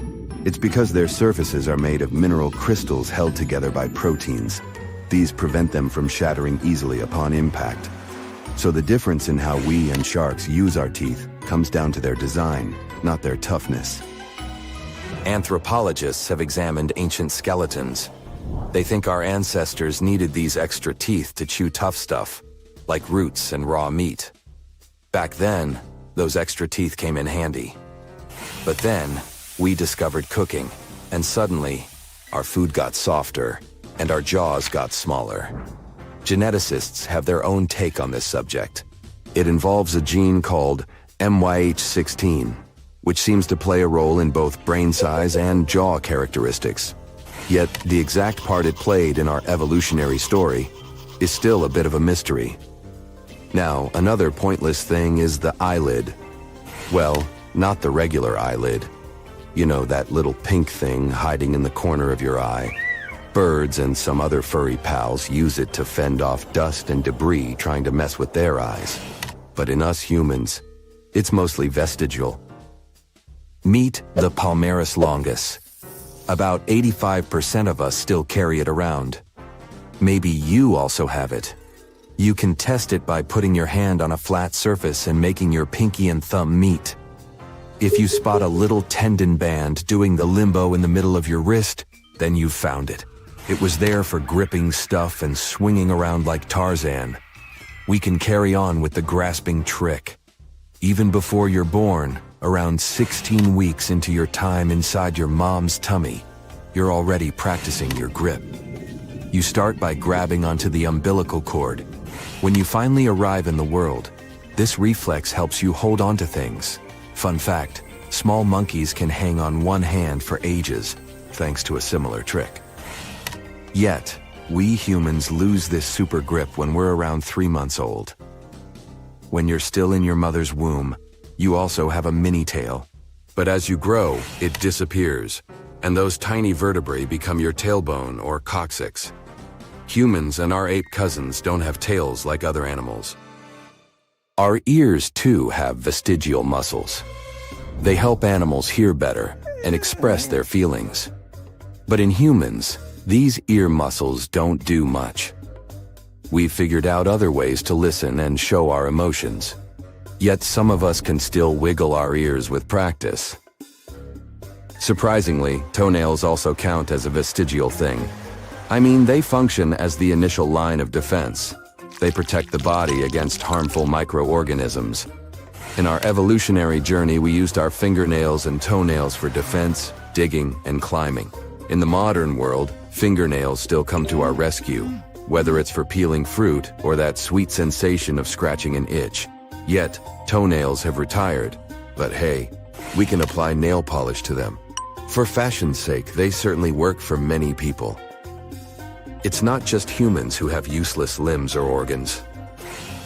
It's because their surfaces are made of mineral crystals held together by proteins. These prevent them from shattering easily upon impact. So the difference in how we and sharks use our teeth comes down to their design, not their toughness. Anthropologists have examined ancient skeletons. They think our ancestors needed these extra teeth to chew tough stuff, like roots and raw meat. Back then, those extra teeth came in handy. But then, we discovered cooking, and suddenly, our food got softer, and our jaws got smaller. Geneticists have their own take on this subject. It involves a gene called MYH16, which seems to play a role in both brain size and jaw characteristics. Yet, the exact part it played in our evolutionary story is still a bit of a mystery. Now, another pointless thing is the eyelid. Well, not the regular eyelid. You know, that little pink thing hiding in the corner of your eye. Birds and some other furry pals use it to fend off dust and debris trying to mess with their eyes. But in us humans, it's mostly vestigial. Meet the palmaris longus. About 85% of us still carry it around. Maybe you also have it. You can test it by putting your hand on a flat surface and making your pinky and thumb meet. If you spot a little tendon band doing the limbo in the middle of your wrist, then you've found it. It was there for gripping stuff and swinging around like Tarzan. We can carry on with the grasping trick. Even before you're born, around 16 weeks into your time inside your mom's tummy, you're already practicing your grip. You start by grabbing onto the umbilical cord. When you finally arrive in the world, this reflex helps you hold on to things. Fun fact, small monkeys can hang on one hand for ages, thanks to a similar trick. Yet, we humans lose this super grip when we're around 3 months old. When you're still in your mother's womb, you also have a mini tail. But as you grow, it disappears, and those tiny vertebrae become your tailbone or coccyx. Humans and our ape cousins don't have tails like other animals. Our ears, too, have vestigial muscles. They help animals hear better and express their feelings. But in humans, these ear muscles don't do much. We've figured out other ways to listen and show our emotions. Yet some of us can still wiggle our ears with practice. Surprisingly, toenails also count as a vestigial thing. I mean, they function as the initial line of defense. They protect the body against harmful microorganisms. In our evolutionary journey, we used our fingernails and toenails for defense, digging, and climbing. In the modern world, fingernails still come to our rescue, whether it's for peeling fruit or that sweet sensation of scratching an itch. Yet, toenails have retired. But hey, we can apply nail polish to them. For fashion's sake, they certainly work for many people. It's not just humans who have useless limbs or organs.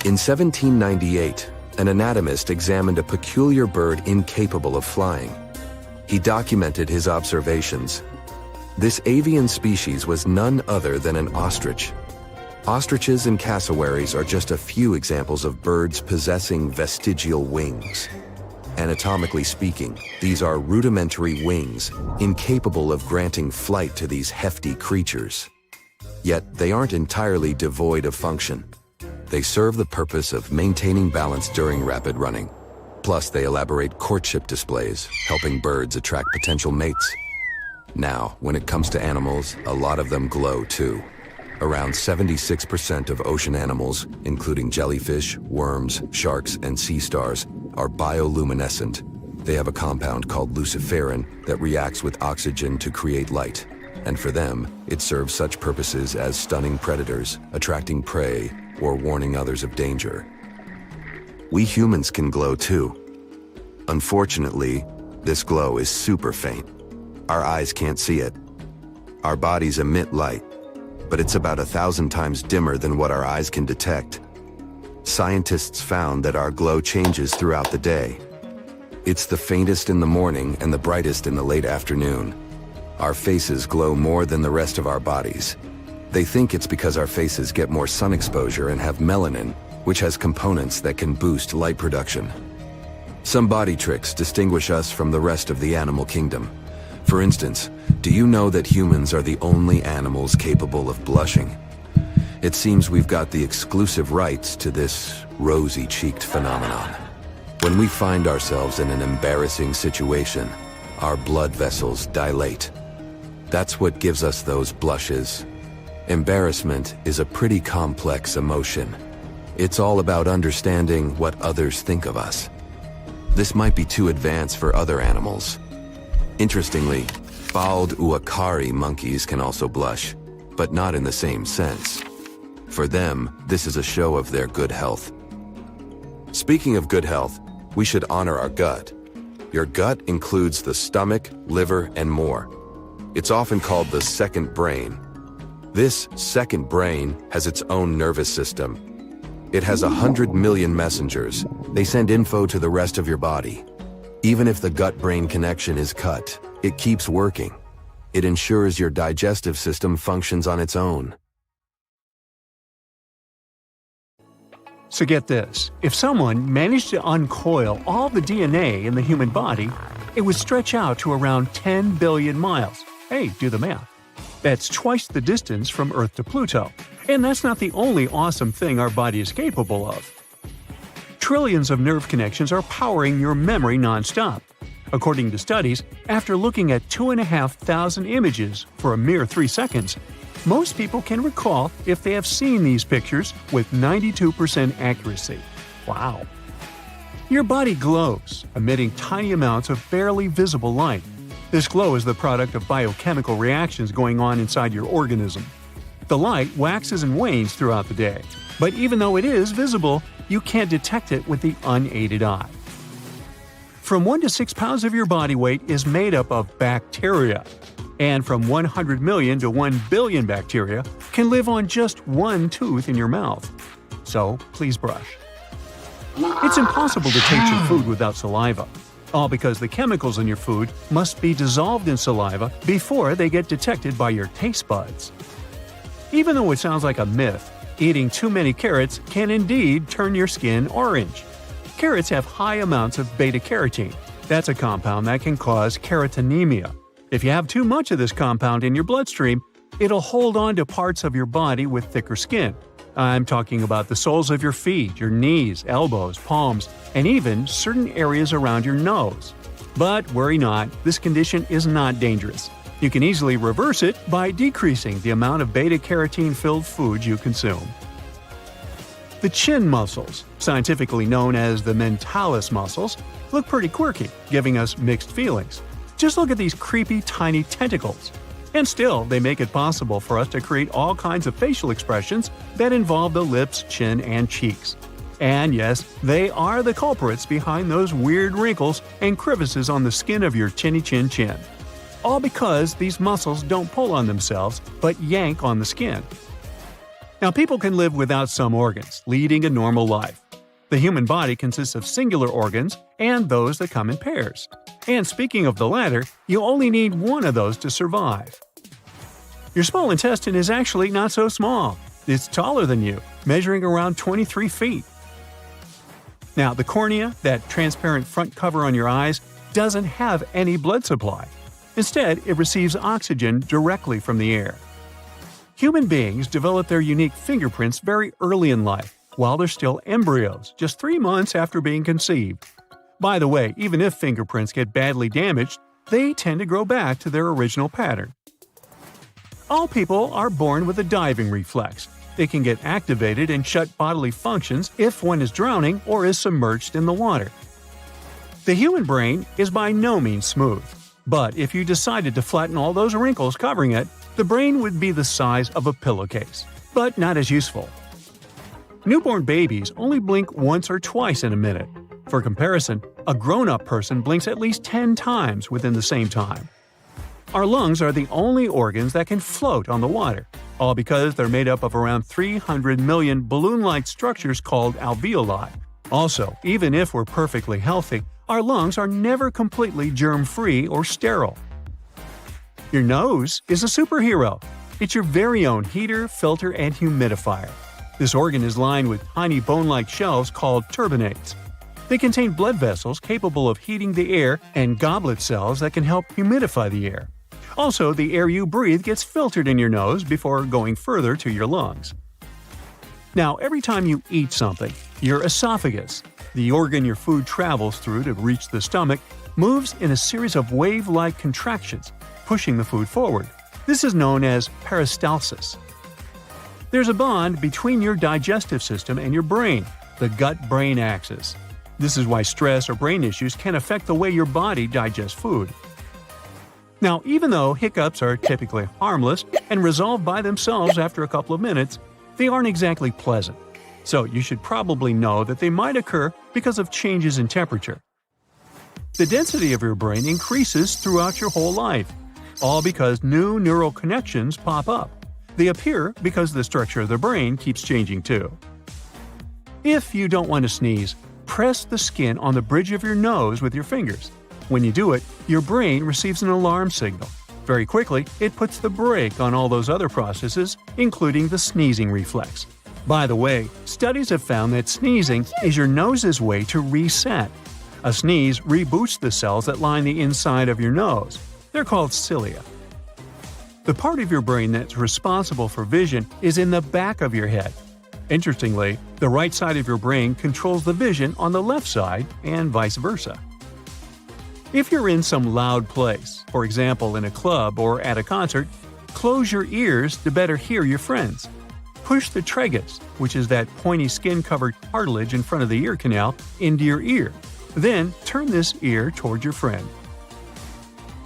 In 1798, an anatomist examined a peculiar bird incapable of flying. He documented his observations. This avian species was none other than an ostrich. Ostriches and cassowaries are just a few examples of birds possessing vestigial wings. Anatomically speaking, these are rudimentary wings, incapable of granting flight to these hefty creatures. Yet they aren't entirely devoid of function. They serve the purpose of maintaining balance during rapid running. Plus, they elaborate courtship displays, helping birds attract potential mates. Now, when it comes to animals, a lot of them glow too. Around 76% of ocean animals, including jellyfish, worms, sharks, and sea stars, are bioluminescent. They have a compound called luciferin that reacts with oxygen to create light. And for them, it serves such purposes as stunning predators, attracting prey, or warning others of danger. We humans can glow too. Unfortunately, this glow is super faint. Our eyes can't see it. Our bodies emit light, but it's about 1,000 times dimmer than what our eyes can detect. Scientists found that our glow changes throughout the day. It's the faintest in the morning and the brightest in the late afternoon. Our faces glow more than the rest of our bodies. They think it's because our faces get more sun exposure and have melanin, which has components that can boost light production. Some body tricks distinguish us from the rest of the animal kingdom. For instance, do you know that humans are the only animals capable of blushing? It seems we've got the exclusive rights to this rosy-cheeked phenomenon. When we find ourselves in an embarrassing situation, our blood vessels dilate. That's what gives us those blushes. Embarrassment is a pretty complex emotion. It's all about understanding what others think of us. This might be too advanced for other animals. Interestingly, bald uakari monkeys can also blush, but not in the same sense. For them, this is a show of their good health. Speaking of good health, we should honor our gut. Your gut includes the stomach, liver, and more. It's often called the second brain. This second brain has its own nervous system. It has 100 million messengers. They send info to the rest of your body. Even if the gut-brain connection is cut, it keeps working. It ensures your digestive system functions on its own. So get this, if someone managed to uncoil all the DNA in the human body, it would stretch out to around 10 billion miles. Hey, do the math. That's twice the distance from Earth to Pluto. And that's not the only awesome thing our body is capable of. Trillions of nerve connections are powering your memory nonstop. According to studies, after looking at 2,500 images for a mere 3 seconds, most people can recall if they have seen these pictures with 92% accuracy. Wow! Your body glows, emitting tiny amounts of barely visible light. This glow is the product of biochemical reactions going on inside your organism. The light waxes and wanes throughout the day, but even though it is visible, you can't detect it with the unaided eye. From 1 to 6 pounds of your body weight is made up of bacteria, and from 100 million to 1 billion bacteria can live on just one tooth in your mouth. So please brush. It's impossible to taste your food without saliva, all because the chemicals in your food must be dissolved in saliva before they get detected by your taste buds. Even though it sounds like a myth, eating too many carrots can indeed turn your skin orange. Carrots have high amounts of beta-carotene. That's a compound that can cause carotenemia. If you have too much of this compound in your bloodstream, it'll hold on to parts of your body with thicker skin. I'm talking about the soles of your feet, your knees, elbows, palms, and even certain areas around your nose. But worry not, this condition is not dangerous. You can easily reverse it by decreasing the amount of beta-carotene-filled foods you consume. The chin muscles, scientifically known as the mentalis muscles, look pretty quirky, giving us mixed feelings. Just look at these creepy tiny tentacles. And still, they make it possible for us to create all kinds of facial expressions that involve the lips, chin, and cheeks. And yes, they are the culprits behind those weird wrinkles and crevices on the skin of your chinny chin chin. All because these muscles don't pull on themselves, but yank on the skin. Now, people can live without some organs, leading a normal life. The human body consists of singular organs and those that come in pairs. And speaking of the latter, you only need one of those to survive. Your small intestine is actually not so small. It's taller than you, measuring around 23 feet. Now, the cornea, that transparent front cover on your eyes, doesn't have any blood supply. Instead, it receives oxygen directly from the air. Human beings develop their unique fingerprints very early in life, while they're still embryos, just 3 months after being conceived. By the way, even if fingerprints get badly damaged, they tend to grow back to their original pattern. All people are born with a diving reflex. It can get activated and shut bodily functions if one is drowning or is submerged in the water. The human brain is by no means smooth, but if you decided to flatten all those wrinkles covering it, the brain would be the size of a pillowcase, but not as useful. Newborn babies only blink once or twice in a minute. For comparison, a grown-up person blinks at least 10 times within the same time. Our lungs are the only organs that can float on the water, all because they're made up of around 300 million balloon-like structures called alveoli. Also, even if we're perfectly healthy, our lungs are never completely germ-free or sterile. Your nose is a superhero. It's your very own heater, filter, and humidifier. This organ is lined with tiny bone-like shells called turbinates. They contain blood vessels capable of heating the air and goblet cells that can help humidify the air. Also, the air you breathe gets filtered in your nose before going further to your lungs. Now, every time you eat something, your esophagus, the organ your food travels through to reach the stomach, moves in a series of wave-like contractions, pushing the food forward. This is known as peristalsis. There's a bond between your digestive system and your brain, the gut-brain axis. This is why stress or brain issues can affect the way your body digests food. Now, even though hiccups are typically harmless and resolve by themselves after a couple of minutes, they aren't exactly pleasant. So you should probably know that they might occur because of changes in temperature. The density of your brain increases throughout your whole life, all because new neural connections pop up. They appear because the structure of the brain keeps changing too. If you don't want to sneeze, press the skin on the bridge of your nose with your fingers. When you do it, your brain receives an alarm signal. Very quickly, it puts the brake on all those other processes, including the sneezing reflex. By the way, studies have found that sneezing is your nose's way to reset. A sneeze reboots the cells that line the inside of your nose. They're called cilia. The part of your brain that's responsible for vision is in the back of your head. Interestingly, the right side of your brain controls the vision on the left side and vice versa. If you're in some loud place, for example in a club or at a concert, close your ears to better hear your friends. Push the tragus, which is that pointy skin-covered cartilage in front of the ear canal, into your ear. Then turn this ear toward your friend.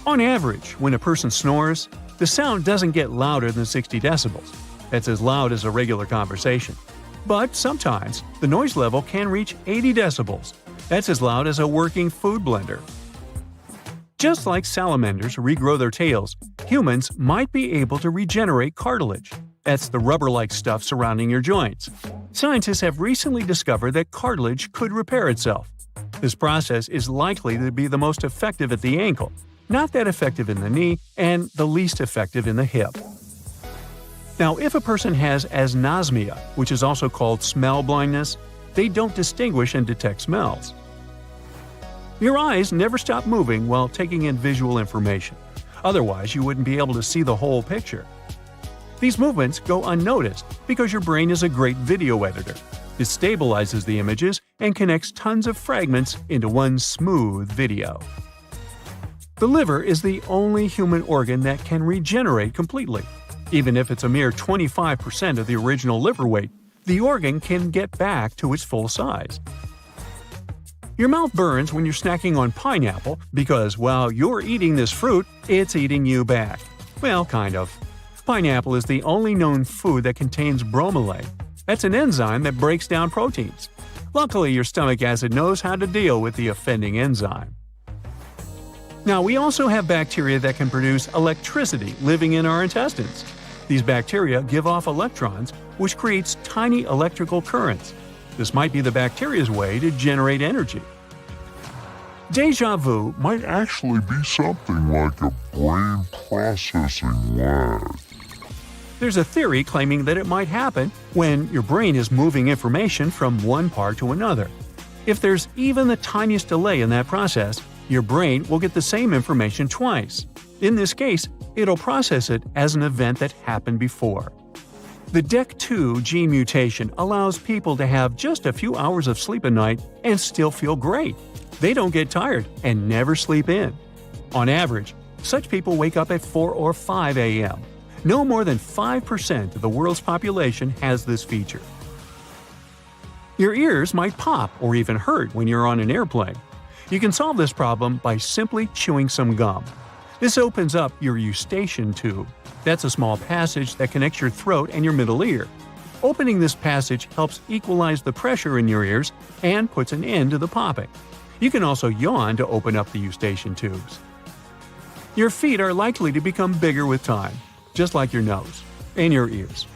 On average, when a person snores, the sound doesn't get louder than 60 decibels. That's as loud as a regular conversation. But sometimes, the noise level can reach 80 decibels. That's as loud as a working food blender. Just like salamanders regrow their tails, humans might be able to regenerate cartilage. That's the rubber-like stuff surrounding your joints. Scientists have recently discovered that cartilage could repair itself. This process is likely to be the most effective at the ankle, not that effective in the knee, and the least effective in the hip. Now, if a person has anosmia, which is also called smell blindness, they don't distinguish and detect smells. Your eyes never stop moving while taking in visual information. Otherwise, you wouldn't be able to see the whole picture. These movements go unnoticed because your brain is a great video editor. It stabilizes the images and connects tons of fragments into one smooth video. The liver is the only human organ that can regenerate completely. Even if it's a mere 25% of the original liver weight, the organ can get back to its full size. Your mouth burns when you're snacking on pineapple because while you're eating this fruit, it's eating you back. Well, kind of. Pineapple is the only known food that contains bromelain. That's an enzyme that breaks down proteins. Luckily, your stomach acid knows how to deal with the offending enzyme. Now, we also have bacteria that can produce electricity living in our intestines. These bacteria give off electrons, which creates tiny electrical currents. This might be the bacteria's way to generate energy. Déjà vu Might actually be something like a brain processing lag. There's a theory claiming that it might happen when your brain is moving information from one part to another. If there's even the tiniest delay in that process, your brain will get the same information twice. In this case, it'll process it as an event that happened before. The DEC2 gene mutation allows people to have just a few hours of sleep a night and still feel great. They don't get tired and never sleep in. On average, such people wake up at 4 or 5 a.m. No more than 5% of the world's population has this feature. Your ears might pop or even hurt when you're on an airplane. You can solve this problem by simply chewing some gum. This opens up your eustachian tube. That's a small passage that connects your throat and your middle ear. Opening this passage helps equalize the pressure in your ears and puts an end to the popping. You can also yawn to open up the eustachian tubes. Your feet are likely to become bigger with time, just like your nose and your ears.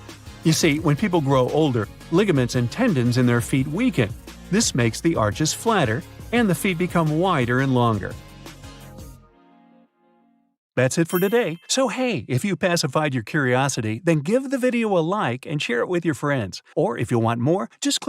You see, when people grow older, ligaments and tendons in their feet weaken. This makes the arches flatter, and the feet become wider and longer. That's it for today. So hey, if you pacified your curiosity, then give the video a like and share it with your friends. Or if you want more, just click